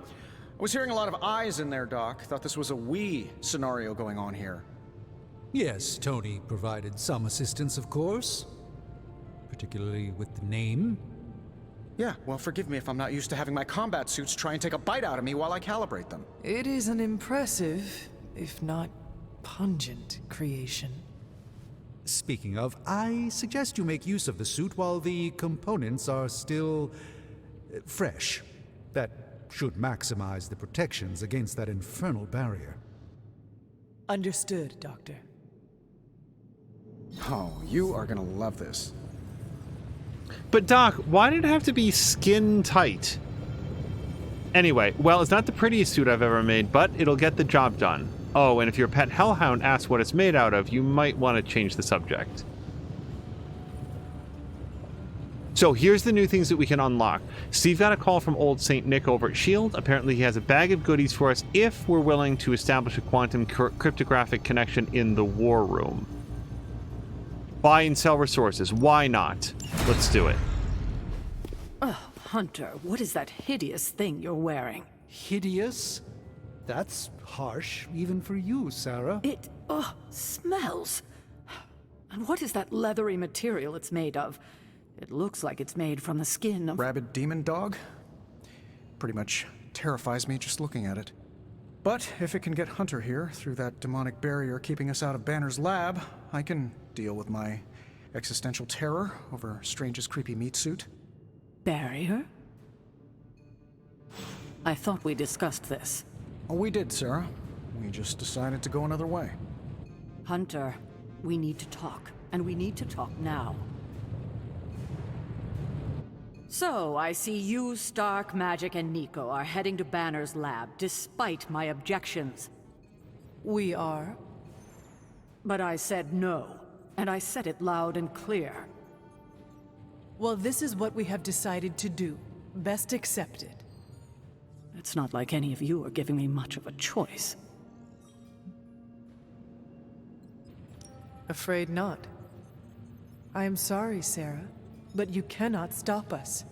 was hearing a lot of I's in there, Doc. Thought this was a we scenario going on here. Yes, Tony provided some assistance, of course. Particularly with the name. Yeah, well, forgive me if I'm not used to having my combat suits try and take a bite out of me while I calibrate them. It is an impressive, if not pungent, creation. Speaking of, I suggest you make use of the suit while the components are still fresh. That should maximize the protections against that infernal barrier. Understood, Doctor. Oh, you are gonna love this. But Doc, why did it have to be skin tight? Anyway, well, it's not the prettiest suit I've ever made, but it'll get the job done. Oh, and if your pet hellhound asks what it's made out of, you might want to change the subject. So here's the new things that we can unlock. Steve got a call from old St. Nick over at S.H.I.E.L.D. Apparently he has a bag of goodies for us if we're willing to establish a quantum cryptographic connection in the war room. Buy and sell resources. Why not? Let's do it. Oh, Hunter, what is that hideous thing you're wearing? Hideous? That's harsh, even for you, Sarah. It, smells. And what is that leathery material it's made of? It looks like it's made from the skin of... Rabid demon dog? Pretty much terrifies me just looking at it. But if it can get Hunter here through that demonic barrier keeping us out of Banner's lab, I can deal with my existential terror over Strange's creepy meat suit. Barrier? I thought we discussed this. Oh, we did, Sarah. We just decided to go another way. Hunter, we need to talk, and we need to talk now. So, I see you, Stark, Magik, and Nico are heading to Banner's lab, despite my objections. We are. But I said no, and I said it loud and clear. Well, this is what we have decided to do. Best accepted. It's not like any of you are giving me much of a choice. Afraid not. I am sorry, Sarah, but you cannot stop us.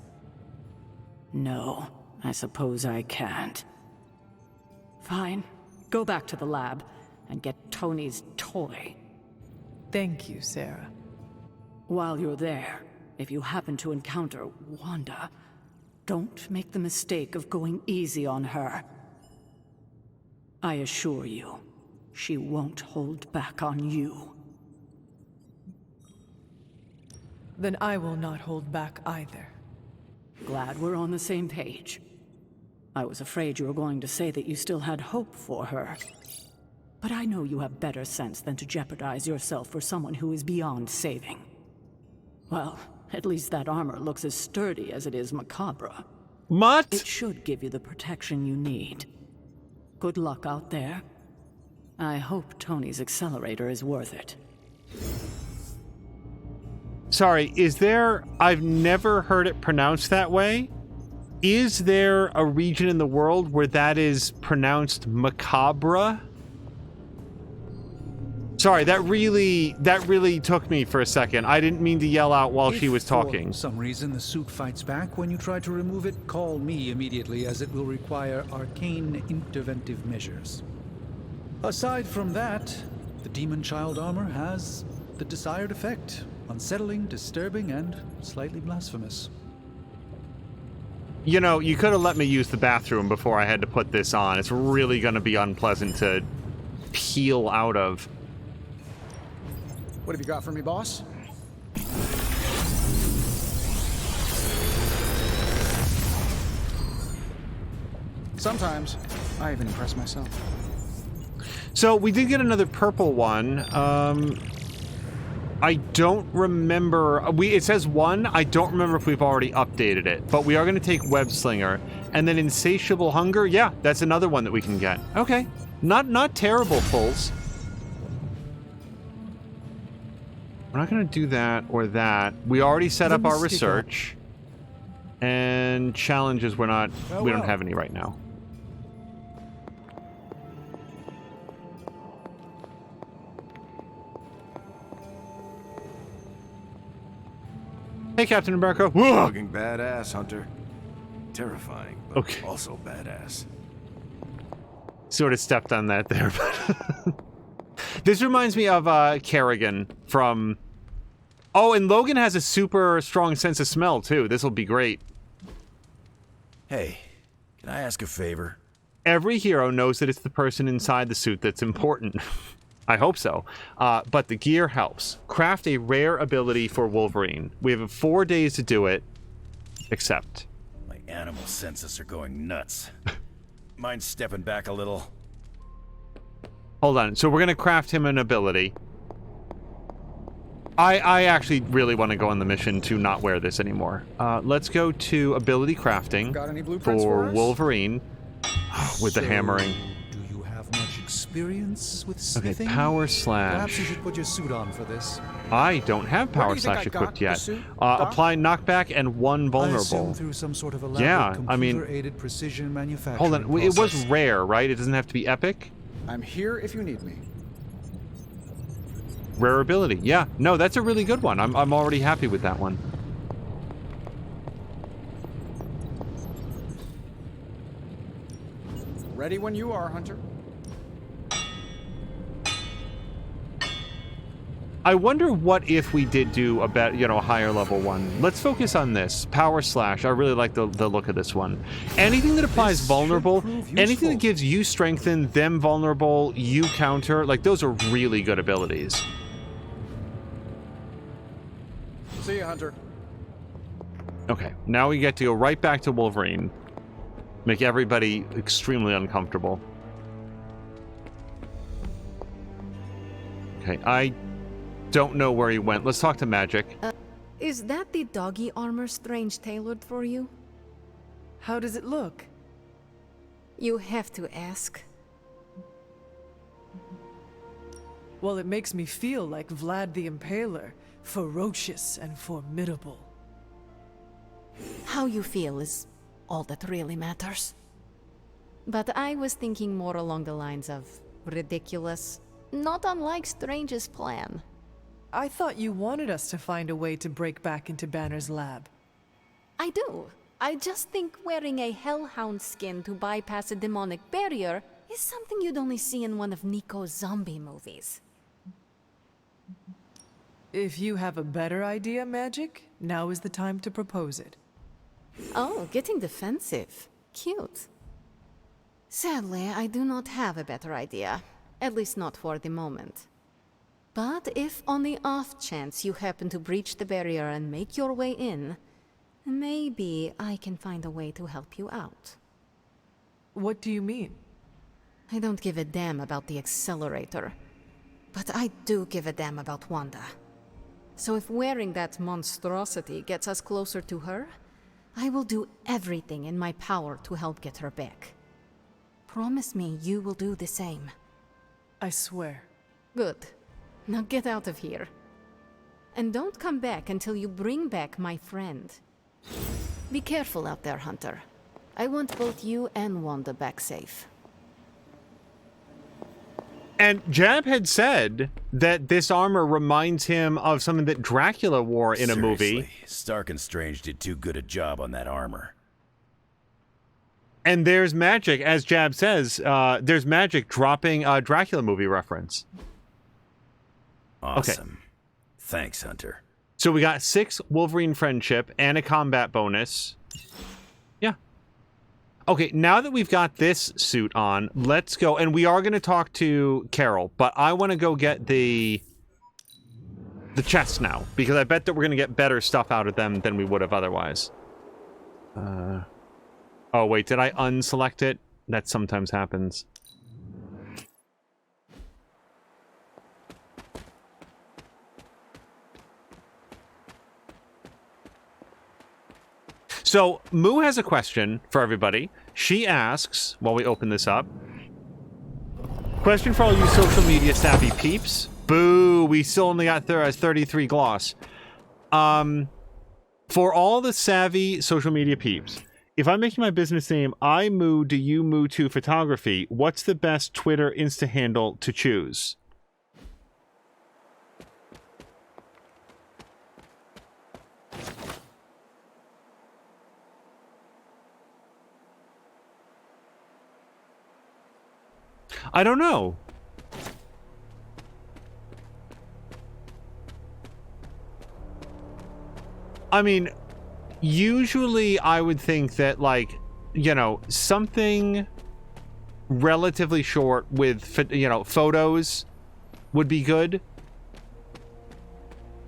No, I suppose I can't. Fine. Go back to the lab and get Tony's toy. Thank you, Sarah. While you're there, if you happen to encounter Wanda, don't make the mistake of going easy on her. I assure you, she won't hold back on you. Then I will not hold back either. Glad we're on the same page. I was afraid you were going to say that you still had hope for her. But I know you have better sense than to jeopardize yourself for someone who is beyond saving. Well, at least that armor looks as sturdy as it is macabre. What? It should give you the protection you need. Good luck out there. I hope Tony's accelerator is worth it. Sorry, is there... I've never heard it pronounced that way. Is there a region in the world where that is pronounced macabre? Sorry, that really took me for a second. I didn't mean to yell out while she was talking. For some reason the suit fights back when you try to remove it, call me immediately, as it will require arcane interventive measures. Aside from that, the demon child armor has the desired effect. Unsettling, disturbing, and slightly blasphemous. You know, you could have let me use the bathroom before I had to put this on. It's really going to be unpleasant to peel out of. What have you got for me, boss? Sometimes I even impress myself. So we did get another purple one. I don't remember. It says 1. I don't remember if we've already updated it, but we are going to take Web Slinger, and then Insatiable Hunger. Yeah, that's another one that we can get. Okay, not terrible pulls. We're not going to do that or that. We already set up our research, and challenges we don't have any right now. Hey, Captain America. Whoa! Looking badass, Hunter. Terrifying, but okay. Also badass. Sort of stepped on that there. This reminds me of Kerrigan from... Oh, and Logan has a super strong sense of smell, too. This will be great. Hey, can I ask a favor? Every hero knows that it's the person inside the suit that's important. I hope so. But the gear helps. Craft a rare ability for Wolverine. We have 4 days to do it. Accept. My animal senses are going nuts. Mind stepping back a little? Hold on. So we're going to craft him an ability. I actually really want to go on the mission to not wear this anymore. Let's go to ability crafting. Got any blueprints for us? Wolverine with the hammering. Do you have much experience with smithing? Okay, power slash. Perhaps you should put your suit on for this. I don't have power slash equipped yet. Apply knockback and 1 vulnerable. I assume through some sort of elaborate yeah, I mean, computer-aided precision manufacturing hold on, process. it was rare, right? It doesn't have to be epic. I'm here if you need me. Rare ability, yeah. No, that's a really good one. I'm already happy with that one. Ready when you are, Hunter. I wonder what if we did do a a higher level one. Let's focus on this. Power slash. I really like the look of this one. Anything that applies vulnerable, anything that gives you strengthen, them vulnerable, you counter, like those are really good abilities. See you, Hunter. Okay, now we get to go right back to Wolverine. Make everybody extremely uncomfortable. Okay, I don't know where he went. Let's talk to Magik. Is that the doggy armor Strange tailored for you? How does it look? You have to ask. Well, it makes me feel like Vlad the Impaler, ferocious and formidable. How you feel is all that really matters. But I was thinking more along the lines of ridiculous, not unlike Strange's plan. I thought you wanted us to find a way to break back into Banner's lab. I do. I just think wearing a hellhound skin to bypass a demonic barrier is something you'd only see in one of Nico's zombie movies. If you have a better idea, Magik, now is the time to propose it. Oh, getting defensive. Cute. Sadly, I do not have a better idea. At least not for the moment. But if on the off chance you happen to breach the barrier and make your way in, maybe I can find a way to help you out. What do you mean? I don't give a damn about the accelerator, but I do give a damn about Wanda. So if wearing that monstrosity gets us closer to her, I will do everything in my power to help get her back. Promise me you will do the same. I swear. Good. Now get out of here. And don't come back until you bring back my friend. Be careful out there, Hunter. I want both you and Wanda back safe. And Jab had said that this armor reminds him of something that Dracula wore in a movie. Stark and Strange did too good a job on that armor. And there's Magik, as Jab says, there's Magik dropping a Dracula movie reference. Awesome. Okay. Thanks, Hunter. So we got 6 Wolverine friendship and a combat bonus. Yeah. Okay, now that we've got this suit on, let's go. And we are going to talk to Carol, but I want to go get the chest now, because I bet that we're going to get better stuff out of them than we would have otherwise. Oh, wait, did I unselect it? That sometimes happens. So, Moo has a question for everybody. She asks, while we open this up, question for all you social media savvy peeps. Boo, we still only got 33 gloss. For all the savvy social media peeps, if I'm making my business name I Moo, do you Moo to photography, what's the best Twitter Insta handle to choose? I don't know. I mean, usually I would think that, like, you know, something relatively short with, you know, photos would be good.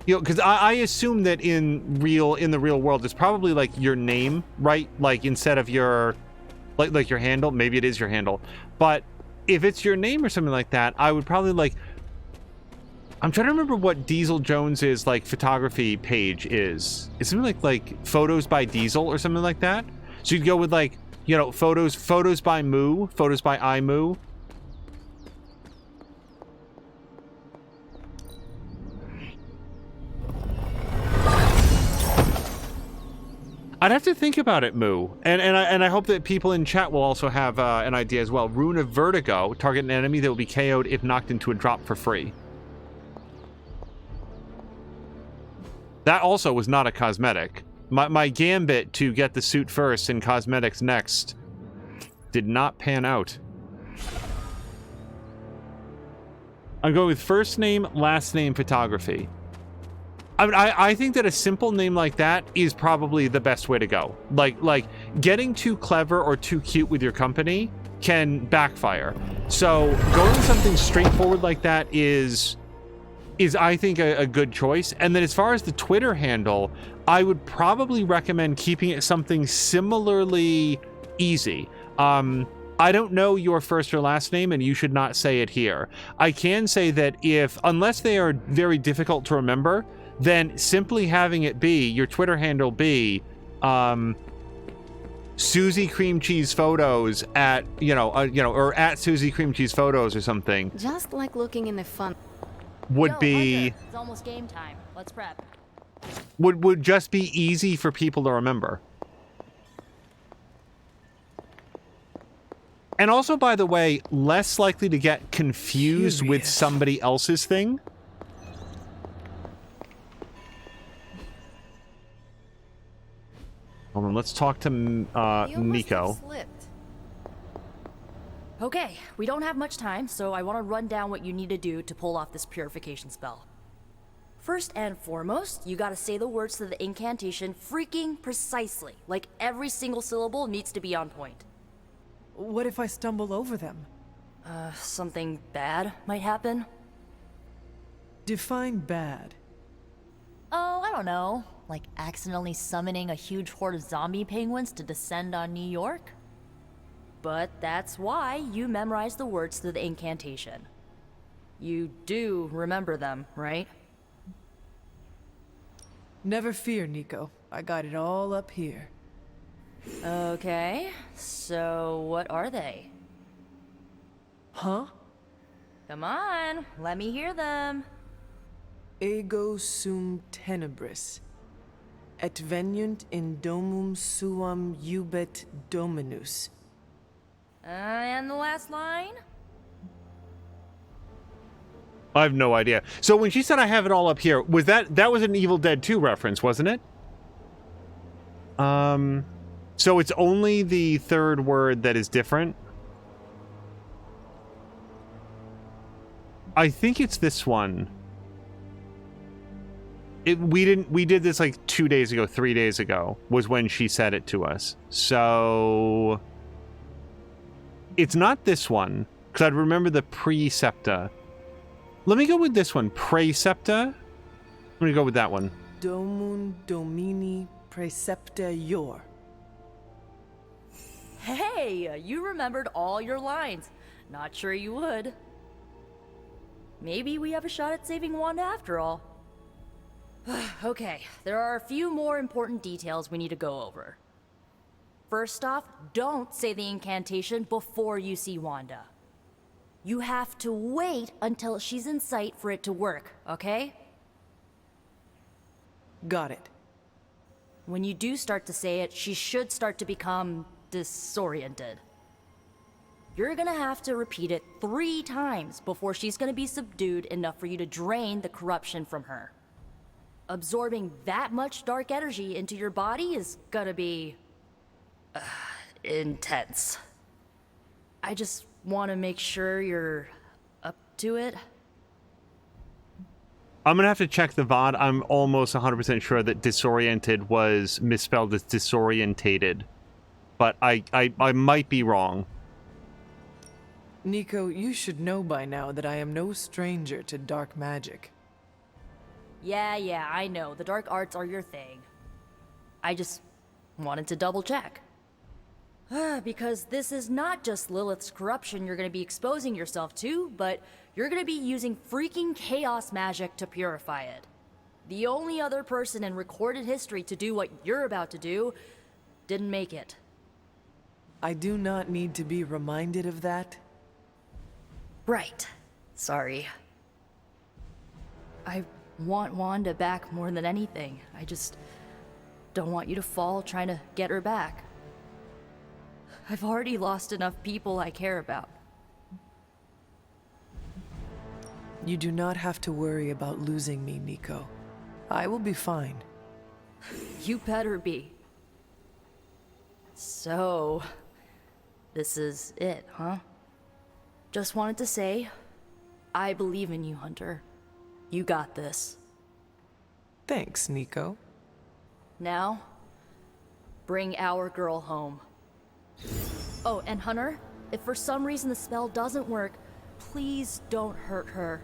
You know, because I assume that in the real world, it's probably like your name, right? Like instead of your, like your handle. Maybe it is your handle, but if it's your name or something like that, I would probably like... I'm trying to remember what Diesel Jones's like photography page is. It's something like Photos by Diesel or something like that. So you'd go with like, you know, photos by Moo, photos by iMoo. I'd have to think about it, Moo. And I hope that people in chat will also have an idea as well. Rune of Vertigo. Target an enemy that will be KO'd if knocked into a drop for free. That also was not a cosmetic. My gambit to get the suit first and cosmetics next did not pan out. I'm going with first name, last name, photography. I think that a simple name like that is probably the best way to go. Like getting too clever or too cute with your company can backfire. So going with something straightforward like that is I think a good choice. And then as far as the Twitter handle, I would probably recommend keeping it something similarly easy. I don't know your first or last name, and you should not say it here. I can say that unless they are very difficult to remember, then simply having it be, your Twitter handle be, Susie Cream Cheese Photos at, or at Susie Cream Cheese Photos or something. Just like looking in the fun. Would be... Hunter, it's almost game time. Let's prep. Would just be easy for people to remember. And also, by the way, less likely to get confused with somebody else's thing. Hold on, let's talk to Nico. Okay, we don't have much time, so I want to run down what you need to do to pull off this purification spell. First and foremost, you gotta say the words to the incantation freaking precisely. Like every single syllable needs to be on point. What if I stumble over them? Something bad might happen. Define bad. Oh, I don't know. Like accidentally summoning a huge horde of zombie penguins to descend on New York? But that's why you memorize the words to the incantation. You do remember them, right? Never fear, Nico. I got it all up here. Okay, so what are they? Huh? Come on, let me hear them. Ego sum tenebris, et veniunt in domum suam iubet dominus. And the last line? I have no idea. So when she said I have it all up here, was that was an Evil Dead 2 reference, wasn't it? So it's only the third word that is different. I think it's this one. We did this like 2 days ago, 3 days ago was when she said it to us. So it's not this one, because I'd remember the precepta. Let me go with this one, precepta. I'm gonna go with that one. Domum domini precepta ior. Hey, you remembered all your lines. Not sure you would. Maybe we have a shot at saving Wanda after all. Okay, there are a few more important details we need to go over. First off, don't say the incantation before you see Wanda. You have to wait until she's in sight for it to work, okay? Got it. When you do start to say it, she should start to become disoriented. You're gonna have to repeat it 3 times before she's gonna be subdued enough for you to drain the corruption from her. Absorbing that much dark energy into your body is gonna be intense. I just want to make sure you're up to it. I'm gonna have to check the VOD. I'm almost 100% sure that disoriented was misspelled as disorientated, but I might be wrong. Nico, you should know by now that I am no stranger to dark magic. Yeah, I know. The dark arts are your thing. I just wanted to double check. Because this is not just Lilith's corruption you're going to be exposing yourself to, but you're going to be using freaking chaos magic to purify it. The only other person in recorded history to do what you're about to do didn't make it. I do not need to be reminded of that. Right. Sorry. I want Wanda back more than anything. I just don't want you to fall trying to get her back. I've already lost enough people I care about. You do not have to worry about losing me, Nico. I will be fine. You better be. So, this is it, huh? Just wanted to say, I believe in you, Hunter. You got this. Thanks, Nico. Now, bring our girl home. Oh, and Hunter, if for some reason the spell doesn't work, please don't hurt her.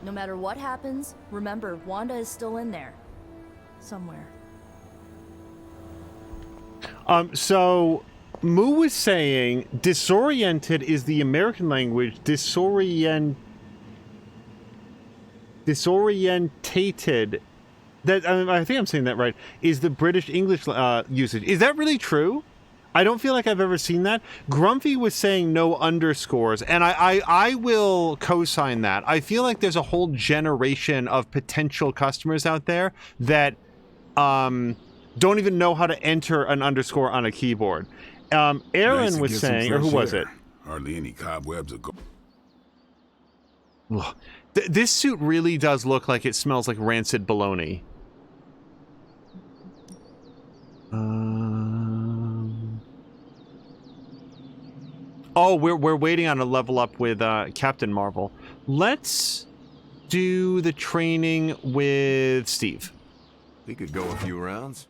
No matter what happens, remember, Wanda is still in there. Somewhere. So Moo was saying disoriented is the American language, disorientated. That I think I'm saying that right. Is the British English usage? Is that really true? I don't feel like I've ever seen that. Grumpy was saying no underscores, and I will co-sign that. I feel like there's a whole generation of potential customers out there that don't even know how to enter an underscore on a keyboard. Aaron Nice to was get some saying, or who fresh was air. it? Hardly any cobwebs or This suit really does look like it smells like rancid bologna. Oh, we're waiting on a level up with Captain Marvel. Let's do the training with Steve. We could go a few rounds.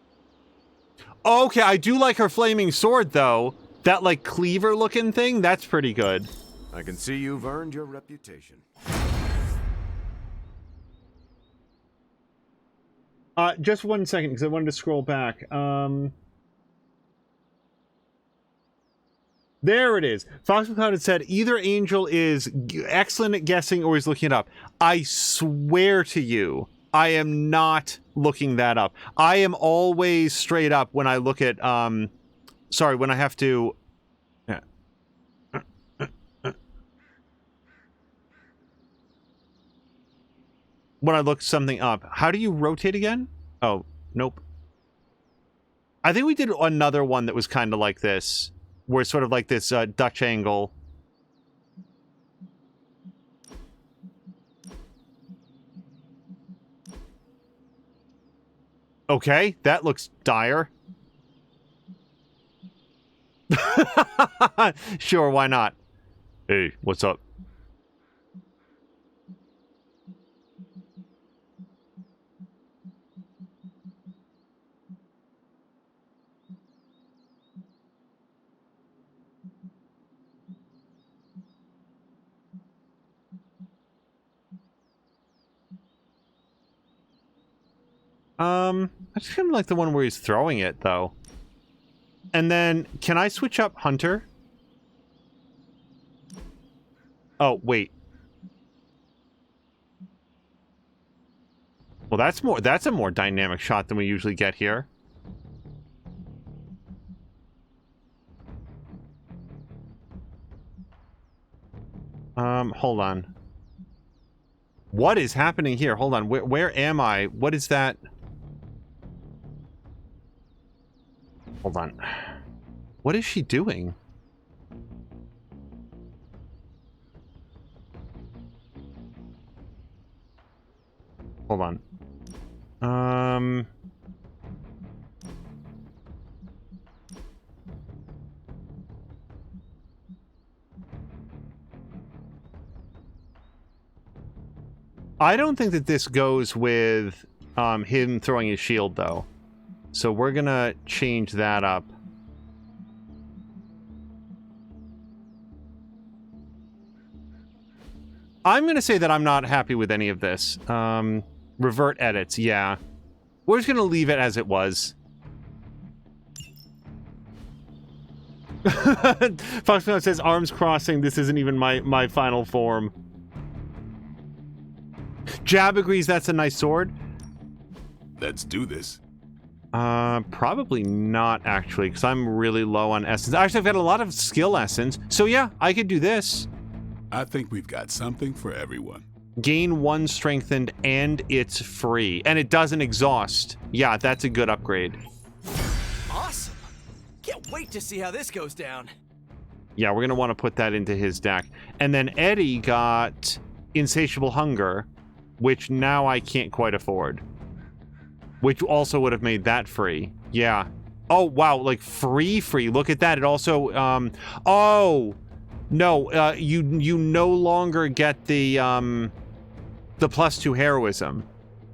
Okay, I do like her flaming sword, though. That, like, cleaver-looking thing, that's pretty good. I can see you've earned your reputation. Just 1 second, because I wanted to scroll back. There it is. Fox McCloud had said either Angel is excellent at guessing or he's looking it up. I swear to you, I am not looking that up. I am always straight up when I look at, sorry, when I have to... when I look something up. How do you rotate again? Oh, nope. I think we did another one that was kind of like this. Where it's sort of like this Dutch angle. Okay, that looks dire. Sure, why not? Hey, what's up? I just kind of like the one where he's throwing it, though. And then, can I switch up Hunter? Oh, wait. Well, that's a more dynamic shot than we usually get here. Hold on. What is happening here? Hold on. Where am I? What is that? Hold on. What is she doing? Hold on. I don't think that this goes with him throwing his shield, though. So we're gonna change that up. I'm gonna say that I'm not happy with any of this. Revert edits, yeah. We're just gonna leave it as it was. Foxnote says, arms crossing, this isn't even my final form. Jab agrees that's a nice sword. Let's do this. Probably not, actually, because I'm really low on essence. Actually, I've got a lot of skill essence, so yeah, I could do this. I think we've got something for everyone. Gain 1 strengthened, and it's free. And it doesn't exhaust. Yeah, that's a good upgrade. Awesome! Can't wait to see how this goes down. Yeah, we're going to want to put that into his deck. And then Eddie got Insatiable Hunger, which now I can't quite afford. Which also would have made that free. Yeah. Oh, wow, like free. Look at that. It also, oh! No, you no longer get the +2 heroism.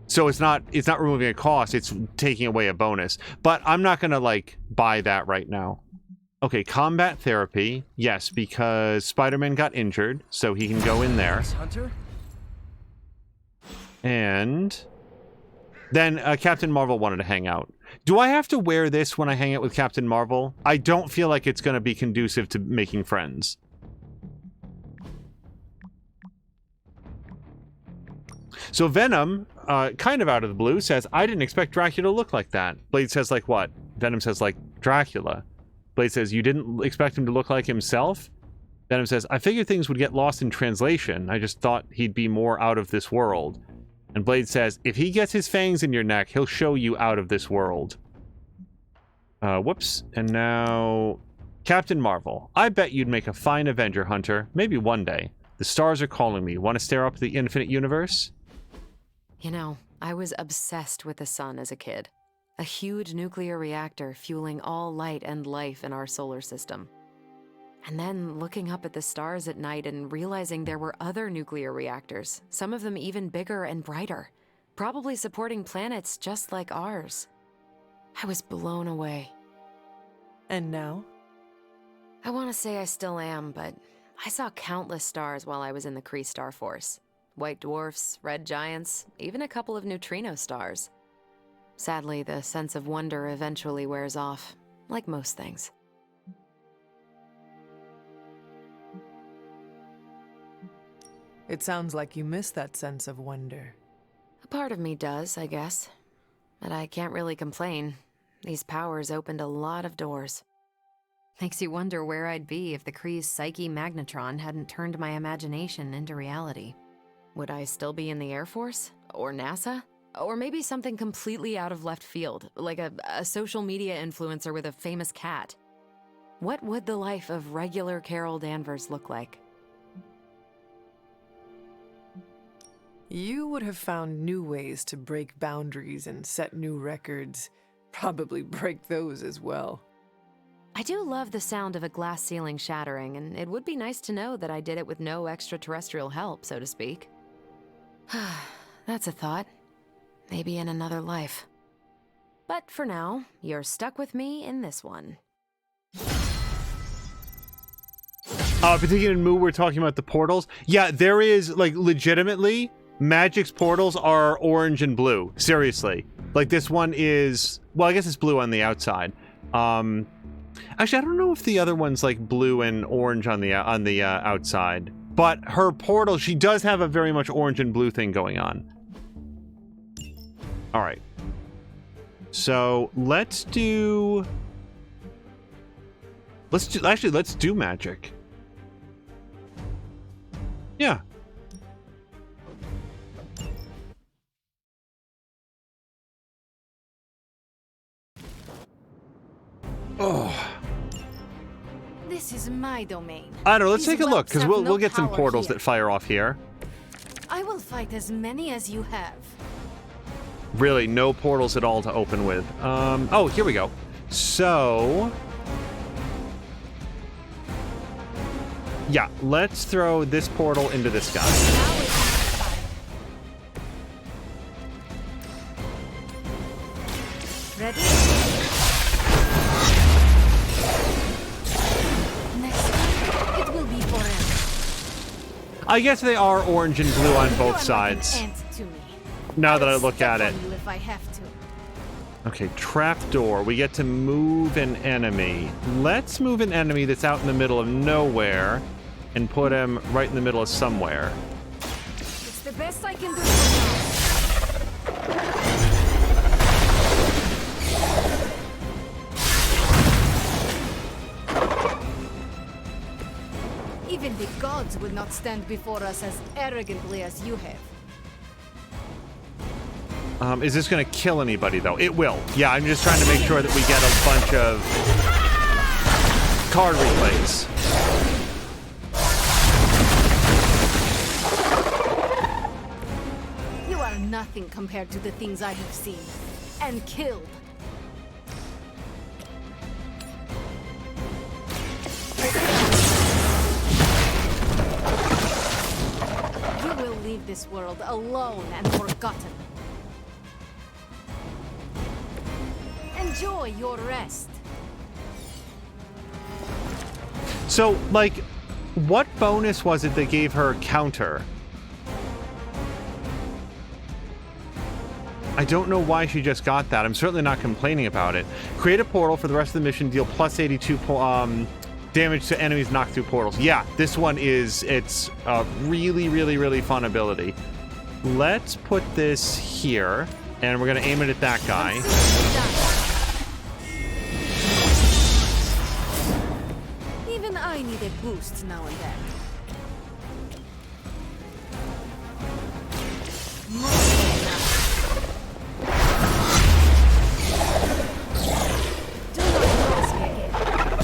So it's not removing a cost, it's taking away a bonus. But I'm not gonna, like, buy that right now. Okay, combat therapy. Yes, because Spider-Man got injured, so he can go in there. Hunter? And then Captain Marvel wanted to hang out. Do I have to wear this when I hang out with Captain Marvel? I don't feel like it's going to be conducive to making friends. So Venom, kind of out of the blue, says, I didn't expect Dracula to look like that. Blade says, like, what? Venom says, like, Dracula. Blade says, you didn't expect him to look like himself? Venom says, I figured things would get lost in translation. I just thought he'd be more out of this world. And Blade says, if he gets his fangs in your neck, he'll show you out of this world. Whoops. And now, Captain Marvel. I bet you'd make a fine Avenger, Hunter. Maybe one day. The stars are calling me. Want to stare up at the infinite universe? You know, I was obsessed with the sun as a kid. A huge nuclear reactor fueling all light and life in our solar system. And then looking up at the stars at night and realizing there were other nuclear reactors, some of them even bigger and brighter, probably supporting planets just like ours. I was blown away. And now? I want to say I still am, but I saw countless stars while I was in the Kree Star Force. White dwarfs, red giants, even a couple of neutrino stars. Sadly, the sense of wonder eventually wears off, like most things. It sounds like you miss that sense of wonder. A part of me does, I guess. But I can't really complain. These powers opened a lot of doors. Makes you wonder where I'd be if the Kree's psyche magnetron hadn't turned my imagination into reality. Would I still be in the Air Force? Or NASA? Or maybe something completely out of left field, like a social media influencer with a famous cat? What would the life of regular Carol Danvers look like? You would have found new ways to break boundaries and set new records. Probably break those as well. I do love the sound of a glass ceiling shattering, and it would be nice to know that I did it with no extraterrestrial help, so to speak. That's a thought. Maybe in another life. But for now, you're stuck with me in this one. Particularly in Moo, we're talking about the portals. Yeah, there is, like, legitimately, Magik's portals are orange and blue. Seriously. Like, this one is... Well, I guess it's blue on the outside. Actually, I don't know if the other one's, like, blue and orange on the outside. But her portal, she does have a very much orange and blue thing going on. Alright. So, let's do Magik. Yeah. Oh. This is my domain. I don't know, let's These take a look, because whelps have we'll no get some power portals here. that fire off here. I will fight as many as you have. Really, no portals at all to open with. Oh, here we go. So... Yeah, let's throw this portal into this guy. Ready? Next time, it will be forever. I guess they are orange and blue on both sides. Ant to me. Now that I look at it. You if I have to. Okay, trapdoor. We get to move an enemy. Let's move an enemy that's out in the middle of nowhere and put him right in the middle of somewhere. It's the best I can do. Even the gods would not stand before us as arrogantly as you have. Is this going to kill anybody, though? It will. Yeah, I'm just trying to make sure that we get a bunch of card replays. You are nothing compared to the things I have seen and killed. You will leave this world alone and forgotten. Enjoy your rest. So, like, what bonus was it that gave her counter? I don't know why she just got that. I'm certainly not complaining about it. Create a portal for the rest of the mission. Deal plus 82 damage to enemies knocked through portals. Yeah, this one is... It's a really, really, really fun ability. Let's put this here, and we're going to aim it at that guy. Even I need a boost now and then. Do not cross me again.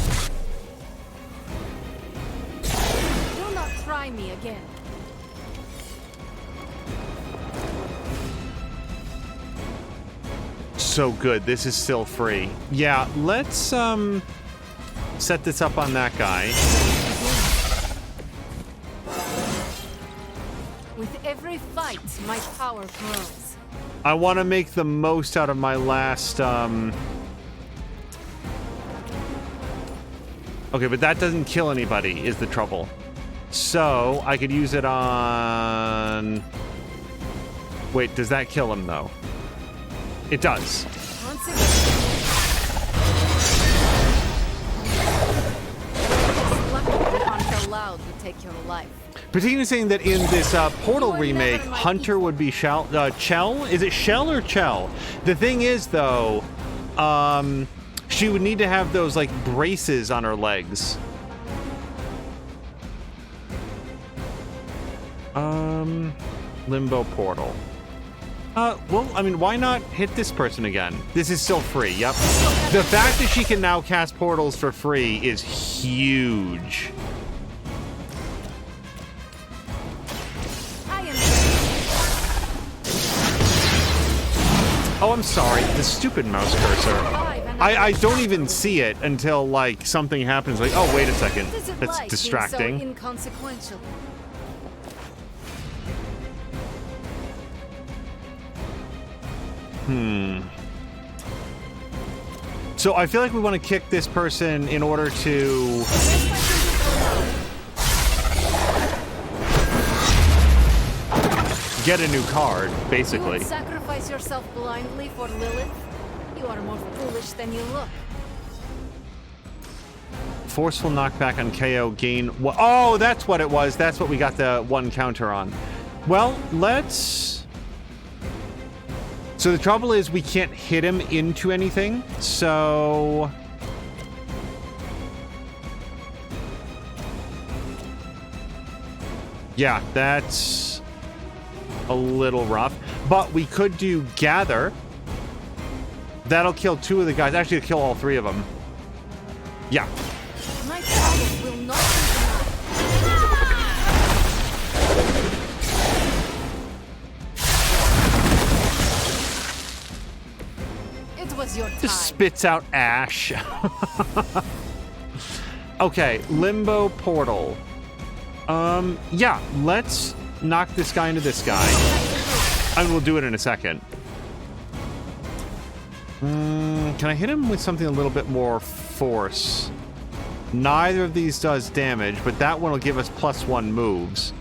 Do not try me again. So good. This is still free. Yeah, let's set this up on that guy. With every fight, my power grows. I want to make the most out of my last Okay, but that doesn't kill anybody, is the trouble. So, I could use it on... Wait, does that kill him, though? It does. Once again. Hunter allowed to take your life. Particularly saying that in this Portal remake, Hunter would be Chell. Is it Shell or Chell? The thing is, though, she would need to have those, like, braces on her legs. Limbo Portal. Well, I mean, why not hit this person again? This is still free, yep. The fact that she can now cast portals for free is huge. Oh, I'm sorry. The stupid mouse cursor. I don't even see it until, like, something happens. Like, oh, wait a second. That's distracting. So inconsequential? So I feel like we want to kick this person in order to... get a new card, basically. You would sacrifice yourself blindly for Lilith? You are more foolish than you look. Forceful knockback on KO, gain... Oh, that's what it was. That's what we got the one counter on. Well, let's... So the trouble is we can't hit him into anything, so... Yeah, that's a little rough. But we could do Gather. That'll kill 2 of the guys. Actually, it'll kill all 3 of them. Yeah. My problem will not be It was your time. Just spits out ash. Okay, Limbo Portal. Yeah, let's knock this guy into this guy. And we'll do it in a second. Can I hit him with something a little bit more force? Neither of these does damage, but that one will give us +1 moves.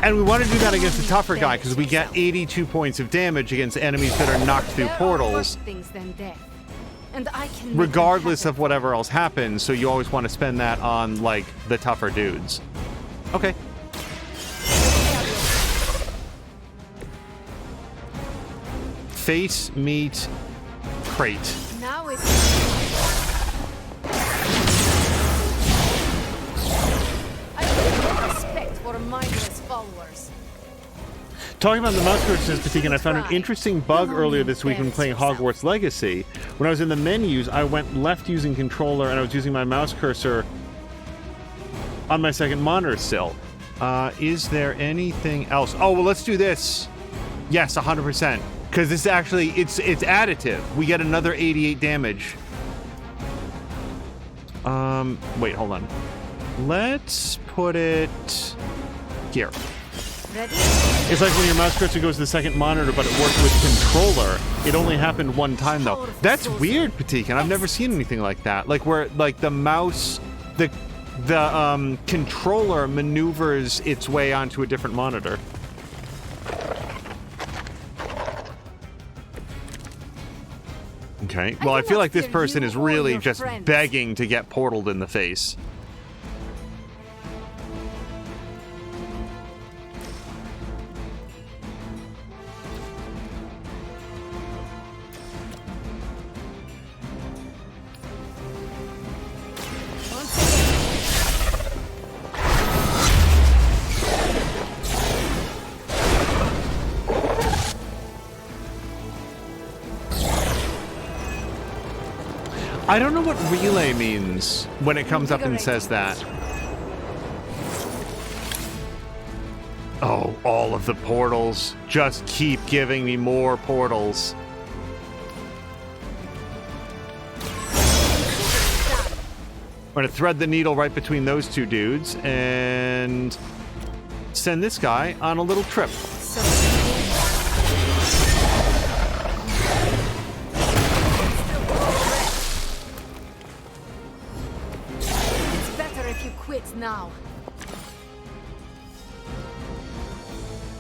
And we want to do that against the tougher guy because we get 82 points of damage against enemies that are knocked through portals, regardless of whatever else happens. So you always want to spend that on, like, the tougher dudes. Okay. Face, meat, crate. Now it's... for mindless followers. Talking about the mouse cursors, Patika, I found an interesting bug earlier this week when playing Hogwarts Legacy. When I was in the menus, I went left using controller and I was using my mouse cursor on my second monitor still. Is there anything else? Oh, well, let's do this. Yes, 100%. Because this actually, it's additive. We get another 88 damage. Wait, hold on. Let's put it here. Ready? It's like when your mouse cursor goes to the second monitor, but it works with controller. It only happened one time, though. That's weird, Patika. I've never seen anything like that. Like where, like the mouse, the controller maneuvers its way onto a different monitor. Okay. Well, I feel like this person is really just begging to get portaled in the face. I don't know what relay means when it comes up and says that. Oh, all of the portals. Just keep giving me more portals. I'm going to thread the needle right between those 2 dudes and send this guy on a little trip. quit now.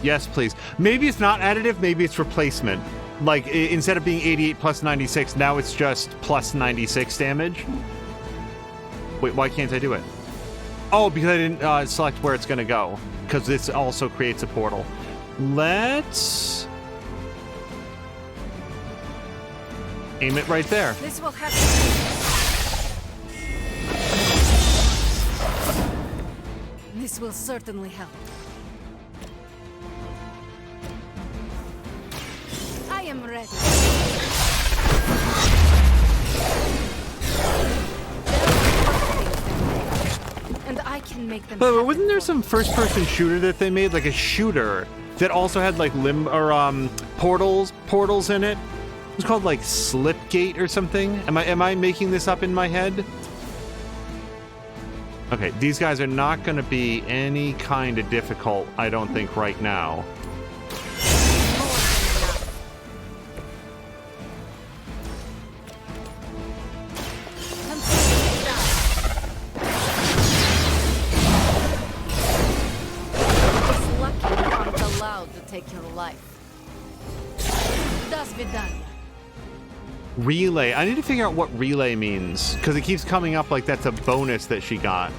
Yes, please. Maybe it's not additive, maybe it's replacement. Like, instead of being 88 plus 96, now it's just plus 96 damage. Wait, why can't I do it? Oh, because I didn't select where it's going to go. Because this also creates a portal. Let's aim it right there. This will happen. This will certainly help. I am ready. And I can make them. But wasn't there some first-person shooter that they made, like a shooter that also had like portals in it? It was called like Slipgate or something. Am I making this up in my head? Okay, these guys are not going to be any kind of difficult, I don't think, right now. Take your life. Das wird done. Relay. I need to figure out what relay means, because it keeps coming up like that's a bonus that she got.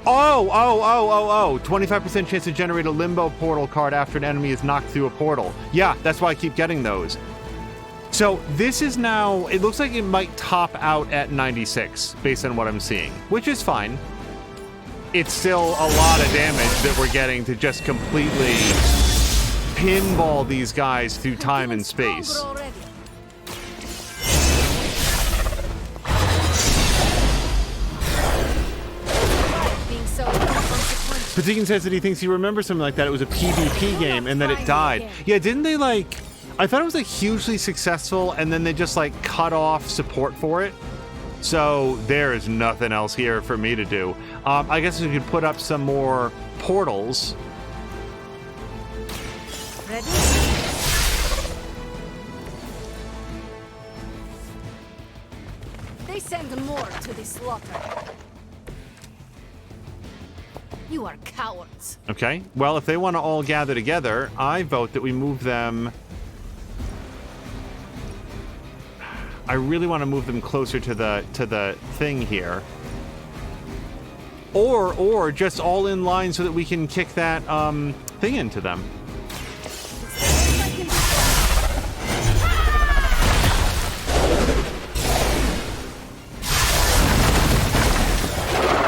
Oh. 25% chance to generate a limbo portal card after an enemy is knocked through a portal. Yeah, that's why I keep getting those. So this is now, it looks like it might top out at 96, based on what I'm seeing, which is fine. It's still a lot of damage that we're getting to just completely pinball these guys through time and space. Patikin says that he thinks he remembers something like that. It was a PvP game and that it died. Yeah, didn't they like... I thought it was like hugely successful and then they just like cut off support for it. So there is nothing else here for me to do. I guess we could put up some more portals. Ready? They send more to the slaughter. You are cowards. Okay. Well, if they want to all gather together, I vote that we move them. I really want to move them closer to the thing here. Or just all in line so that we can kick that thing into them.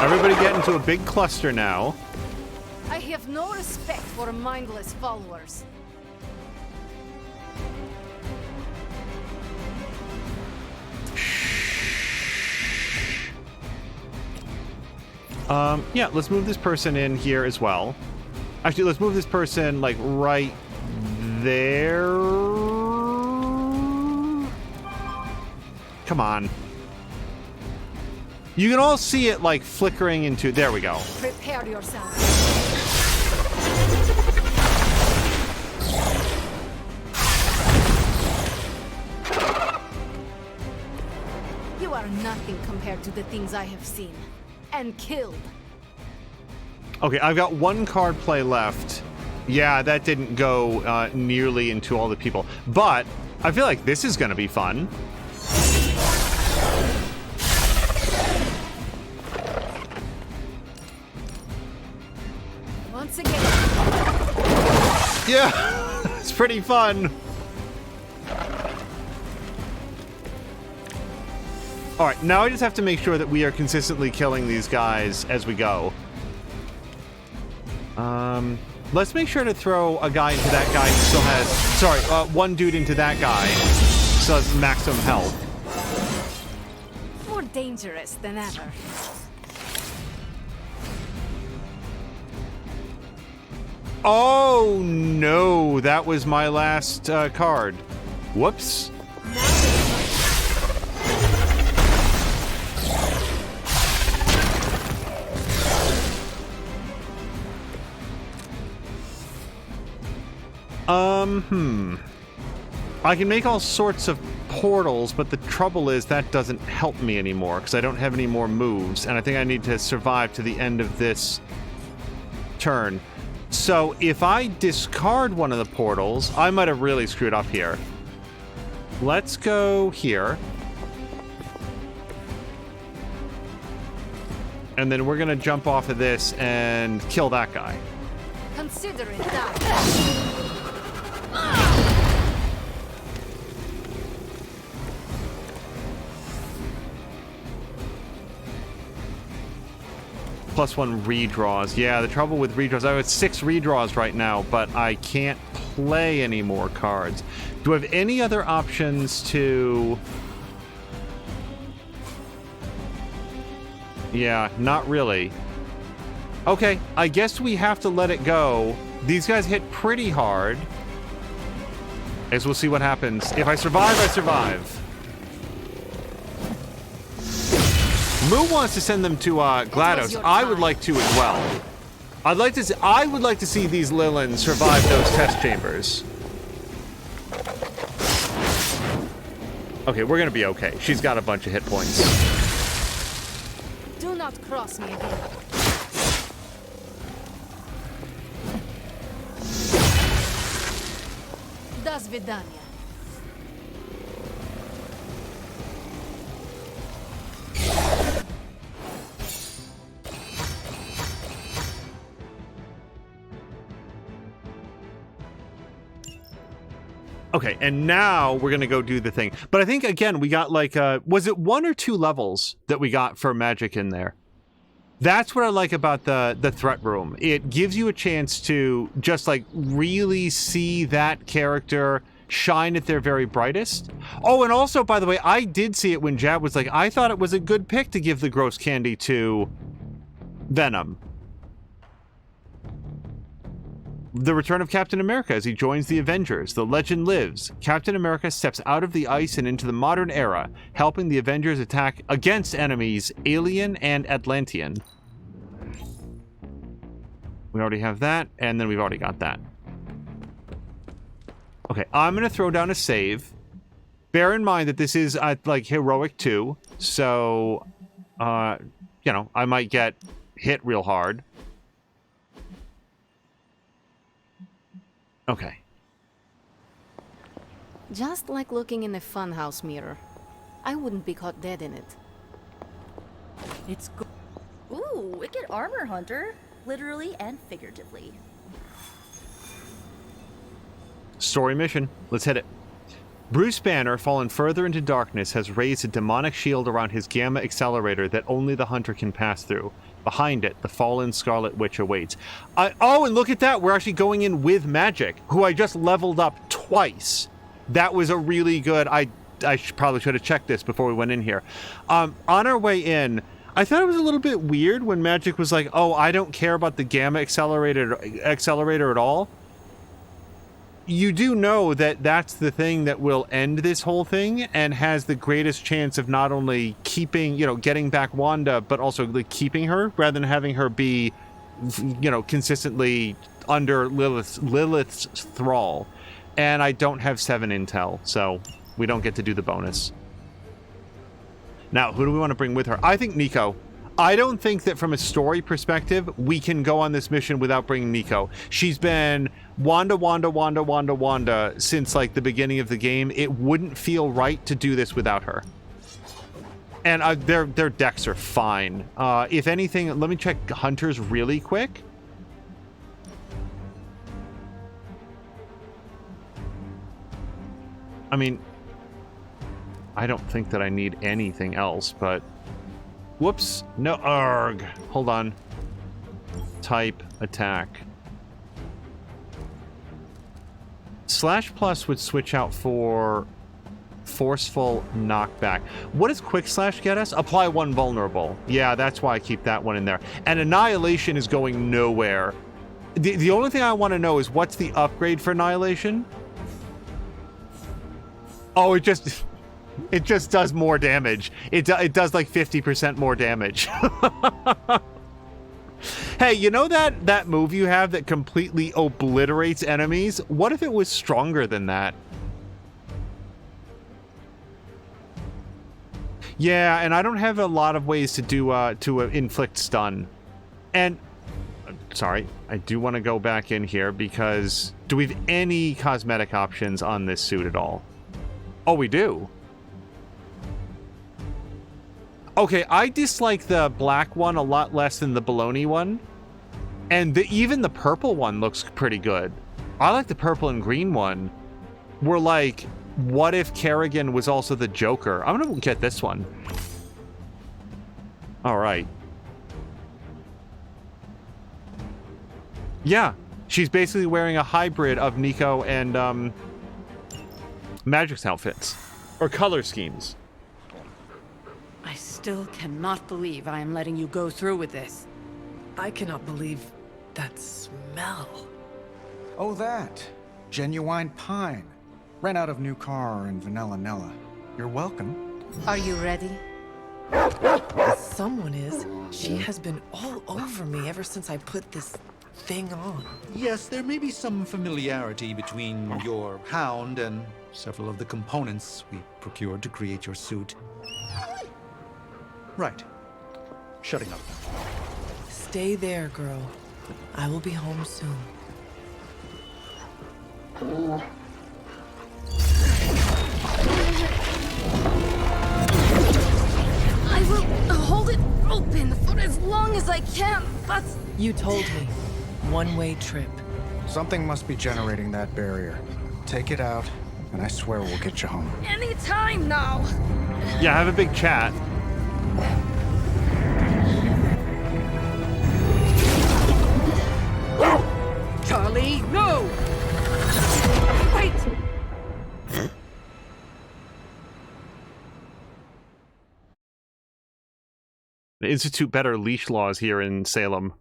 Everybody get into a big cluster now. I have no respect for mindless followers. Yeah, let's move this person in here as well. Actually, let's move this person, like, right there. Come on. You can all see it, like, flickering into... There we go. Prepare yourself. You are nothing compared to the things I have seen. And killed. Okay, I've got one card play left. Yeah, that didn't go nearly into all the people. But I feel like this is going to be fun. Once again. Yeah, it's pretty fun. All right, now I just have to make sure that we are consistently killing these guys as we go. Let's make sure to throw a guy into that guy who still has... Sorry, one dude into that guy. Still has maximum health. More dangerous than ever. Oh, no. That was my last card. Whoops. I can make all sorts of portals, but the trouble is that doesn't help me anymore because I don't have any more moves, and I think I need to survive to the end of this turn. So if I discard one of the portals, I might have really screwed up here. Let's go here. And then we're going to jump off of this and kill that guy. Consider it done. +1 redraws. Yeah, the trouble with redraws, I have 6 redraws right now, but I can't play any more cards. Do I have any other options to... Yeah, not really. Okay, I guess we have to let it go. These guys hit pretty hard. As we'll see what happens. If I survive, I survive. Moo wants to send them to GLaDOS. I would like to as well. I would like to see these Lilins survive those test chambers. Okay, we're gonna be okay. She's got a bunch of hit points. Do not cross me again. До свидания. Okay, and now we're gonna go do the thing. But I think, again, we got like, was it 1 or 2 levels that we got for Magik in there? That's what I like about the threat room. It gives you a chance to just like really see that character shine at their very brightest. Oh, and also, by the way, I did see it when Jab was like, I thought it was a good pick to give the gross candy to Venom. The return of Captain America as he joins the Avengers. The legend lives. Captain America steps out of the ice and into the modern era, helping the Avengers attack against enemies Alien and Atlantean. We already have that, and then we've already got that. Okay, I'm going to throw down a save. Bear in mind that this is like Heroic 2, so, you know, I might get hit real hard. Okay. Just like looking in a funhouse mirror. I wouldn't be caught dead in it. It's good. Ooh, wicked armor hunter. Literally and figuratively. Story mission. Let's hit it. Bruce Banner, fallen further into darkness, has raised a demonic shield around his gamma accelerator that only the hunter can pass through. Behind it, the fallen Scarlet Witch awaits. Oh, and look at that. We're actually going in with Magik, who I just leveled up twice. That was a really good... I probably should have checked this before we went in here. On our way in, I thought it was a little bit weird when Magik was like, oh, I don't care about the gamma accelerator at all. You do know that that's the thing that will end this whole thing and has the greatest chance of not only keeping, you know, getting back Wanda, but also like keeping her rather than having her be, you know, consistently under Lilith's thrall. And I don't have 7 intel, so we don't get to do the bonus. Now, who do we want to bring with her? I think Nico. I don't think that from a story perspective, we can go on this mission without bringing Nico. She's been Wanda since like the beginning of the game. It wouldn't feel right to do this without her. And their decks are fine. If anything, let me check Hunters really quick. I mean, I don't think that I need anything else, but... Whoops. No, arg. Hold on. Type, attack. /+ would switch out for forceful knockback. What does quick slash get us? Apply 1 vulnerable. Yeah, that's why I keep that one in there. And annihilation is going nowhere. The only thing I want to know is what's the upgrade for annihilation? Oh, it just does more damage. It does like 50% more damage. Hey, you know that move you have that completely obliterates enemies? What if it was stronger than that? Yeah, and I don't have a lot of ways to do to inflict stun. And sorry, I do want to go back in here because do we have any cosmetic options on this suit at all? Oh, we do. Okay, I dislike the black one a lot less than the baloney one. And even the purple one looks pretty good. I like the purple and green one. We're like, what if Kerrigan was also the Joker? I'm gonna get this one. All right. Yeah, she's basically wearing a hybrid of Nico and Magik's outfits. Or color schemes. I still cannot believe I am letting you go through with this. I cannot believe that smell. Oh, that. Genuine pine. Ran out of new car in Vanilla Nella. You're welcome. Are you ready? Someone is. She has been all over me ever since I put this thing on. Yes, there may be some familiarity between your hound and several of the components we procured to create your suit. Right. Shutting up. Stay there, girl. I will be home soon. I will hold it open for as long as I can, but... You told me. One-way trip. Something must be generating that barrier. Take it out, and I swear we'll get you home. Anytime now! Yeah, have a big chat. Charlie, no! Wait! They institute better leash laws here in Salem.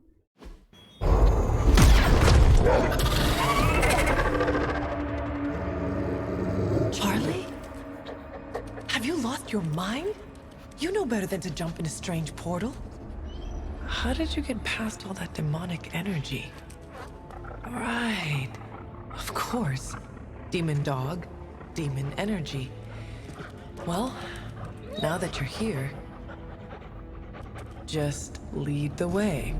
Charlie? Have you lost your mind? You know better than to jump in a strange portal. How did you get past all that demonic energy? Right. Of course. Demon dog, demon energy. Well, now that you're here, just lead the way.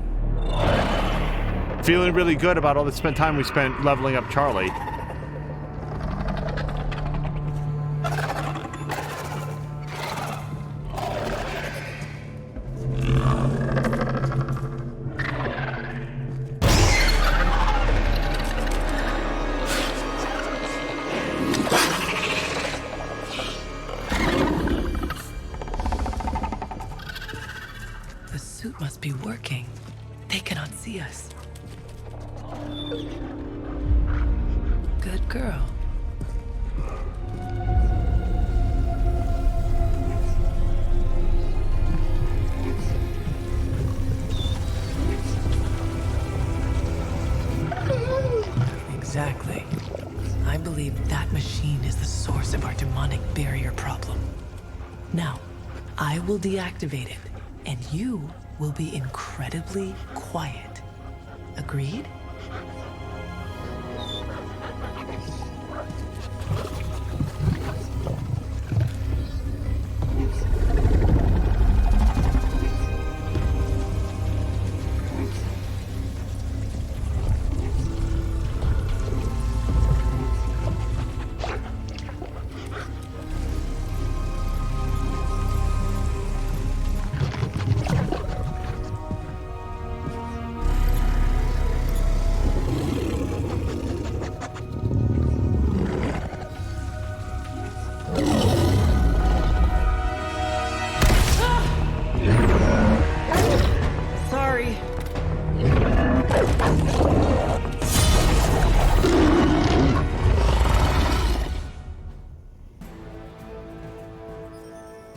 Feeling really good about all the time we spent leveling up Charlie. Be working. They cannot see us. Good girl. Exactly. I believe that machine is the source of our demonic barrier problem. Now, I will deactivate it, and you will be incredibly quiet. Agreed?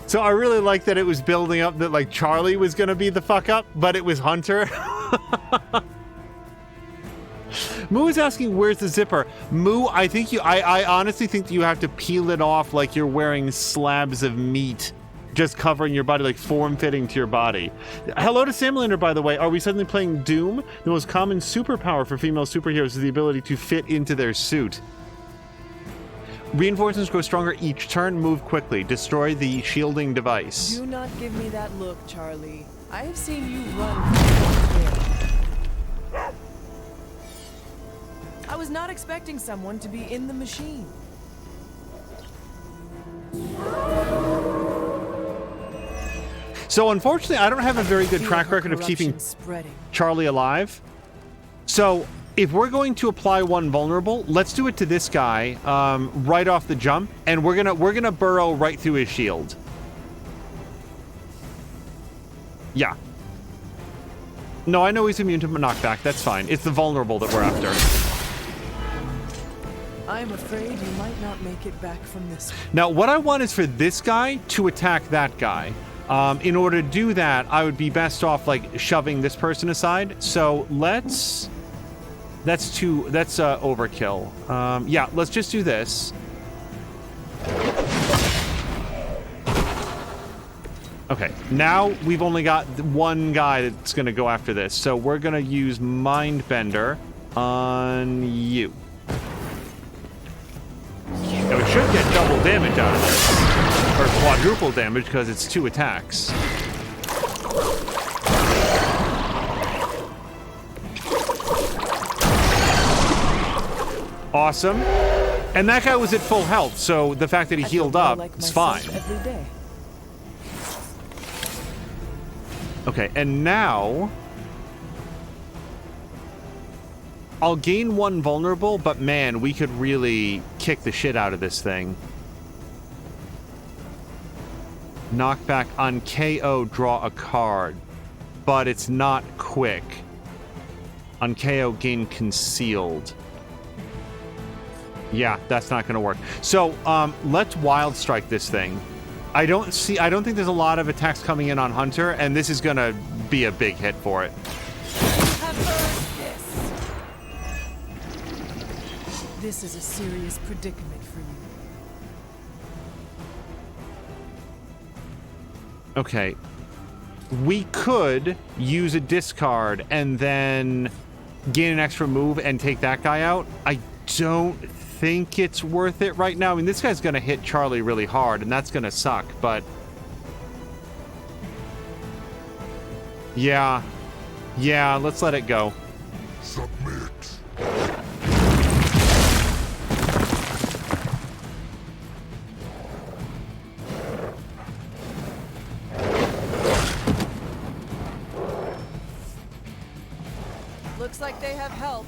So I really like that it was building up that like Charlie was gonna be the fuck up, but it was Hunter. Moo is asking where's the zipper. Moo, I think I honestly think that you have to peel it off like you're wearing slabs of meat, just covering your body, like form-fitting to your body. Hello to Samlander, by the way. Are we suddenly playing Doom? The most common superpower for female superheroes is the ability to fit into their suit. Reinforcements grow stronger each turn. Move quickly. Destroy the shielding device. Do not give me that look, Charlie. I have seen you run. I was not expecting someone to be in the machine. So unfortunately, I don't have a very good track record of keeping Charlie alive. So if we're going to apply one vulnerable, let's do it to this guy right off the jump, and we're gonna burrow right through his shield. Yeah. No, I know he's immune to knockback. That's fine. It's the vulnerable that we're after. I'm afraid you might not make it back from this one. Now, what I want is for this guy to attack that guy. In order to do that, I would be best off like shoving this person aside. So that's overkill. Yeah, let's just do this. Okay, now we've only got one guy that's going to go after this. So we're going to use Mindbender on you. Now it should get double damage out of this. Or quadruple damage because it's 2 attacks. Awesome. And that guy was at full health, so the fact that he healed up is fine. Every day. Okay, and now I'll gain 1 vulnerable, but man, we could really kick the shit out of this thing. Knockback on KO, draw a card, but it's not quick. On KO, gain concealed. Yeah, that's not going to work. So, let's wild strike this thing. I don't think there's a lot of attacks coming in on Hunter, and this is going to be a big hit for it. This is a serious predicament for you. Okay. We could use a discard and then gain an extra move and take that guy out. I don't think it's worth it right now. I mean, this guy's going to hit Charlie really hard, and that's going to suck, but... Yeah, let's let it go. Submit. Looks like they have help.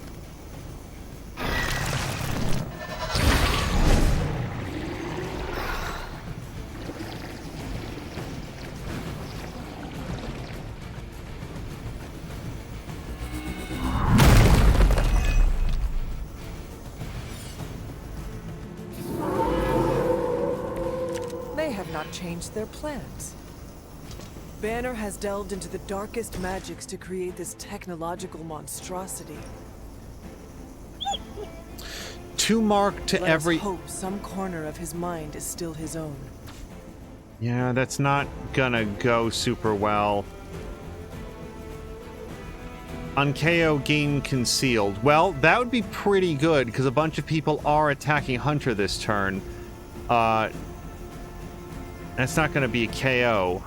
They have not changed their plans. Banner has delved into the darkest magics to create this technological monstrosity. 2 mark to Let every... us hope some corner of his mind is still his own. Yeah, that's not gonna go super well. On KO, gain concealed. Well, that would be pretty good, because a bunch of people are attacking Hunter this turn. That's not gonna be a KO.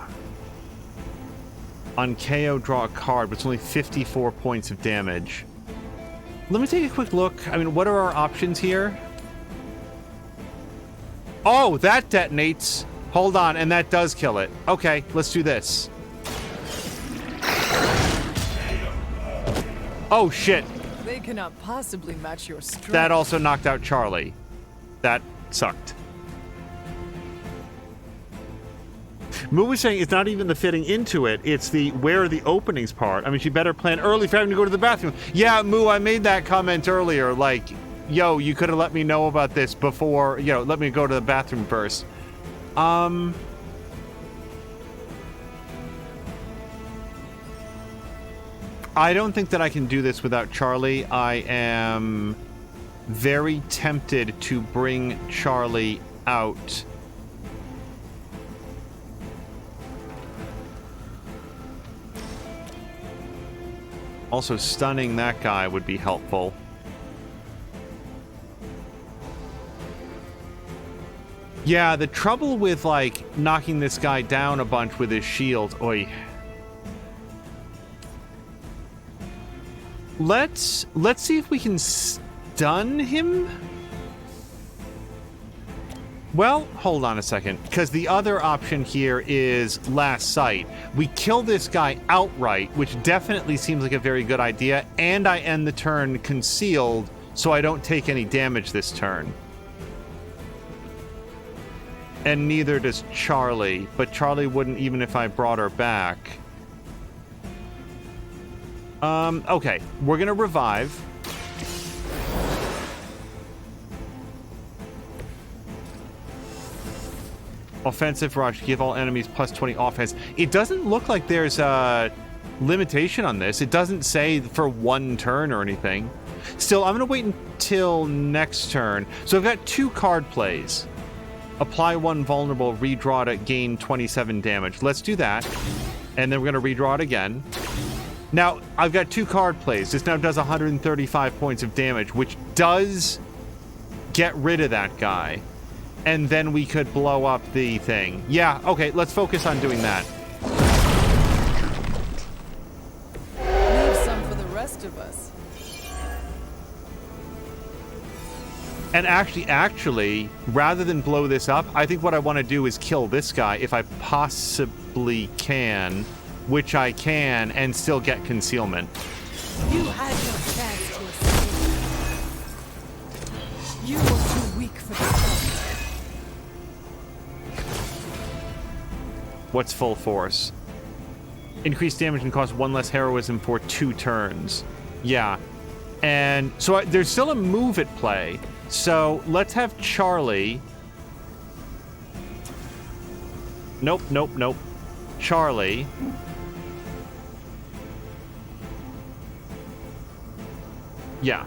On KO, draw a card, but it's only 54 points of damage. Let me take a quick look. I mean, what are our options here? Oh, that detonates. Hold on, and that does kill it. Okay, let's do this. Oh, shit. They cannot possibly match your strength. That also knocked out Charlie. That sucked. Moo was saying it's not even the fitting into it, it's the where are the openings part. I mean, she better plan early for having to go to the bathroom. Yeah, Moo, I made that comment earlier, like, yo, you could have let me know about this before, you know, let me go to the bathroom first. I don't think that I can do this without Charlie. I am very tempted to bring Charlie out. Also, stunning that guy would be helpful. Yeah, the trouble with, like, knocking this guy down a bunch with his shield... Oi. Let's see if we can stun him? Well, hold on a second, because the other option here is Last Sight. We kill this guy outright, which definitely seems like a very good idea, and I end the turn concealed, so I don't take any damage this turn. And neither does Charlie, but Charlie wouldn't even if I brought her back. Okay, we're gonna revive. Offensive rush, give all enemies plus 20 offense. It doesn't look like there's a limitation on this. It doesn't say for one turn or anything. Still, I'm gonna wait until next turn. So I've got 2 card plays. Apply 1 vulnerable, redraw to gain 27 damage. Let's do that. And then we're gonna redraw it again. Now, I've got 2 card plays. This now does 135 points of damage, which does get rid of that guy. And then we could blow up the thing. Yeah, okay, let's focus on doing that. Leave some for the rest of us. And actually, rather than blow this up, I think what I want to do is kill this guy if I possibly can, which I can, and still get concealment. You had your chance to escape. You were too weak for this. What's full force? Increased damage and cost 1 less heroism for 2 turns. Yeah. And so there's still a move at play. So let's have Charlie. Nope. Charlie. Yeah.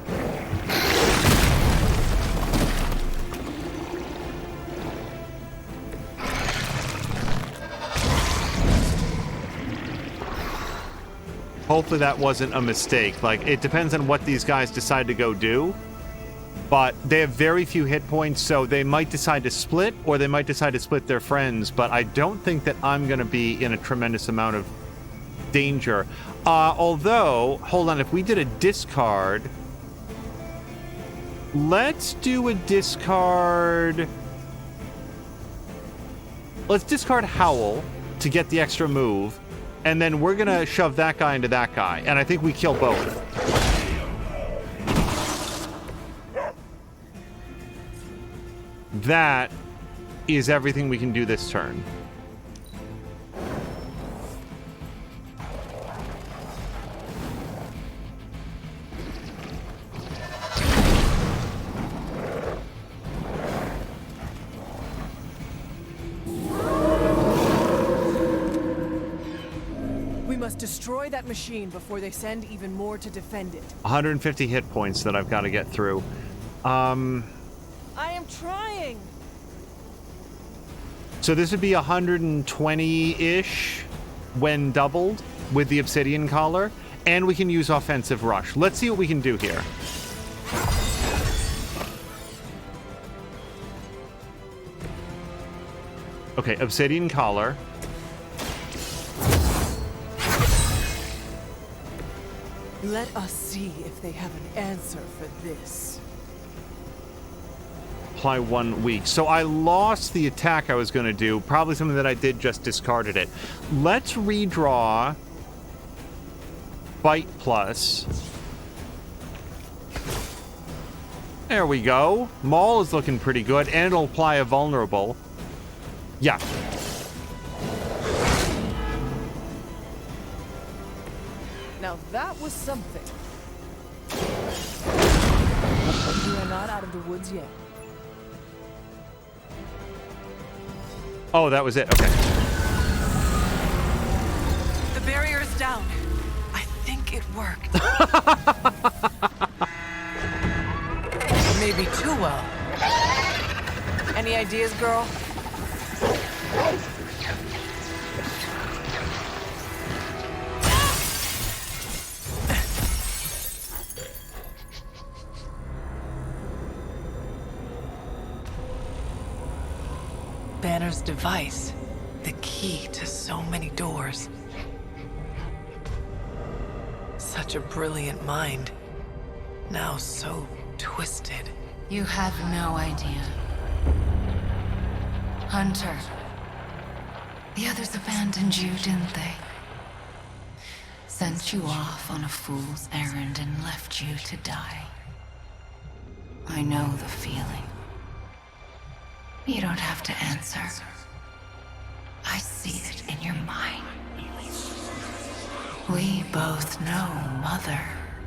Hopefully that wasn't a mistake. Like, it depends on what these guys decide to go do. But they have very few hit points, so they might decide to split, or they might decide to split their friends. But I don't think that I'm going to be in a tremendous amount of danger. Although, hold on, if we did a discard... Let's do a discard... Let's discard Howl to get the extra move. And then we're going to shove that guy into that guy. And I think we kill both. That is everything we can do this turn. We must destroy that machine before they send even more to defend it. 150 hit points that I've got to get through. I am trying. So this would be 120-ish when doubled with the obsidian collar, and we can use offensive rush. Let's see what we can do here. Okay, obsidian collar. Let us see if they have an answer for this. Apply 1 week. So I lost the attack I was going to do. Probably something that I did, just discarded it. Let's redraw Bite Plus. There we go. Maul is looking pretty good, and it'll apply a vulnerable. Yeah. Now that was something. We are not out of the woods yet. Oh, that was it. Okay. The barrier is down. I think it worked. Maybe too well. Any ideas, girl? Banner's device, the key to so many doors. Such a brilliant mind, now so twisted. You have no idea. Hunter. The others abandoned you, didn't they? Sent you off on a fool's errand and left you to die. I know the feeling. You don't have to answer. I see it in your mind. We both know Mother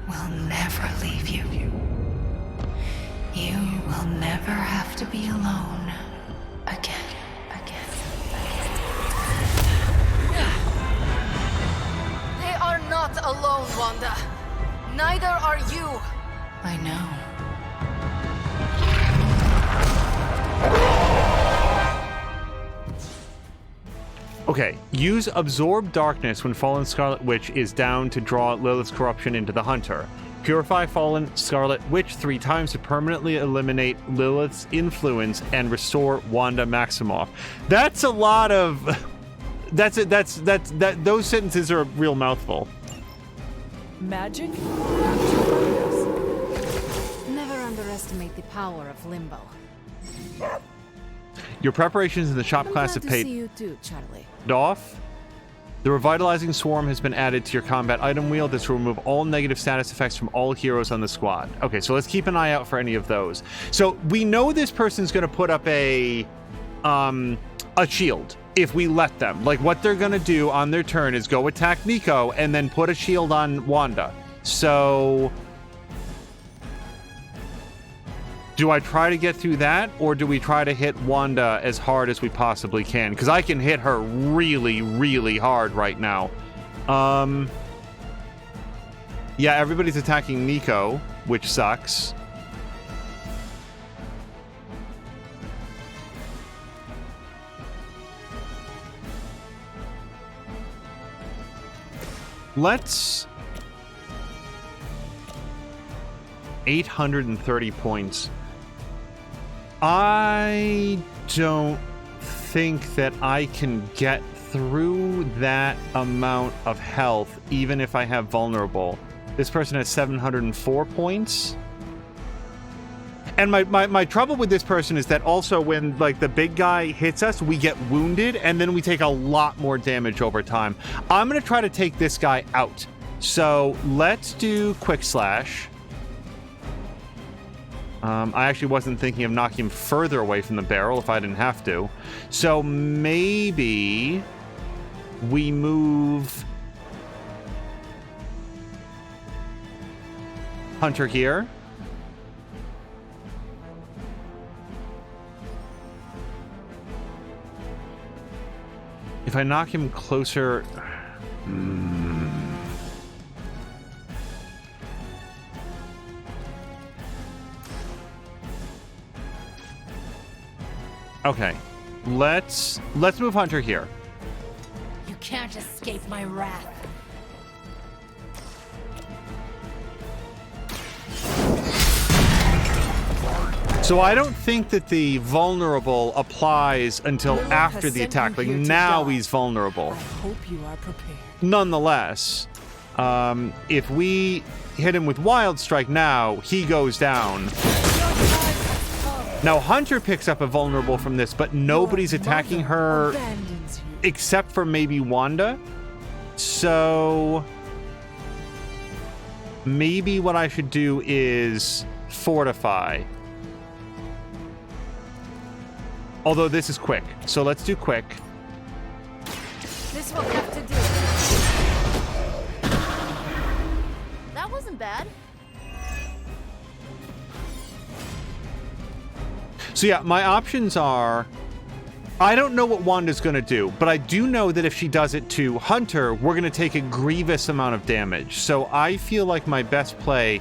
will never leave you. You will never have to be alone again. They are not alone, Wanda. Neither are you. I know. Okay, use Absorb Darkness when Fallen Scarlet Witch is down to draw Lilith's corruption into the Hunter. Purify Fallen Scarlet Witch 3 times to permanently eliminate Lilith's influence and restore Wanda Maximoff. That's a lot of... those sentences are a real mouthful. Magic? Never underestimate the power of limbo. Your preparations in the shop class have paid See you too, Charlie. off. The Revitalizing Swarm has been added to your combat item wheel. This will remove all negative status effects from all heroes on the squad. Okay, so let's keep an eye out for any of those. So we know this person's going to put up a shield if we let them. Like, what they're going to do on their turn is go attack Nico and then put a shield on Wanda. So do I try to get through that, or do we try to hit Wanda as hard as we possibly can? Because I can hit her really, really hard right now. Yeah, everybody's attacking Nico, which sucks. Let's... 830 points. I don't think that I can get through that amount of health, even if I have vulnerable. This person has 704 points. And my trouble with this person is that also when, like, the big guy hits us, we get wounded, and then we take a lot more damage over time. I'm going to try to take this guy out. So let's do Quick Slash. I actually wasn't thinking of knocking him further away from the barrel if I didn't have to. So maybe we move Hunter here. If I knock him closer... Okay, let's move Hunter here. You can't escape my wrath. So I don't think that the vulnerable applies until after the attack. Like, now he's vulnerable. I hope you are prepared. Nonetheless, if we hit him with Wild Strike now, he goes down. Now, Hunter picks up a vulnerable from this, but nobody's attacking her except for maybe Wanda. So maybe what I should do is fortify. Although this is quick, so let's do quick. This will have to do. That wasn't bad. So yeah, my options are... I don't know what Wanda's going to do, but I do know that if she does it to Hunter, we're going to take a grievous amount of damage. So I feel like my best play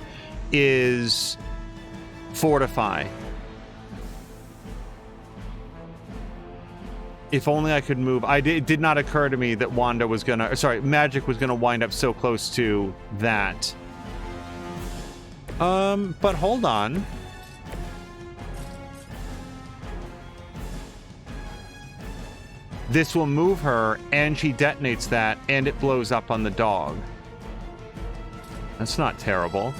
is fortify. If only I could move. It did not occur to me that Wanda was going to... Sorry, Magik was going to wind up so close to that. But hold on. this will move her, and she detonates that, and it blows up on the dog. That's not terrible.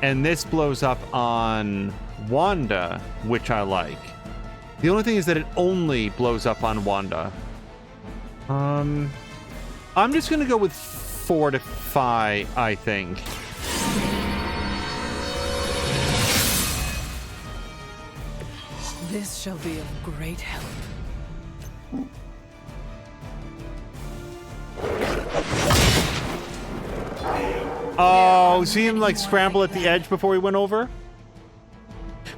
And this blows up on Wanda, which I like. The only thing is that it only blows up on Wanda. I'm just gonna go with Fortify, I think. This shall be of great help. Oh, see him like scramble at the edge before he went over?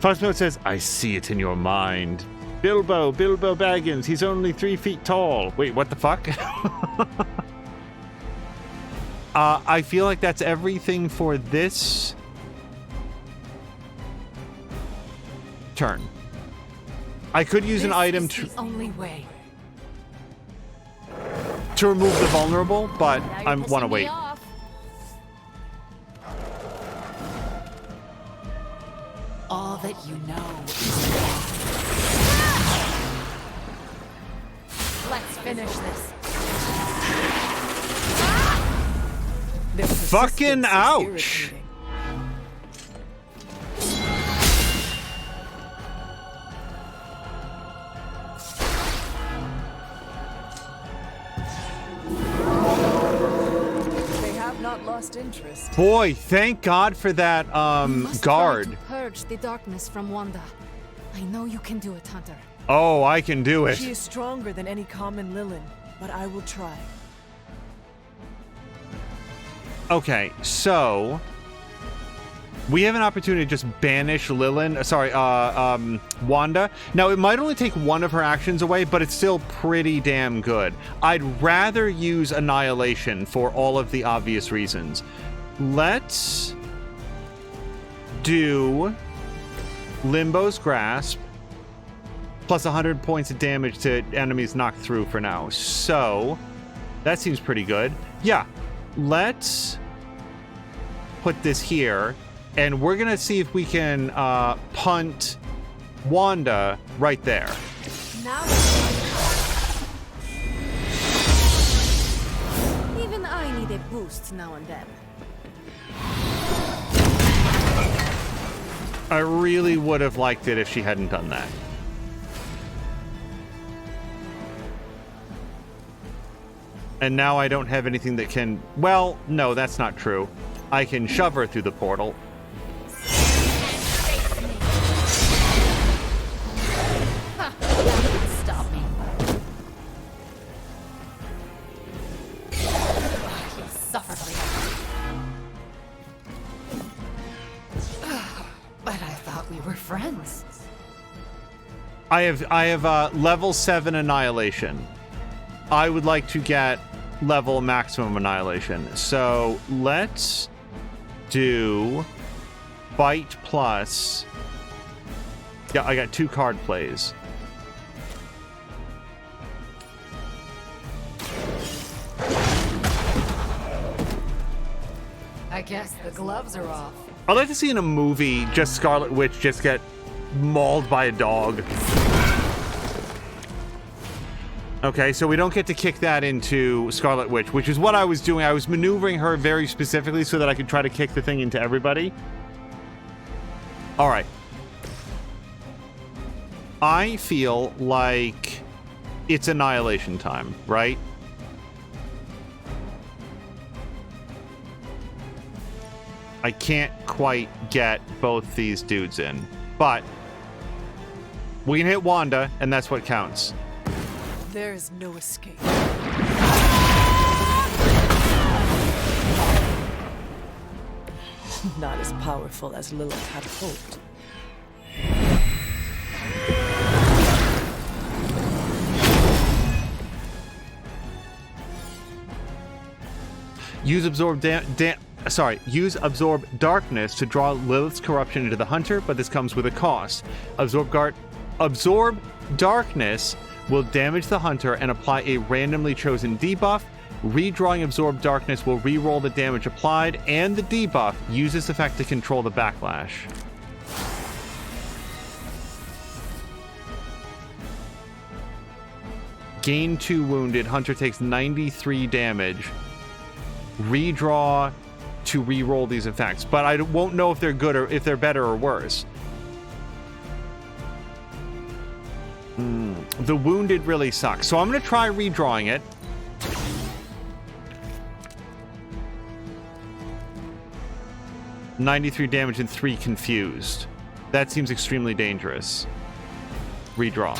Fox Note says, I see it in your mind. Bilbo Baggins, he's only 3 feet tall. Wait, what the fuck? I feel like that's everything for this turn. I could use an item to only way. to remove the vulnerable, but I want to wait. All that you know Let's finish this. Fucking ouch! They have not lost interest. Boy, thank God for that guard. Try to purge the darkness from Wanda. I know you can do it, Hunter. Oh, I can do it. She is stronger than any common Lilin, but I will try. Okay, so we have an opportunity to just banish Wanda. Now, it might only take one of her actions away, but it's still pretty damn good. I'd rather use Annihilation for all of the obvious reasons. Let's do Limbo's Grasp, plus 100 points of damage to enemies knocked through for now. So, that seems pretty good. Yeah, let's put this here, and we're gonna see if we can punt Wanda right there. Now, even I need a boost now and then. I really would have liked it if she hadn't done that. And now I don't have anything that can... Well, no, that's not true. I can shove her through the portal. Stop me. You suffered me. But I thought we were friends. I have level 7 Annihilation. I would like to get level maximum Annihilation. So let's do Bite plus. Yeah, I got 2 card plays. I guess the gloves are off. I'd like to see in a movie just Scarlet Witch just get mauled by a dog. Okay, so we don't get to kick that into Scarlet Witch, which is what I was doing. I was maneuvering her very specifically so that I could try to kick the thing into everybody. All right. I feel like it's Annihilation time, right? I can't quite get both these dudes in, but we can hit Wanda, and that's what counts. There is no escape. Not as powerful as Lilith had hoped. Use Absorb Darkness to draw Lilith's corruption into the Hunter, but this comes with a cost. Absorb Darkness will damage the Hunter and apply a randomly chosen debuff. Redrawing Absorb Darkness will reroll the damage applied, and the debuff uses this effect to control the backlash. Gain 2 wounded. Hunter takes 93 damage. Redraw to re-roll these effects, but I won't know if they're good or if they're better or worse. The wounded really sucks, so I'm going to try redrawing it. $93 damage and 3 confused. That seems extremely dangerous. Redraw.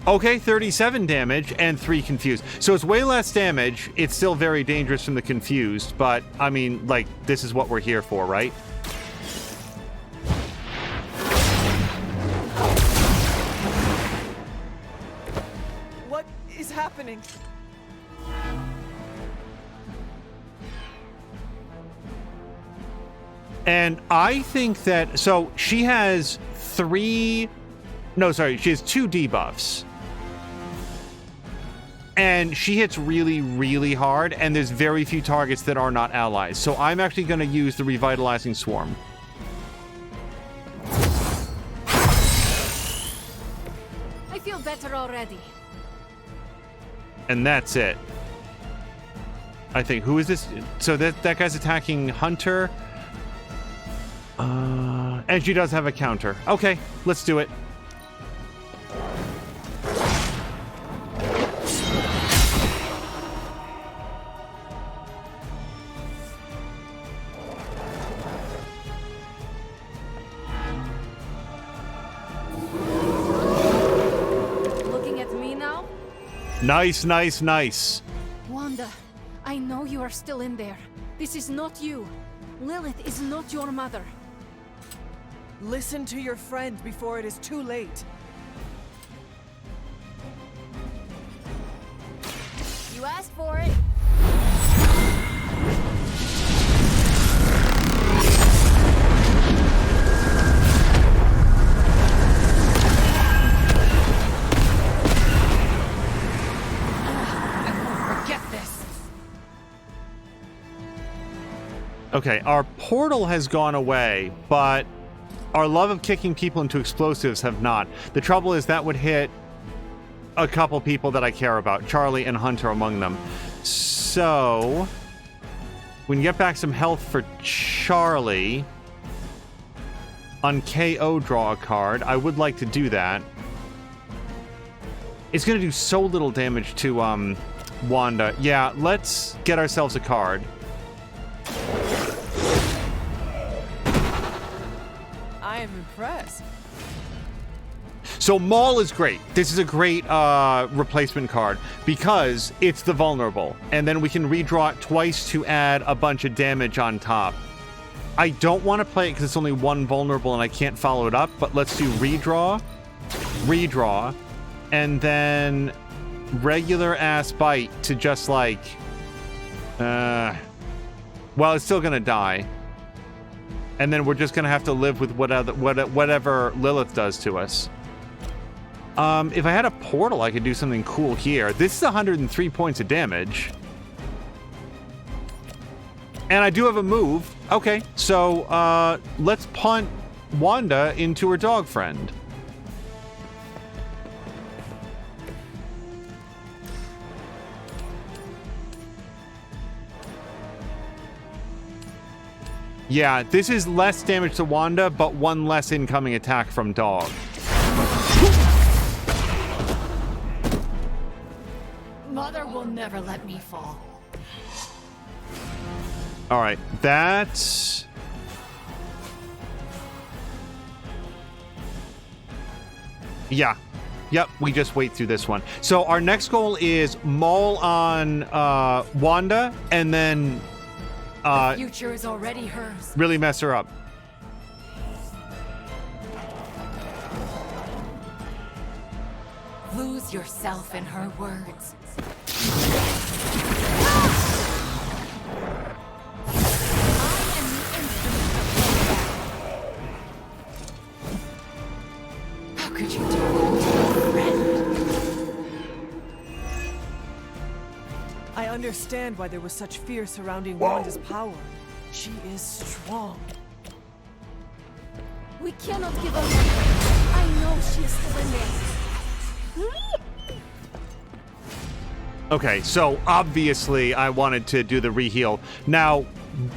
Okay, 37 damage and 3 confused. So it's way less damage. It's still very dangerous from the confused, but I mean, like, this is what we're here for, right? What is happening? And I think that, so she has 2 debuffs. And she hits really, really hard, and there's very few targets that are not allies. So I'm actually going to use the Revitalizing Swarm. I feel better already. And that's it. I think. Who is this? So that guy's attacking Hunter. And she does have a counter. Okay, let's do it. Looking at me now? Nice, nice, nice. Wanda, I know you are still in there. This is not you. Lilith is not your mother. Listen to your friend before it is too late. You asked for it. Okay, our portal has gone away, but our love of kicking people into explosives have not. The trouble is that would hit a couple people that I care about, Charlie and Hunter among them. So we can get back some health for Charlie. On KO, draw a card. I would like to do that. It's going to do so little damage to Wanda. Yeah, let's get ourselves a card. I am impressed. So Maul is great. This is a great replacement card because it's the vulnerable. And then we can redraw it twice to add a bunch of damage on top. I don't want to play it because it's only one vulnerable and I can't follow it up, but let's do redraw, and then regular ass bite to just like, well, it's still going to die. And then we're just going to have to live with whatever Lilith does to us. If I had a portal, I could do something cool here. This is 103 points of damage. And I do have a move. Okay, so let's punt Wanda into her dog friend. Yeah, this is less damage to Wanda, but one less incoming attack from dog. Mother will never let me fall. All right, that's... Yeah. Yep, we just wait through this one. So our next goal is maul on Wanda, and then... the future is already hers. Really mess her up. Lose yourself in her words. How could you do that to a friend? I understand why there was such fear surrounding Wanda's power. She is strong. We cannot give up. I know she is still in there. Okay, so obviously I wanted to do the reheal. Now,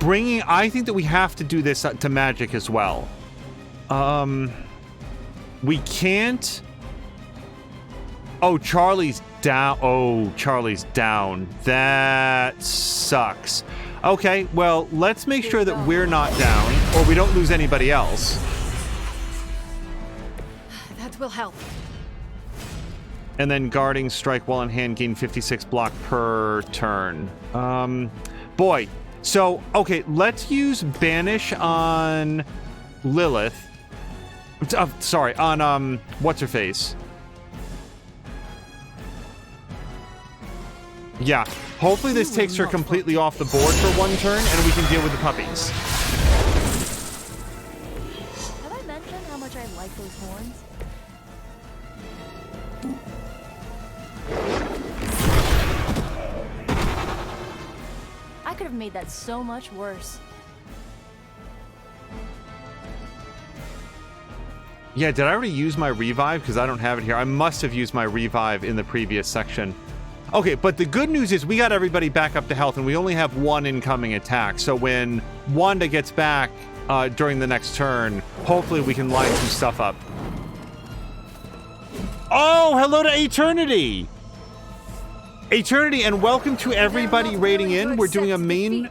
I think that we have to do this to Magik as well. We can't... Oh, Charlie's down. Oh, Charlie's down. That sucks. Okay, well, let's make sure that we're not down, or we don't lose anybody else. That will help. And then guarding, strike while in hand, gain 56 block per turn. Boy. So, okay, let's use Banish on Lilith. Sorry, on, what's-her-face? Yeah, hopefully this takes her completely off the board for one turn, and we can deal with the puppies. Have I mentioned how much I like those horns? I could have made that so much worse. Yeah, did I already use my revive? Because I don't have it here. I must have used my revive in the previous section. Okay, but the good news is we got everybody back up to health, and we only have one incoming attack. So when Wanda gets back during the next turn, hopefully we can line some stuff up. Oh, hello to Eternity! Eternity, and welcome to everybody raiding in. We're doing a main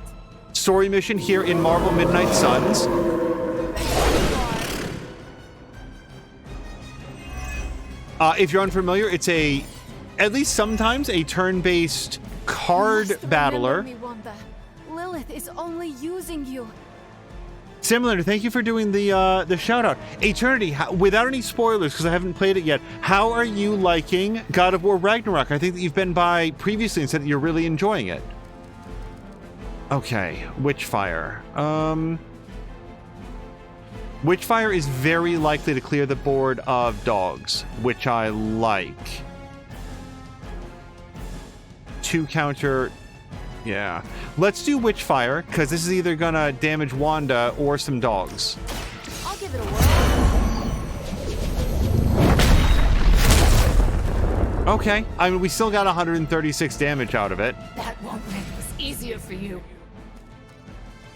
story mission here in Marvel Midnight Suns. If you're unfamiliar, it's at least sometimes a turn-based card battler. Me, Wanda. Lilith is only using you. Similar. Thank you for doing the shout-out. Eternity, without any spoilers, because I haven't played it yet, how are you liking God of War Ragnarok? I think that you've been by previously and said that you're really enjoying it. Okay, Witchfire. Witchfire is very likely to clear the board of dogs, which I like. 2 counter... Yeah. Let's do Witchfire, because this is either gonna damage Wanda or some dogs. I'll give it a whirl. Okay. I mean, we still got 136 damage out of it. That won't make this easier for you.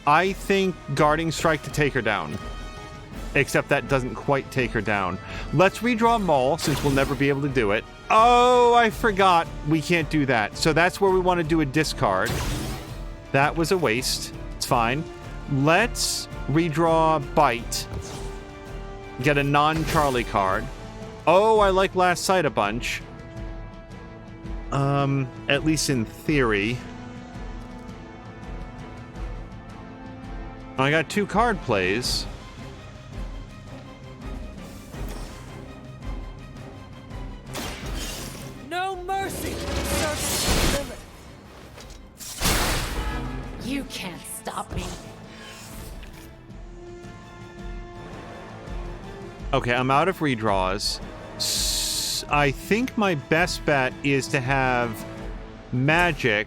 I think Guarding Strike to take her down. Except that doesn't quite take her down. Let's redraw Maul, since we'll never be able to do it. Oh, I forgot. We can't do that. So that's where we want to do a discard. That was a waste. It's fine. Let's redraw Bite. Get a non-Charlie card. Oh, I like Last Sight a bunch. At least in theory. I got 2 card plays. No mercy! You can't stop me. Okay, I'm out of redraws. I think my best bet is to have Magik.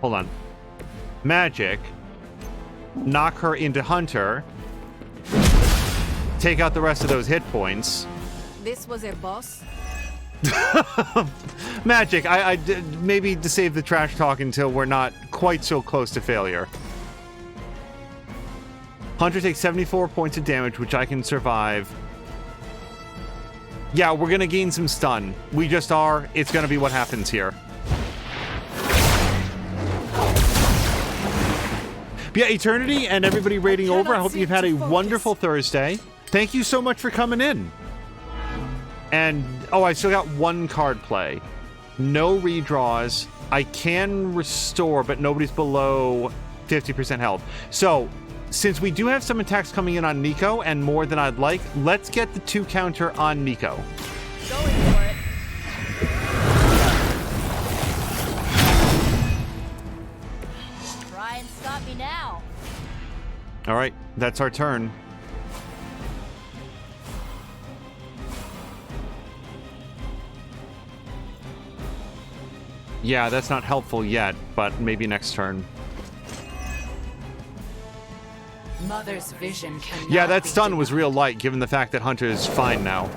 Hold on. Magik. Knock her into Hunter. Take out the rest of those hit points. This was a boss? Magik, I maybe to save the trash talk until we're not quite so close to failure. Hunter takes 74 points of damage, which I can survive. Yeah, we're gonna gain some stun. We just are. It's gonna be what happens here. But yeah, Eternity and everybody raiding over, I hope you've had a wonderful Thursday. Thank you so much for coming in. And, oh, I still got 1 card play. No redraws. I can restore, but nobody's below 50% health. So, since we do have some attacks coming in on Nico, and more than I'd like, let's get the 2 counter on Nico. Going for it. Try and stop me now. All right, that's our turn. Yeah, that's not helpful yet, but maybe next turn. Mother's vision cannot Yeah, that stun was real light, given the fact that Hunter is fine now.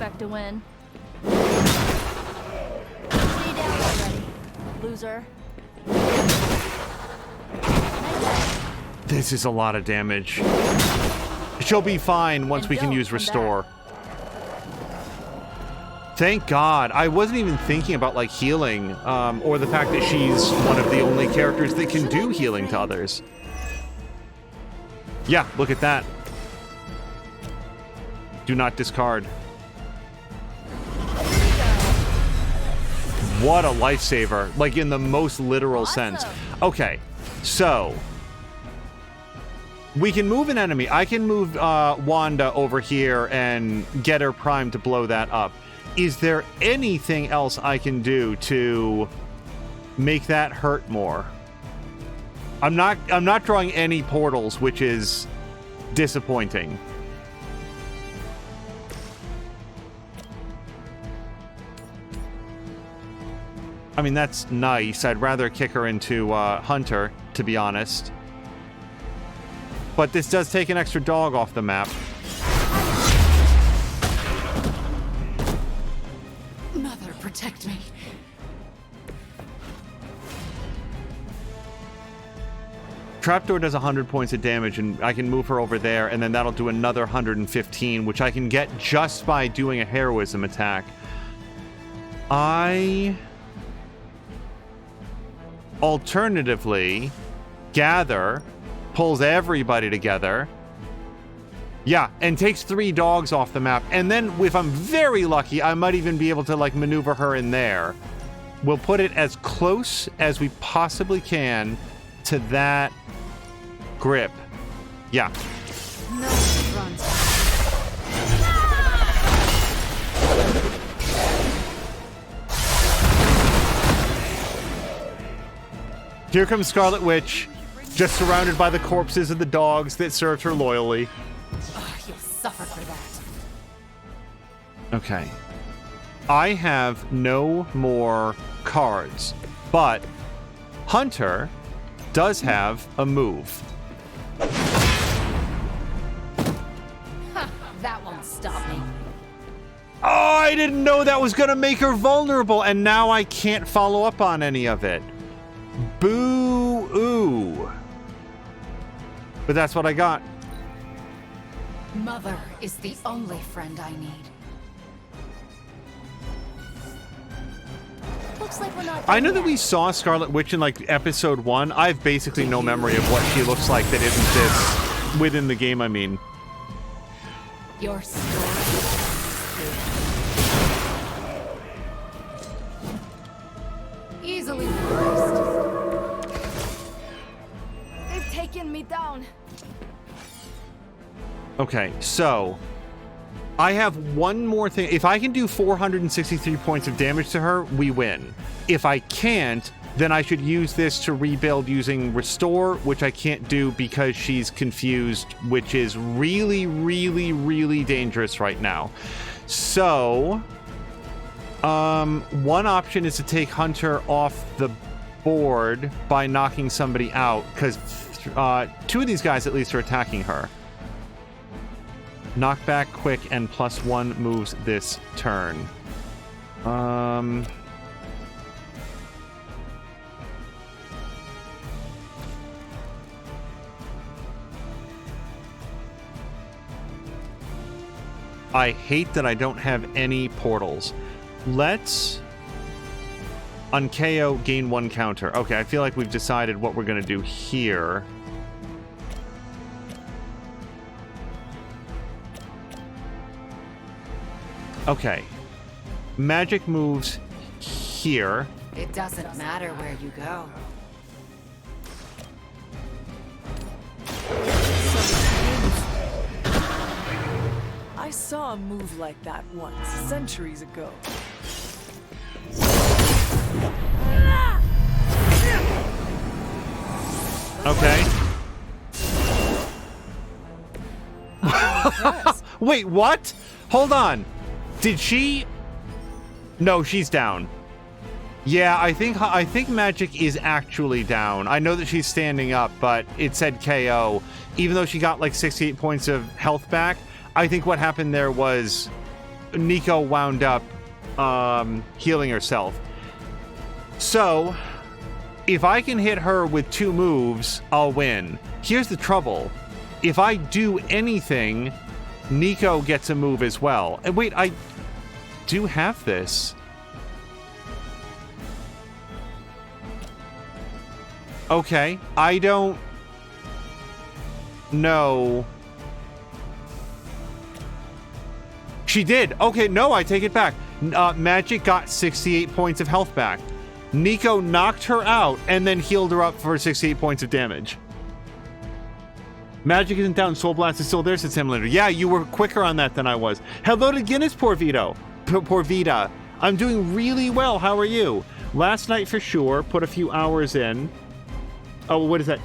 expect to win. Stay down already, loser. This is a lot of damage. She'll be fine once we can use Restore. Thank God. I wasn't even thinking about, like, healing, or the fact that she's one of the only characters that can do healing to others. Yeah, look at that. Do not discard. What a lifesaver, like in the most literal sense. Okay, so we can move an enemy. I can move Wanda over here and get her primed to blow that up. Is there anything else I can do to make that hurt more? I'm not drawing any portals, which is disappointing. I mean, that's nice. I'd rather kick her into Hunter, to be honest. But this does take an extra dog off the map. Mother, protect me. Trapdoor does 100 points of damage, and I can move her over there, and then that'll do another 115, which I can get just by doing a heroism attack. Alternatively, Gather pulls everybody together. Yeah, and takes 3 dogs off the map. And then, if I'm very lucky, I might even be able to, like, maneuver her in there. We'll put it as close as we possibly can to that grip. Yeah. No one runs. Here comes Scarlet Witch, just surrounded by the corpses of the dogs that served her loyally. Oh, you'll suffer for that. Okay. I have no more cards, but Hunter does have a move. That won't stop me. Oh, I didn't know that was going to make her vulnerable, and now I can't follow up on any of it. Boo-oo. But that's what I got. Mother is the only friend I need. Looks like we're not I know that we saw Scarlet Witch in, like, episode 1. I have basically no memory of what she looks like that isn't this within the game, I mean. Your story. Easily replaced. They've taken me down. Okay, so I have one more thing. If I can do 463 points of damage to her, we win. If I can't, then I should use this to rebuild using Restore, which I can't do because she's confused, which is really, really, really dangerous right now. So, one option is to take Hunter off the board by knocking somebody out, because 2 of these guys at least are attacking her. Knockback, quick, and +1 moves this turn. I hate that I don't have any portals. Let's on KO gain 1 counter. Okay, I feel like we've decided what we're gonna do here. Okay. Magik moves here. It doesn't matter where you go. I saw a move like that once, centuries ago. Okay. Wait, what? Hold on. Did she? No, she's down. Yeah, I think Magik is actually down. I know that she's standing up, but it said KO. Even though she got like 68 points of health back, I think what happened there was Nico wound up healing herself. So, if I can hit her with 2 moves, I'll win. Here's the trouble. If I do anything, Nico gets a move as well. And wait, I do have this. Okay, I don't know. She did. Okay, no, I take it back. Magik got 68 points of health back. Nico knocked her out and then healed her up for 68 points of damage. Magik isn't down. Soul Blast is still there, says Himlander. Yeah, you were quicker on that than I was. Hello to Guinness, Poor Vita. I'm doing really well. How are you? Last night for sure. Put a few hours in. Oh, what is that?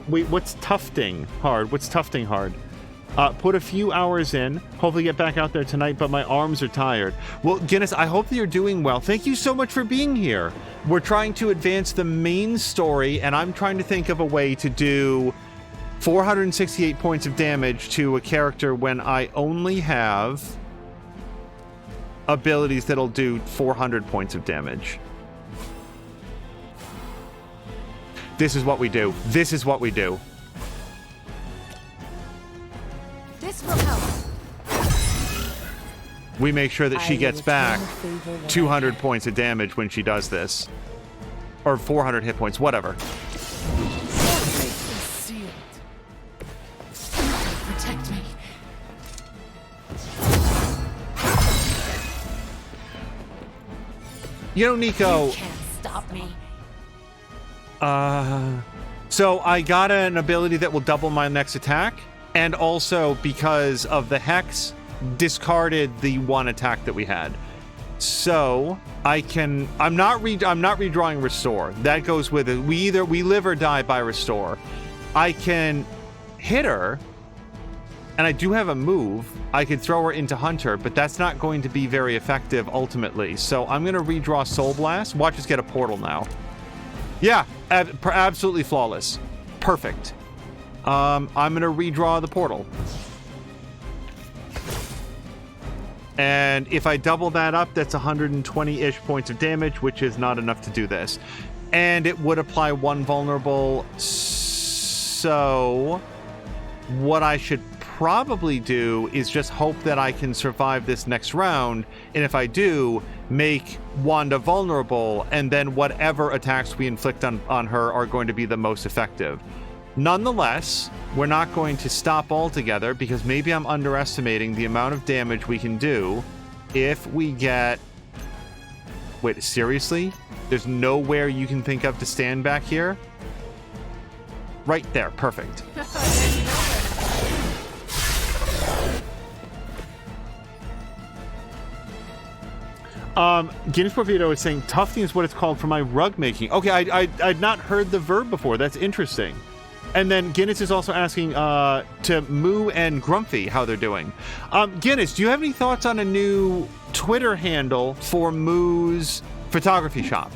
Wait, what's tufting hard? What's tufting hard? Put a few hours in. Hopefully get back out there tonight, but my arms are tired. Well, Guinness, I hope that you're doing well. Thank you so much for being here. We're trying to advance the main story, and I'm trying to think of a way to do 468 points of damage to a character when I only have abilities that'll do 400 points of damage. This is what we do. This is what we do. This will help. We make sure that she gets back 200 points of damage when she does this. Or 400 hit points, whatever. Protect me. You know, Nico... You can't stop me. So I got an ability that will double my next attack, and also because of the Hex, discarded the one attack that we had. So I can... I'm not redrawing Restore. That goes with it. We live or die by Restore. I can hit her, and I do have a move. I could throw her into Hunter, but that's not going to be very effective ultimately. So I'm going to redraw Soul Blast. Watch us get a portal now. Yeah, absolutely flawless. Perfect. I'm going to redraw the portal. And if I double that up, that's 120-ish points of damage, which is not enough to do this. And it would apply 1 vulnerable. So what I should probably do is just hope that I can survive this next round. And if I do, make Wanda vulnerable, and then whatever attacks we inflict on her are going to be the most effective. Nonetheless, we're not going to stop altogether, because maybe I'm underestimating the amount of damage we can do if we get... Wait, seriously? There's nowhere you can think of to stand back here? Right there, perfect. Guinness Porfido is saying tufting is what it's called for my rug making. Okay, I'd not heard the verb before. That's interesting. And then Guinness is also asking to Moo and Grumpy how they're doing. Guinness, do you have any thoughts on a new Twitter handle for Moo's photography shop?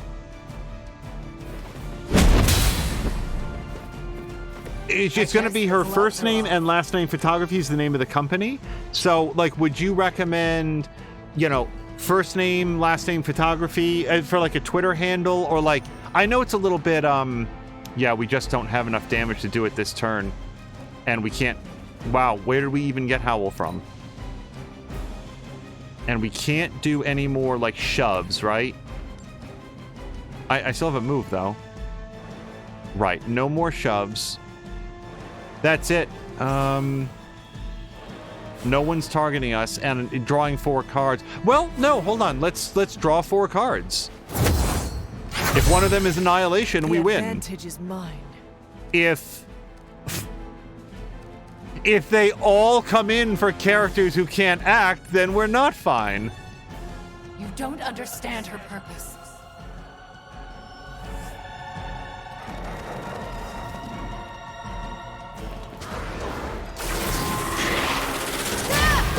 It's going to be her first name and last name photography is the name of the company. So, like, would you recommend, first name, last name photography for like a Twitter handle? Or like, I know it's a little bit, yeah, we just don't have enough damage to do it this turn. And we can't, wow, where did we even get Howl from? And we can't do any more like shoves, right? I still have a move though. Right, no more shoves. That's it. No one's targeting us and drawing 4 cards. Well, no, hold on. Let's draw 4 cards. If one of them is Annihilation, we win. The advantage is mine. If they all come in for characters who can't act, then we're not fine. You don't understand her purpose.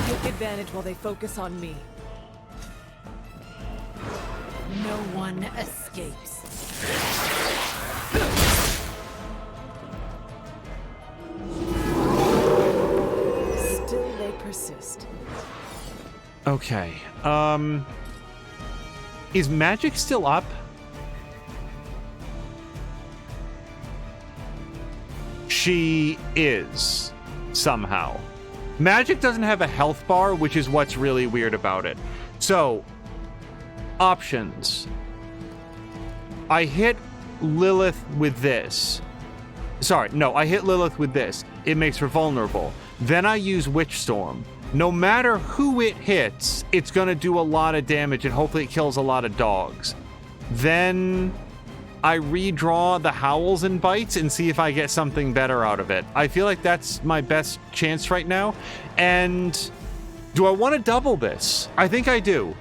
Take advantage while they focus on me. No one escapes. Still they persist. Okay. Is Magik still up? She is, somehow. Magik doesn't have a health bar, which is what's really weird about it. So, options. I hit Lilith with this. Sorry, no, I hit Lilith with this. It makes her vulnerable. Then I use Witch Storm. No matter who it hits, it's going to do a lot of damage, and hopefully it kills a lot of dogs. Then I redraw the Howls and Bites and see if I get something better out of it. I feel like that's my best chance right now. And do I want to double this? I think I do.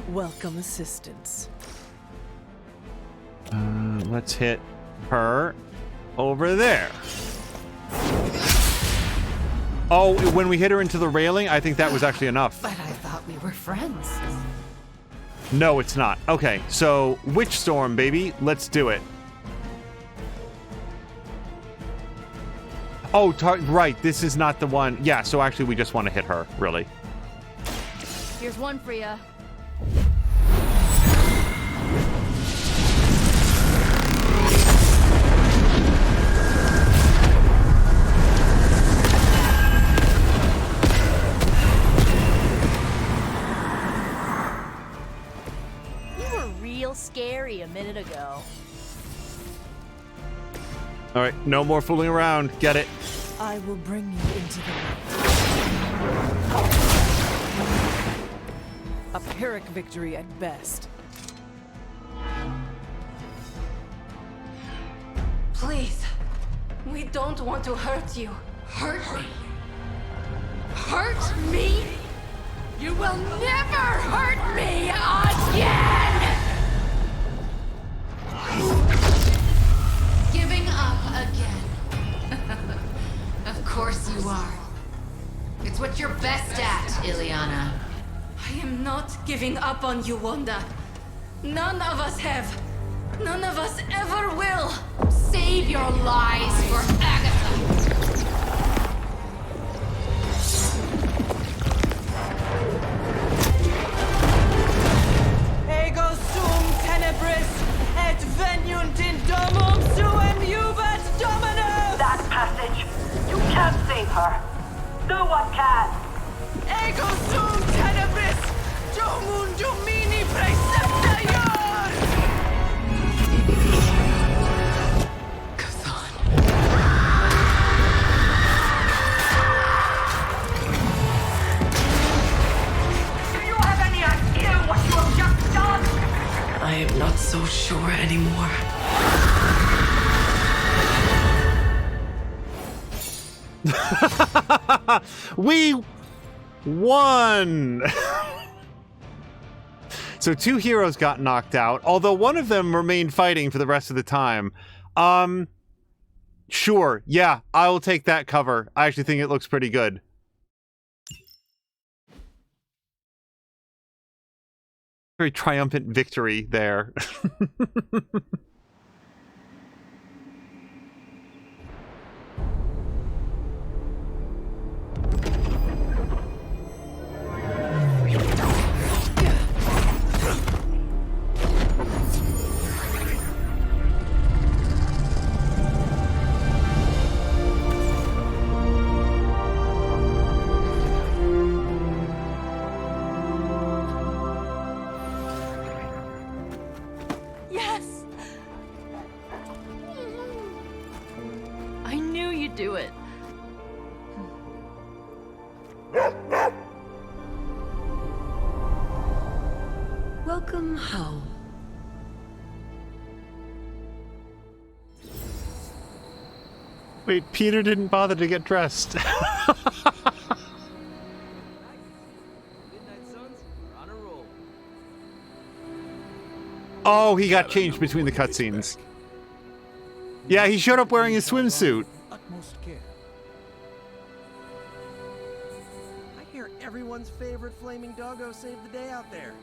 Welcome assistance. Let's hit her over there. Oh, when we hit her into the railing, I think that was actually enough. But I thought we were friends. No, it's not. Okay, so Witch Storm, baby. Let's do it. Oh, right. This is not the one. Yeah, so actually we just want to hit her, really. Here's one for ya. Scary a minute ago. All right, no more fooling around. Get it. I will bring you into the light. A Pyrrhic victory at best. Please, we don't want to hurt you. Hurt me? Hurt me? You will never hurt me again! Giving up again. Of course you are. It's what you're best at, Ileana. I am not giving up on you, Wanda. None of us have. None of us ever will. Save your lies for Agatha. Ego sum tenebris et veniunt in domum suem juvat domino! That passage! You can't save her! No one can! Ego sum tenebris domum domini praecepta ior! Do you have any idea what you have just done? I am not so sure anymore. We won! So 2 heroes got knocked out, although one of them remained fighting for the rest of the time. Sure, yeah, I will take that cover. I actually think it looks pretty good. Very triumphant victory there. Yes! I knew you'd do it. Welcome home. Wait, Peter didn't bother to get dressed. Oh, he got changed between the cutscenes. Yeah, he showed up wearing his swimsuit. Utmost care. I hear everyone's favorite flaming doggo saved the day out there.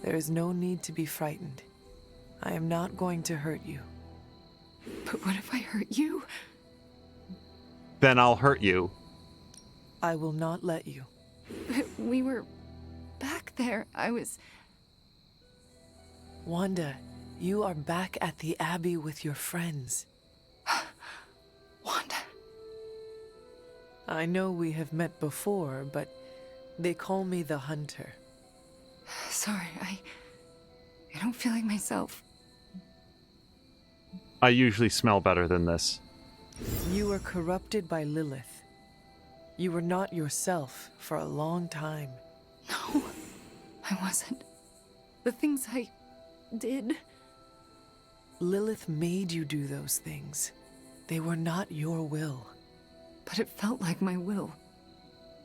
There is no need to be frightened. I am not going to hurt you. But what if I hurt you? Then I'll hurt you. I will not let you. We were back there. I was... Wanda, you are back at the Abbey with your friends. Wanda. I know we have met before, but they call me the Hunter. Sorry, I don't feel like myself. I usually smell better than this. You were corrupted by Lilith. You were not yourself for a long time. No, I wasn't. The things I did... Lilith made you do those things. They were not your will. But it felt like my will.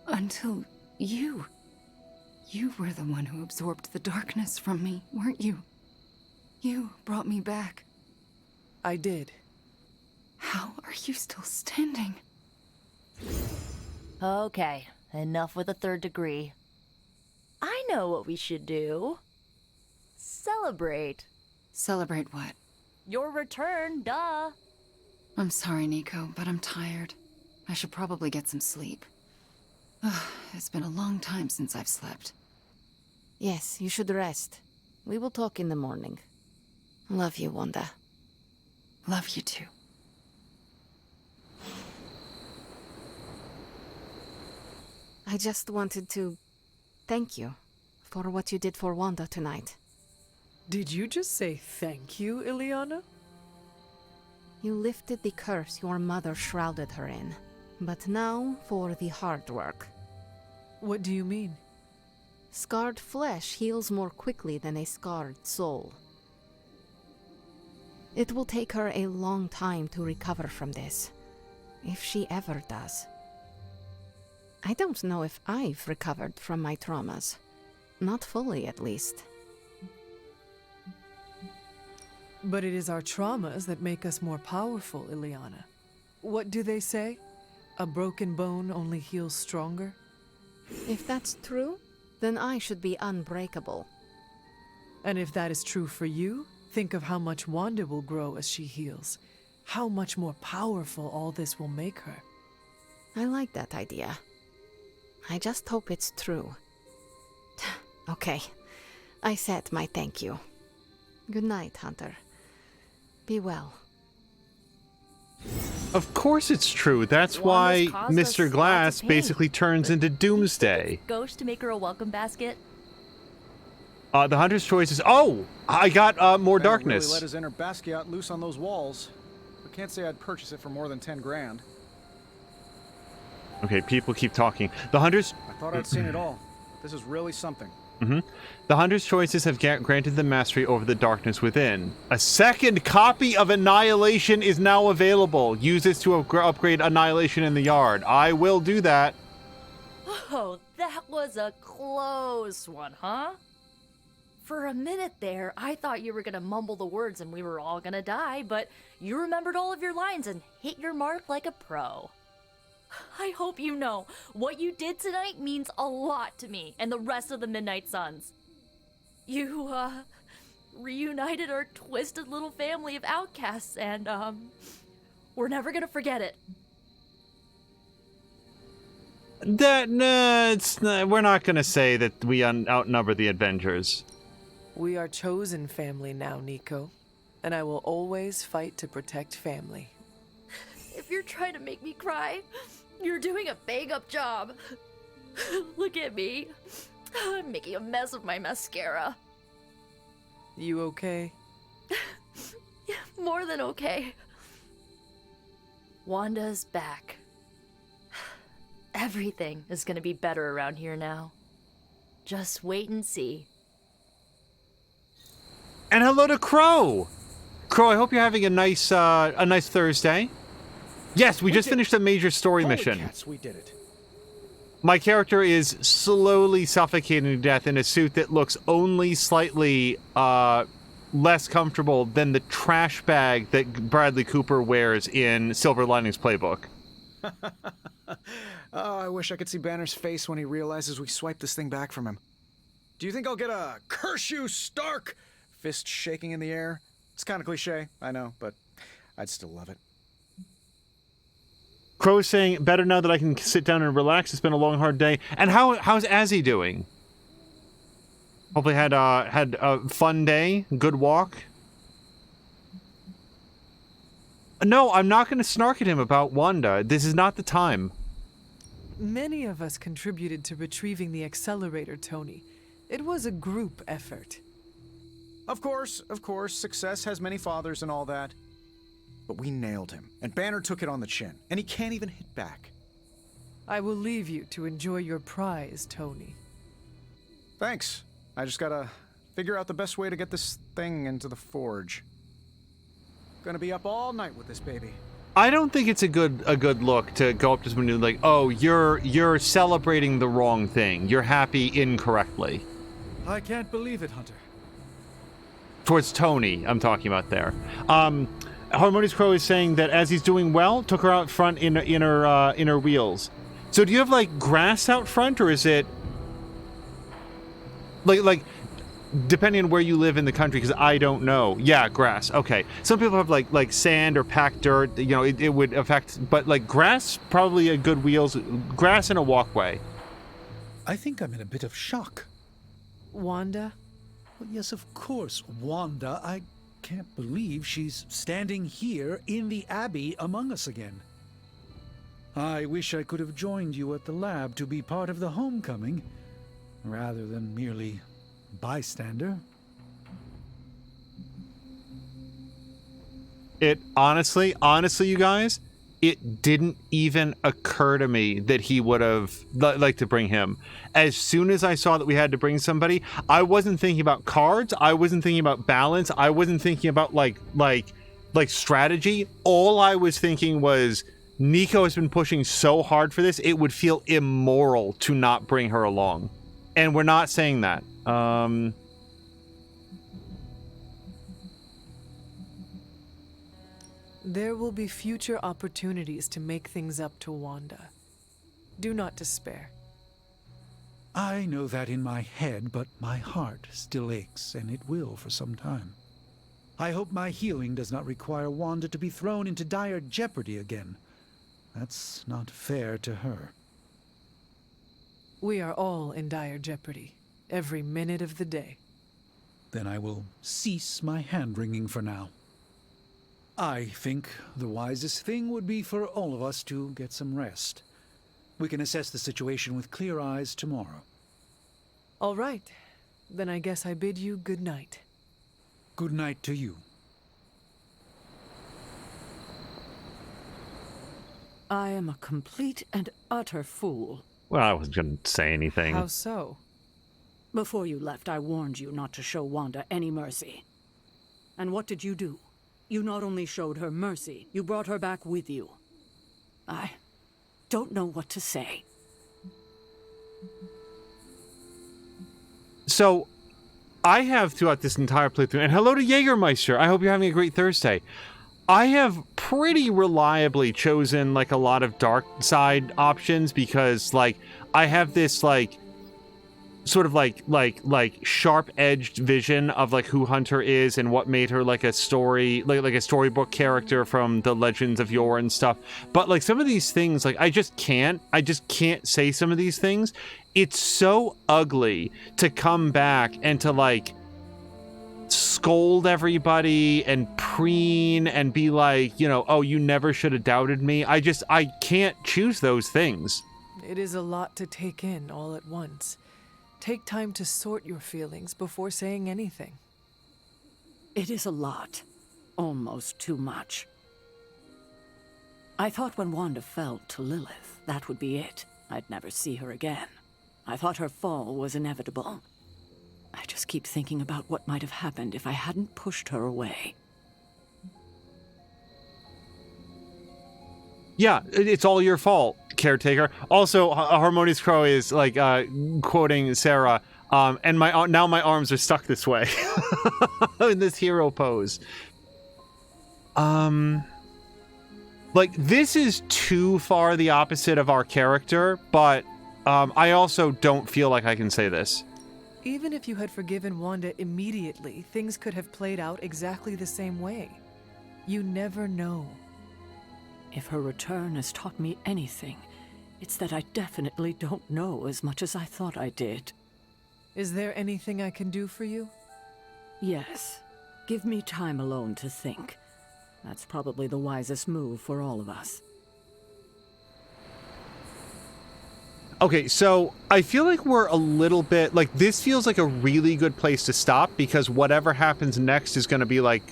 Until you. You were the one who absorbed the darkness from me, weren't you? You brought me back. I did. How are you still standing? Okay, enough with the third degree. I know what we should do. Celebrate. Celebrate what? Your return, duh. I'm sorry, Nico, but I'm tired. I should probably get some sleep. It's been a long time since I've slept. Yes, you should rest. We will talk in the morning. Love you, Wanda. Love you too. I just wanted to thank you for what you did for Wanda tonight. Did you just say thank you, Ileana? You lifted the curse your mother shrouded her in. But now for the hard work. What do you mean? Scarred flesh heals more quickly than a scarred soul. It will take her a long time to recover from this, if she ever does. I don't know if I've recovered from my traumas. Not fully, at least. But it is our traumas that make us more powerful, Ileana. What do they say? A broken bone only heals stronger? If that's true, then I should be unbreakable. And if that is true for you, think of how much Wanda will grow as she heals. How much more powerful all this will make her. I like that idea. I just hope it's true. Okay, I said my thank you. Good night, Hunter. Be well. Of course it's true. That's why Mr. Glass basically turns into Doomsday. Ghost to make her a welcome basket. The Hunter's choice is... Oh! I got more darkness. Really let his inner Basquiat loose on those walls. I can't say I'd purchase it for more than 10 grand. Okay, people keep talking. The Hunter's... I thought I'd seen it all. This is really something. The Hunter's choices have granted them mastery over the darkness within. A second copy of Annihilation is now available. Use this to upgrade Annihilation in the yard. I will do that. Oh, that was a close one, huh? For a minute there, I thought you were gonna mumble the words and we were all gonna die, but you remembered all of your lines and hit your mark like a pro. I hope you know, what you did tonight means a lot to me and the rest of the Midnight Suns. You, reunited our twisted little family of outcasts and, we're never gonna forget it. We're not gonna say that we outnumber the Avengers. We are chosen family now, Nico. And I will always fight to protect family. If you're trying to make me cry, you're doing a bang-up job. Look at me. I'm making a mess of my mascara. You okay? Yeah, more than okay. Wanda's back. Everything is gonna be better around here now. Just wait and see. And hello to Crow! Crow, I hope you're having a nice Thursday. Yes, we just finished a major story mission. Cats, we did it. My character is slowly suffocating to death in a suit that looks only slightly less comfortable than the trash bag that Bradley Cooper wears in Silver Linings Playbook. Oh, I wish I could see Banner's face when he realizes we swiped this thing back from him. Do you think I'll get a "Curse you, Stark" fist shaking in the air. It's kind of cliche, I know, but I'd still love it. Crow's saying, better now that I can sit down and relax. It's been a long, hard day. And how's Azzy doing? Hopefully had a fun day, good walk. No, I'm not going to snark at him about Wanda. This is not the time. Many of us contributed to retrieving the accelerator, Tony. It was a group effort. Of course, success has many fathers and all that. But we nailed him, and Banner took it on the chin, and he can't even hit back. I will leave you to enjoy your prize, Tony. Thanks. I just gotta figure out the best way to get this thing into the forge. Gonna be up all night with this baby. I don't think it's a good look to go up to someone and be like, oh, you're celebrating the wrong thing. You're happy incorrectly. I can't believe it, Hunter. Towards Tony, I'm talking about there. Harmonious Crow is saying that as he's doing well, took her out front in her wheels. So do you have like grass out front, or is it like depending on where you live in the country? Because I don't know. Yeah, grass. Okay. Some people have like sand or packed dirt. You know, it would affect, but like grass, probably a good wheels, grass and a walkway. I think I'm in a bit of shock. Wanda? Well, yes, of course, Wanda. I can't believe she's standing here in the Abbey among us again. I wish I could have joined you at the lab to be part of the homecoming, rather than merely bystander. It honestly, you guys, it didn't even occur to me that he would have liked to bring him. As soon as I saw that we had to bring somebody, I wasn't thinking about cards. I wasn't thinking about balance. I wasn't thinking about like strategy. All I was thinking was Nico has been pushing so hard for this. It would feel immoral to not bring her along. And we're not saying that. There will be future opportunities to make things up to Wanda. Do not despair. I know that in my head, but my heart still aches, and it will for some time. I hope my healing does not require Wanda to be thrown into dire jeopardy again. That's not fair to her. We are all in dire jeopardy, every minute of the day. Then I will cease my hand-wringing for now. I think the wisest thing would be for all of us to get some rest. We can assess the situation with clear eyes tomorrow. All right. Then I guess I bid you good night. Good night to you. I am a complete and utter fool. Well, I wasn't going to say anything. How so? Before you left, I warned you not to show Wanda any mercy. And what did you do? You not only showed her mercy, you brought her back with you. I don't know what to say. So, I have throughout this entire playthrough, and hello to Jägermeister, I hope you're having a great Thursday. I have pretty reliably chosen like a lot of dark side options because like I have this like sort of like sharp-edged vision of like who Hunter is and what made her like a story like a storybook character from the Legends of Yore and stuff. But like some of these things, like I just can't say some of these things. It's so ugly to come back and to like scold everybody and preen and be like, you know, oh, you never should have doubted me. I can't choose those things. It is a lot to take in all at once. Take time to sort your feelings before saying anything. It is a lot. Almost too much. I thought when Wanda fell to Lilith, that would be it. I'd never see her again. I thought her fall was inevitable. I just keep thinking about what might have happened if I hadn't pushed her away. Yeah, it's all your fault, caretaker. Also, Harmonious Crow is like quoting Sarah, and now my arms are stuck this way in this hero pose. Like this is too far the opposite of our character, but I also don't feel like I can say this. Even if you had forgiven Wanda immediately, things could have played out exactly the same way. You never know. If her return has taught me anything, it's that I definitely don't know as much as I thought I did. Is there anything I can do for you? Yes. Give me time alone to think. That's probably the wisest move for all of us. Okay, so I feel like we're a little bit, like, this feels like a really good place to stop, because whatever happens next is going to be, like,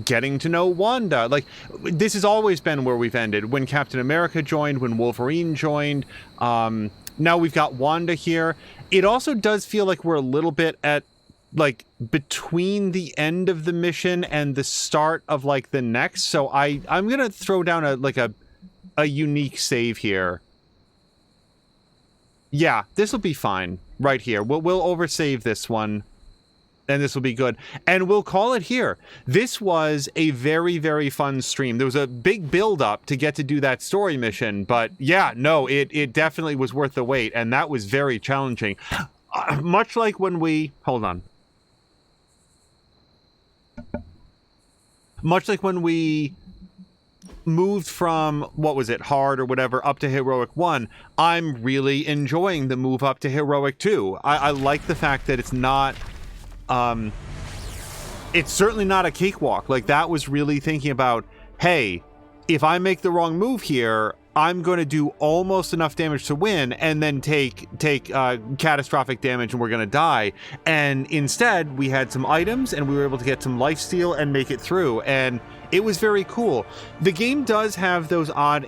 getting to know Wanda. Like, this has always been where we've ended. When Captain America joined, when Wolverine joined, now we've got Wanda here. It also does feel like we're a little bit at, like, between the end of the mission and the start of, like, the next. So I'm going to throw down a unique save here. Yeah, this will be fine right here. We'll oversave this one, and this will be good. And we'll call it here. This was a very, very fun stream. There was a big build-up to get to do that story mission, but yeah, no, it definitely was worth the wait, and that was very challenging. Much like when we... Hold on. Much like when we moved from, what was it, hard or whatever, up to Heroic 1, I'm really enjoying the move up to Heroic 2. I like the fact that it's not, it's certainly not a cakewalk. Like, that was really thinking about, hey, if I make the wrong move here, I'm going to do almost enough damage to win and then take catastrophic damage and we're going to die. And instead, we had some items and we were able to get some lifesteal and make it through. And it was very cool. The game does have those odd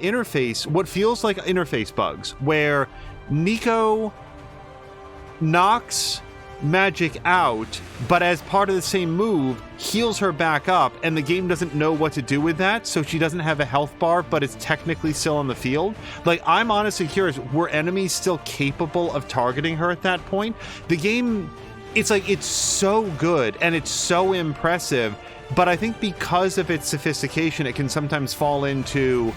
what feels like interface bugs, where Nico knocks Magik out, but as part of the same move, heals her back up, and the game doesn't know what to do with that, so she doesn't have a health bar, but it's technically still on the field. Like, I'm honestly curious, were enemies still capable of targeting her at that point? The game, it's like, it's so good, and it's so impressive, but I think because of its sophistication, it can sometimes fall into,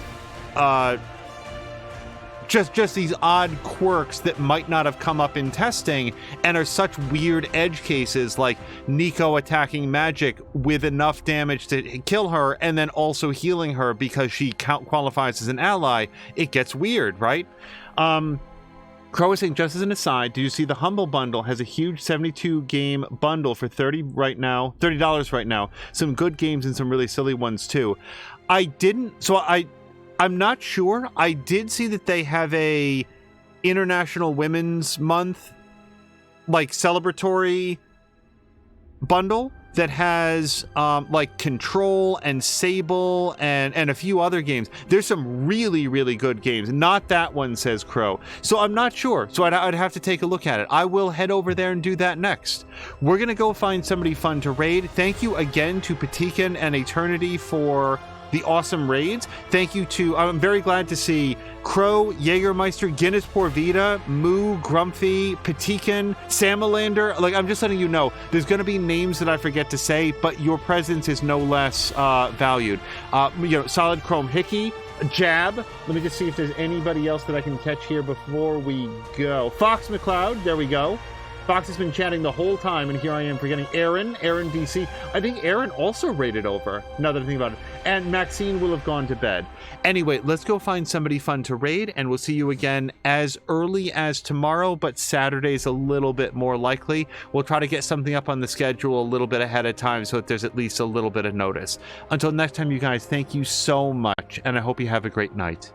just these odd quirks that might not have come up in testing and are such weird edge cases, like Nico attacking Magik with enough damage to kill her and then also healing her because she qualifies as an ally. It gets weird, right? Crow is saying, just as an aside, do you see the Humble Bundle has a huge 72 game bundle for $30 right now. Some good games and some really silly ones too. I'm not sure. I did see that they have a International Women's Month, like, celebratory bundle that has like Control and Sable and a few other games. There's some really, really good games. Not that one, says Crow. So I'm not sure. So I'd have to take a look at it. I will head over there and do that next. We're going to go find somebody fun to raid. Thank you again to Patikan and Eternity for the awesome raids. Thank you to, I'm very glad to see Crow, Jägermeister, Guinness Por Vida, Moo, Grumpy, Patikan, Samalander. Like, I'm just letting you know, there's going to be names that I forget to say, but your presence is no less valued. Solid Chrome Hickey, Jab. Let me just see if there's anybody else that I can catch here before we go. Fox McCloud, there we go. Fox has been chatting the whole time, and here I am forgetting Aaron DC. I think Aaron also raided over, now that I think about it. And Maxine will have gone to bed. Anyway, let's go find somebody fun to raid, and we'll see you again as early as tomorrow, but Saturday's a little bit more likely. We'll try to get something up on the schedule a little bit ahead of time so that there's at least a little bit of notice. Until next time, you guys, thank you so much, and I hope you have a great night.